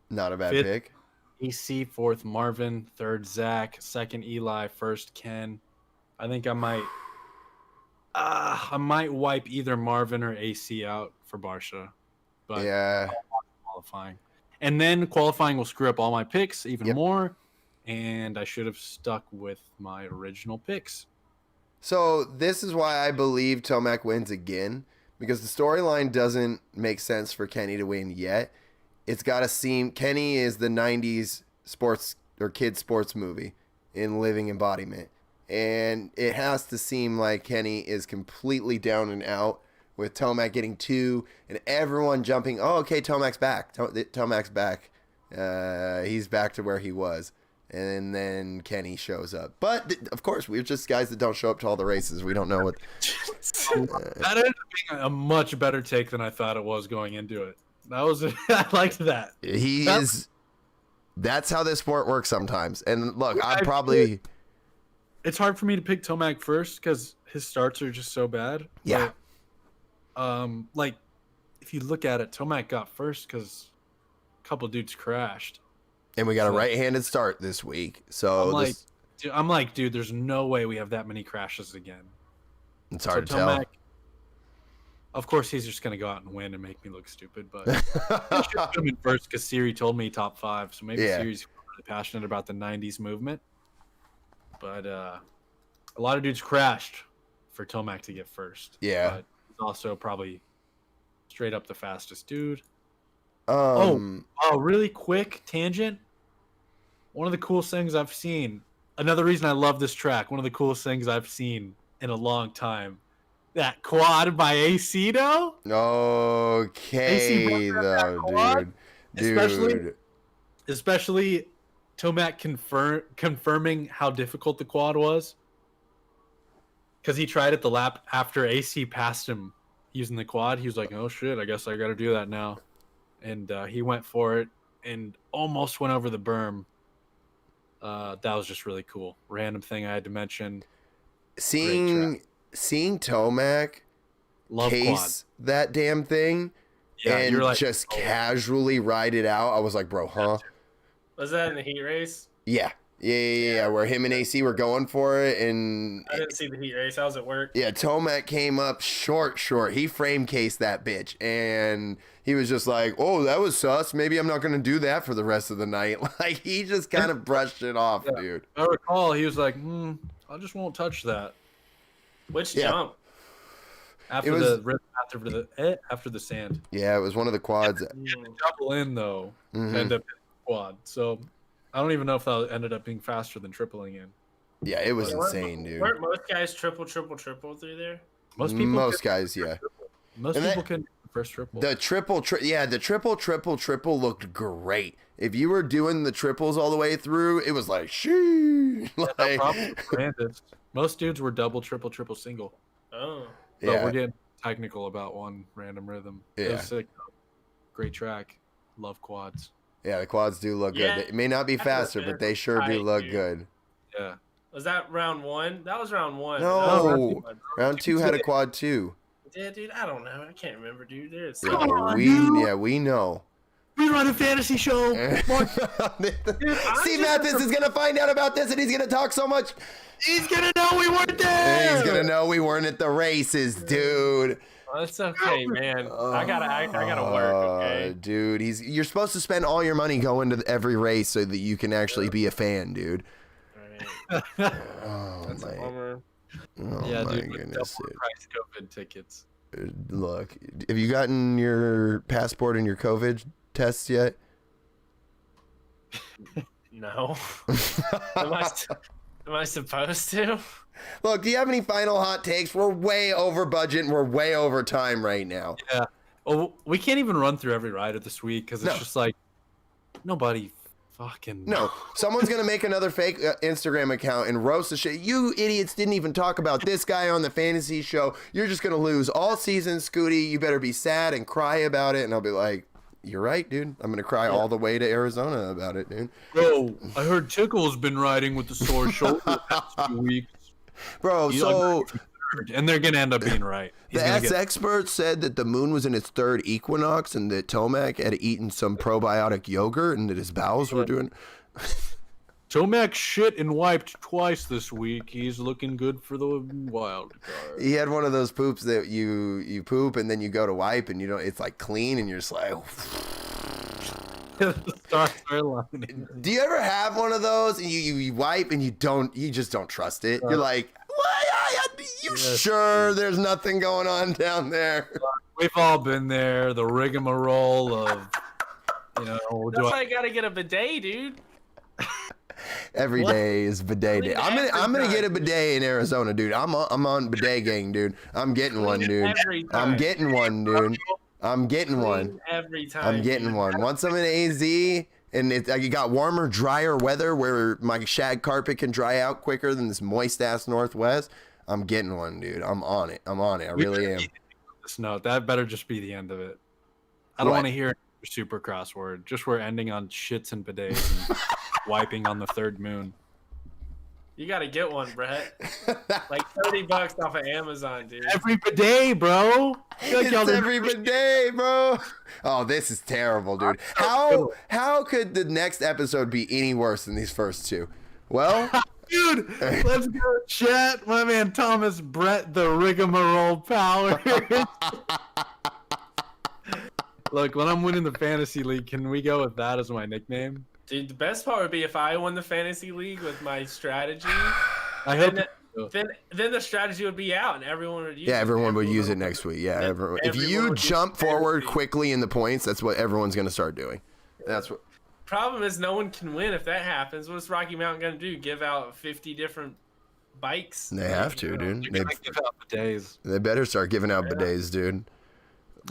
Not a bad 5th, pick. EC 4th Marvin. 3rd Zach. 2nd Eli. 1st Ken. I think I might wipe either Marvin or AC out for Barsha. But yeah. Qualifying. And then qualifying will screw up all my picks even more. And I should have stuck with my original picks. So this is why I believe Tomac wins again, because the storyline doesn't make sense for Kenny to win yet. It's got to seem Kenny is the 90s sports or kid sports movie in living embodiment. And it has to seem like Kenny is completely down and out with Tomac getting 2 and everyone jumping. Oh, okay, Tomac's back. Tomac's back. He's back to where he was. And then Kenny shows up. But, of course, we're just guys that don't show up to all the races. We don't know what... That ended up being a much better take than I thought it was going into it. That was I liked that. That's how this sport works sometimes. And, look, I'm probably... It's hard for me to pick Tomac first because his starts are just so bad. Yeah. But, like, if you look at it, Tomac got first because a couple dudes crashed. And we got a right-handed start this week. So I'm like, dude, there's no way we have that many crashes again. It's hard to tell. Of course, he's just going to go out and win and make me look stupid. But I should put him in first because Siri told me top 5. So maybe Siri's really passionate about the 90s movement. But a lot of dudes crashed for Tomac to get first. Yeah. But he's also probably straight up the fastest dude. Really quick tangent. One of the coolest things I've seen, another reason I love this track, one of the coolest things I've seen in a long time, that quad by AC though. Okay, though, dude. Especially Tomac confirming how difficult the quad was. Because he tried it the lap after AC passed him using the quad. He was like, oh shit, I guess I got to do that now. And he went for it and almost went over the berm. That was just really cool. Random thing I had to mention. Seeing Tomac case that damn thing and like, just casually ride it out, I was like, bro, huh? Was that in the heat race? Yeah. Where him and AC were going for it, and I didn't see the heat race. I was at work. Yeah, Tomac came up short. He frame cased that bitch, and he was just like, "Oh, that was sus. Maybe I'm not gonna do that for the rest of the night." Like he just kind of brushed it off, dude. I recall he was like, "I just won't touch that." Which jump? After the sand. Yeah, it was one of the quads. Yeah, double in though. End up in the quad. So I don't even know if that ended up being faster than tripling in. Yeah, it was insane, dude. Weren't most guys triple through there? Most guys, yeah. Most people can do the first triple. The triple looked great. If you were doing the triples all the way through, it was like, shee. Like, most dudes were double, triple, single. Oh. But we're getting technical about one random rhythm. Yeah. It was sick. Great track. Love quads. Yeah, the quads do look good. It may not be faster, but they sure do look good. Yeah. Was that round 1? That was round 1. No, round 2 had a quad too. Yeah, dude, I don't know. I can't remember, dude. We know. We run a fantasy show. See, Mathis is gonna find out about this, and he's gonna talk so much. He's gonna know we weren't there. He's gonna know we weren't at the races, dude. Oh, it's okay, man. I gotta work, okay? Dude, you're supposed to spend all your money going to every race so that you can actually be a fan, dude. Right. That's a bummer. Yeah, my dude. Goodness, dude. Price COVID tickets. Look, have you gotten your passport and your COVID tests yet? No. Am I supposed to? Look, do you have any final hot takes? We're way over budget and we're way over time right now. Yeah. Well, we can't even run through every rider this week because it's just like nobody fucking. No, someone's gonna make another fake Instagram account and roast the shit. You idiots didn't even talk about this guy on the fantasy show. You're just gonna lose all season, Scooty. You better be sad and cry about it. And I'll be like, you're right, dude. I'm gonna cry all the way to Arizona about it, dude. Bro, I heard Tickle's been riding with the sore shoulder the past 2 weeks. Bro, and they're gonna end up being right. The expert said that the moon was in its 3rd equinox and that Tomac had eaten some probiotic yogurt and that his bowels were doing. Tomac shit and wiped twice this week. He's looking good for the wild card. He had one of those poops that you poop and then you go to wipe and you don't. It's like clean and you're just like. Do you ever have one of those and you wipe and you just don't trust it? You're like, what? You sure there's nothing going on down there? We've all been there. The rigmarole of, That's why I gotta get a bidet, dude. Every day is bidet day. I'm gonna get a bidet in Arizona, dude. I'm on bidet gang, dude. I'm getting one, dude. I'm getting one, dude. I'm getting one. Every time. I'm getting one. Once I'm in AZ and you got warmer, drier weather where my shag carpet can dry out quicker than this moist ass Northwest, I'm getting one, dude. I'm on it. I really am. No, that better just be the end of it. I don't want to hear Supercross word. Just we're ending on shits and bidets and wiping on the third moon. You gotta get one, Brett. Like $30 off of Amazon, dude. Every bidet, bro. It's every bidet, bro. Oh, this is terrible, dude. How could the next episode be any worse than these first two? Well, dude, let's go chat. My man Thomas Brett, the rigmarole power. Look, when I'm winning the fantasy league, can we go with that as my nickname? Dude, the best part would be if I won the fantasy league with my strategy. Then the strategy would be out and everyone would use it. yeah, everyone would use it next week. Yeah, everyone. If you jump forward quickly in the points, that's what everyone's gonna start doing. That's what. Problem is, no one can win if that happens. What's Rocky Mountain gonna do? Give out 50 different bikes? They have to, dude. They give out bidets. They better start giving out bidets, dude.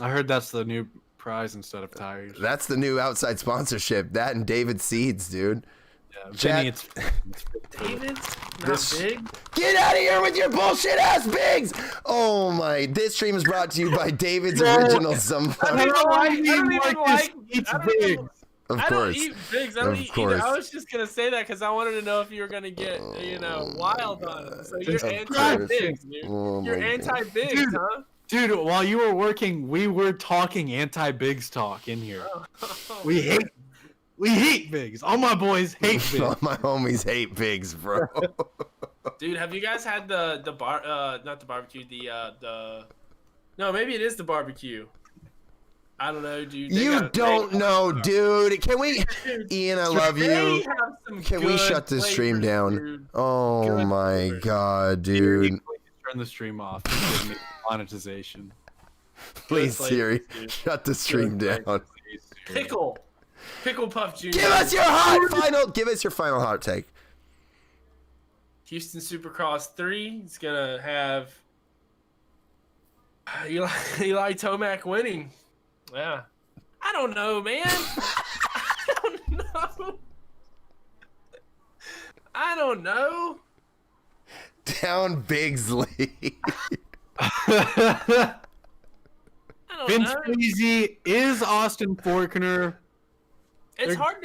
I heard that's the new prize instead of tires. That's the new outside sponsorship. That and David Seeds, dude. Yeah, Chat. Vinny, it's David's not big. Get out of here with your bullshit ass bigs! Oh my! This stream is brought to you by David's Original Some Fun. I don't eat bigs. I don't eat either. I was just gonna say that because I wanted to know if you were gonna get, wild on them. So you're anti-bigs, dude. You're anti-bigs, huh? Dude, while you were working, we were talking anti-bigs talk in here. We hate bigs. All my boys hate bigs. All my homies hate bigs, bro. Dude, have you guys had not the barbecue, no, maybe it is the barbecue. I don't know, dude. You don't know, dude. Can we, Ian? I love you. Can we shut this stream down? Dude. Oh my god, dude. Turn the stream off. Give me monetization. Please, Siri, shut the stream down. Pickle Puff Jr. Give us your final hot take. Houston Supercross 3 is gonna have Eli Tomac winning. Yeah. I don't know, man. I don't know. Down Bigsley. Vince Freezy is Austin Faulkner. It's hard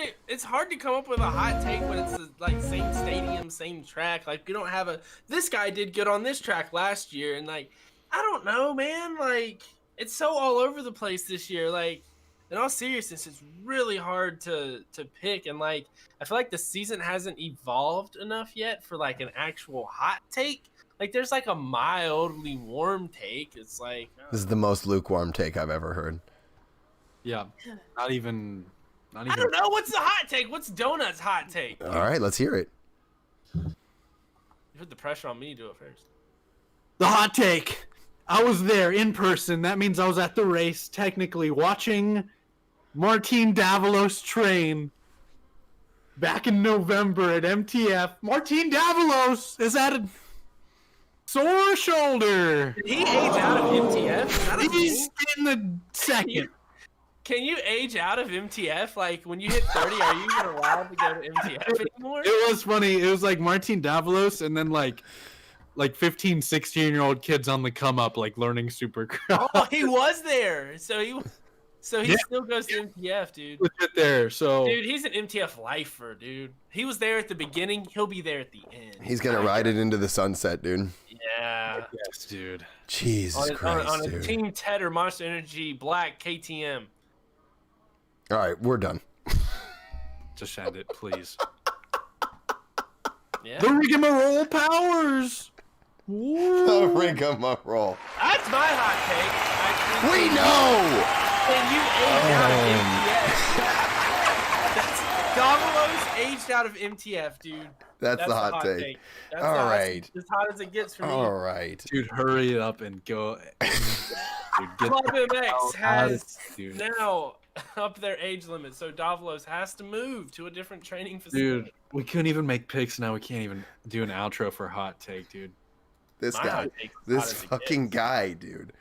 to come up with a hot take when it's like same stadium, same track. Like you don't have this guy did good on this track last year, and like I don't know, man. Like it's so all over the place this year. Like in all seriousness, it's really hard to pick, and like I feel like the season hasn't evolved enough yet for like an actual hot take. Like there's like a mildly warm take. It's like this is the most lukewarm take I've ever heard. Yeah, not even. I don't know. What's the hot take? What's Donut's hot take? All right, let's hear it. You put the pressure on me to do it first. The hot take. I was there in person. That means I was at the race, technically watching Martin Davalos train back in November at MTF. Martin Davalos is at a sore shoulder. Did he age out of MTF? He's in the second. Can you age out of MTF? Like, when you hit 30, are you even allowed to go to MTF anymore? It was funny. It was like Martin Davalos and then like 15, 16-year-old kids on the come up, like learning Supercross. Oh, he was there. So he still goes to MTF, dude. Legit there. So dude, he's an MTF lifer, dude. He was there at the beginning. He'll be there at the end. He's gonna ride it into the sunset, dude. Yeah. Yes, dude. Jesus Christ, on a dude. Team Ted or Monster Energy Black KTM. All right, we're done. Just end it, please. Yeah. The rigmarole powers. Woo. The rigmarole. That's my hot take. We know. Can you age out of MTF? That's Davalos aged out of MTF, dude. That's the hot take. That's All right. as hot as it gets for me. All right. Dude, hurry it up and go. Dude, Club MX has dude. now up their age limit, so Davalos has to move to a different training facility. Dude, we couldn't even make picks now. We can't even do an outro for hot take, dude. This My guy. hot take is hot This as it fucking gets. guy, dude.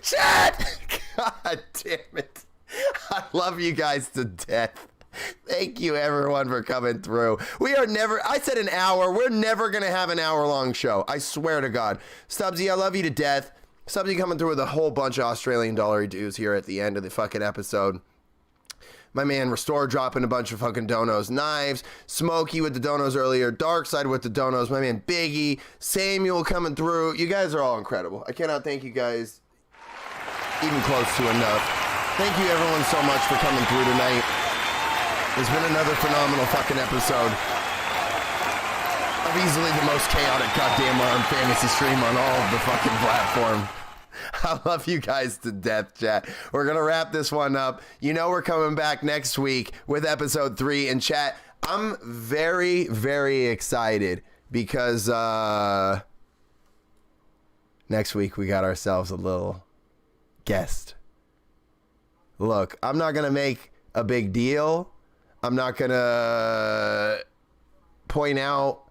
Chat! God damn it. I love you guys to death. Thank you everyone for coming through. We are never, I said an hour. We're never going to have an hour-long show. I swear to God. Stubbsy, I love you to death. Stubbsy coming through with a whole bunch of Australian dollar dues here at the end of the fucking episode. My man Restore dropping a bunch of fucking donos knives. Smokey with the donos earlier. Darkside with the donos. My man Biggie. Samuel coming through. You guys are all incredible. I cannot thank you guys even close to enough. Thank you everyone so much for coming through tonight. It's been another phenomenal fucking episode of easily the most chaotic goddamn ARM fantasy stream on all of the fucking platform. I love you guys to death, chat. We're going to wrap this one up. You know we're coming back next week with episode 3. And chat, I'm very, very excited because next week we got ourselves a little guest. Look, I'm not going to make a big deal. I'm not going to point out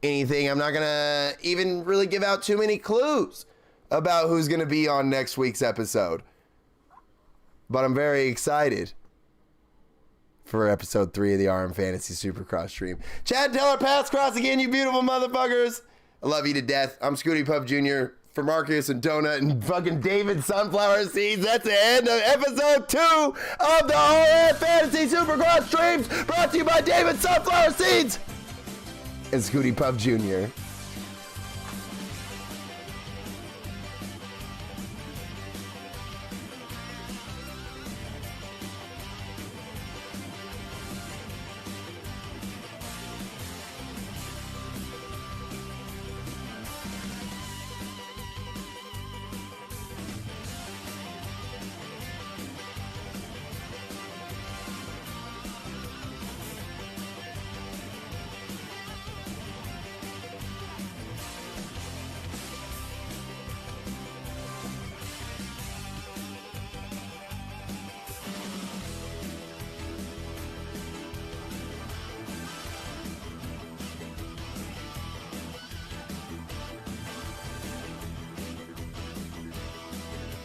anything. I'm not going to even really give out too many clues about who's going to be on next week's episode. But I'm very excited for episode 3 of the RM Fantasy Supercross stream. Chad, tell our paths cross again, you beautiful motherfuckers. I love you to death. I'm Scooty Puff Jr. for Marcus and Donut and fucking David Sunflower Seeds. That's the end of episode 2 of the RM Fantasy Supercross streams, brought to you by David Sunflower Seeds and Scooty Puff Jr.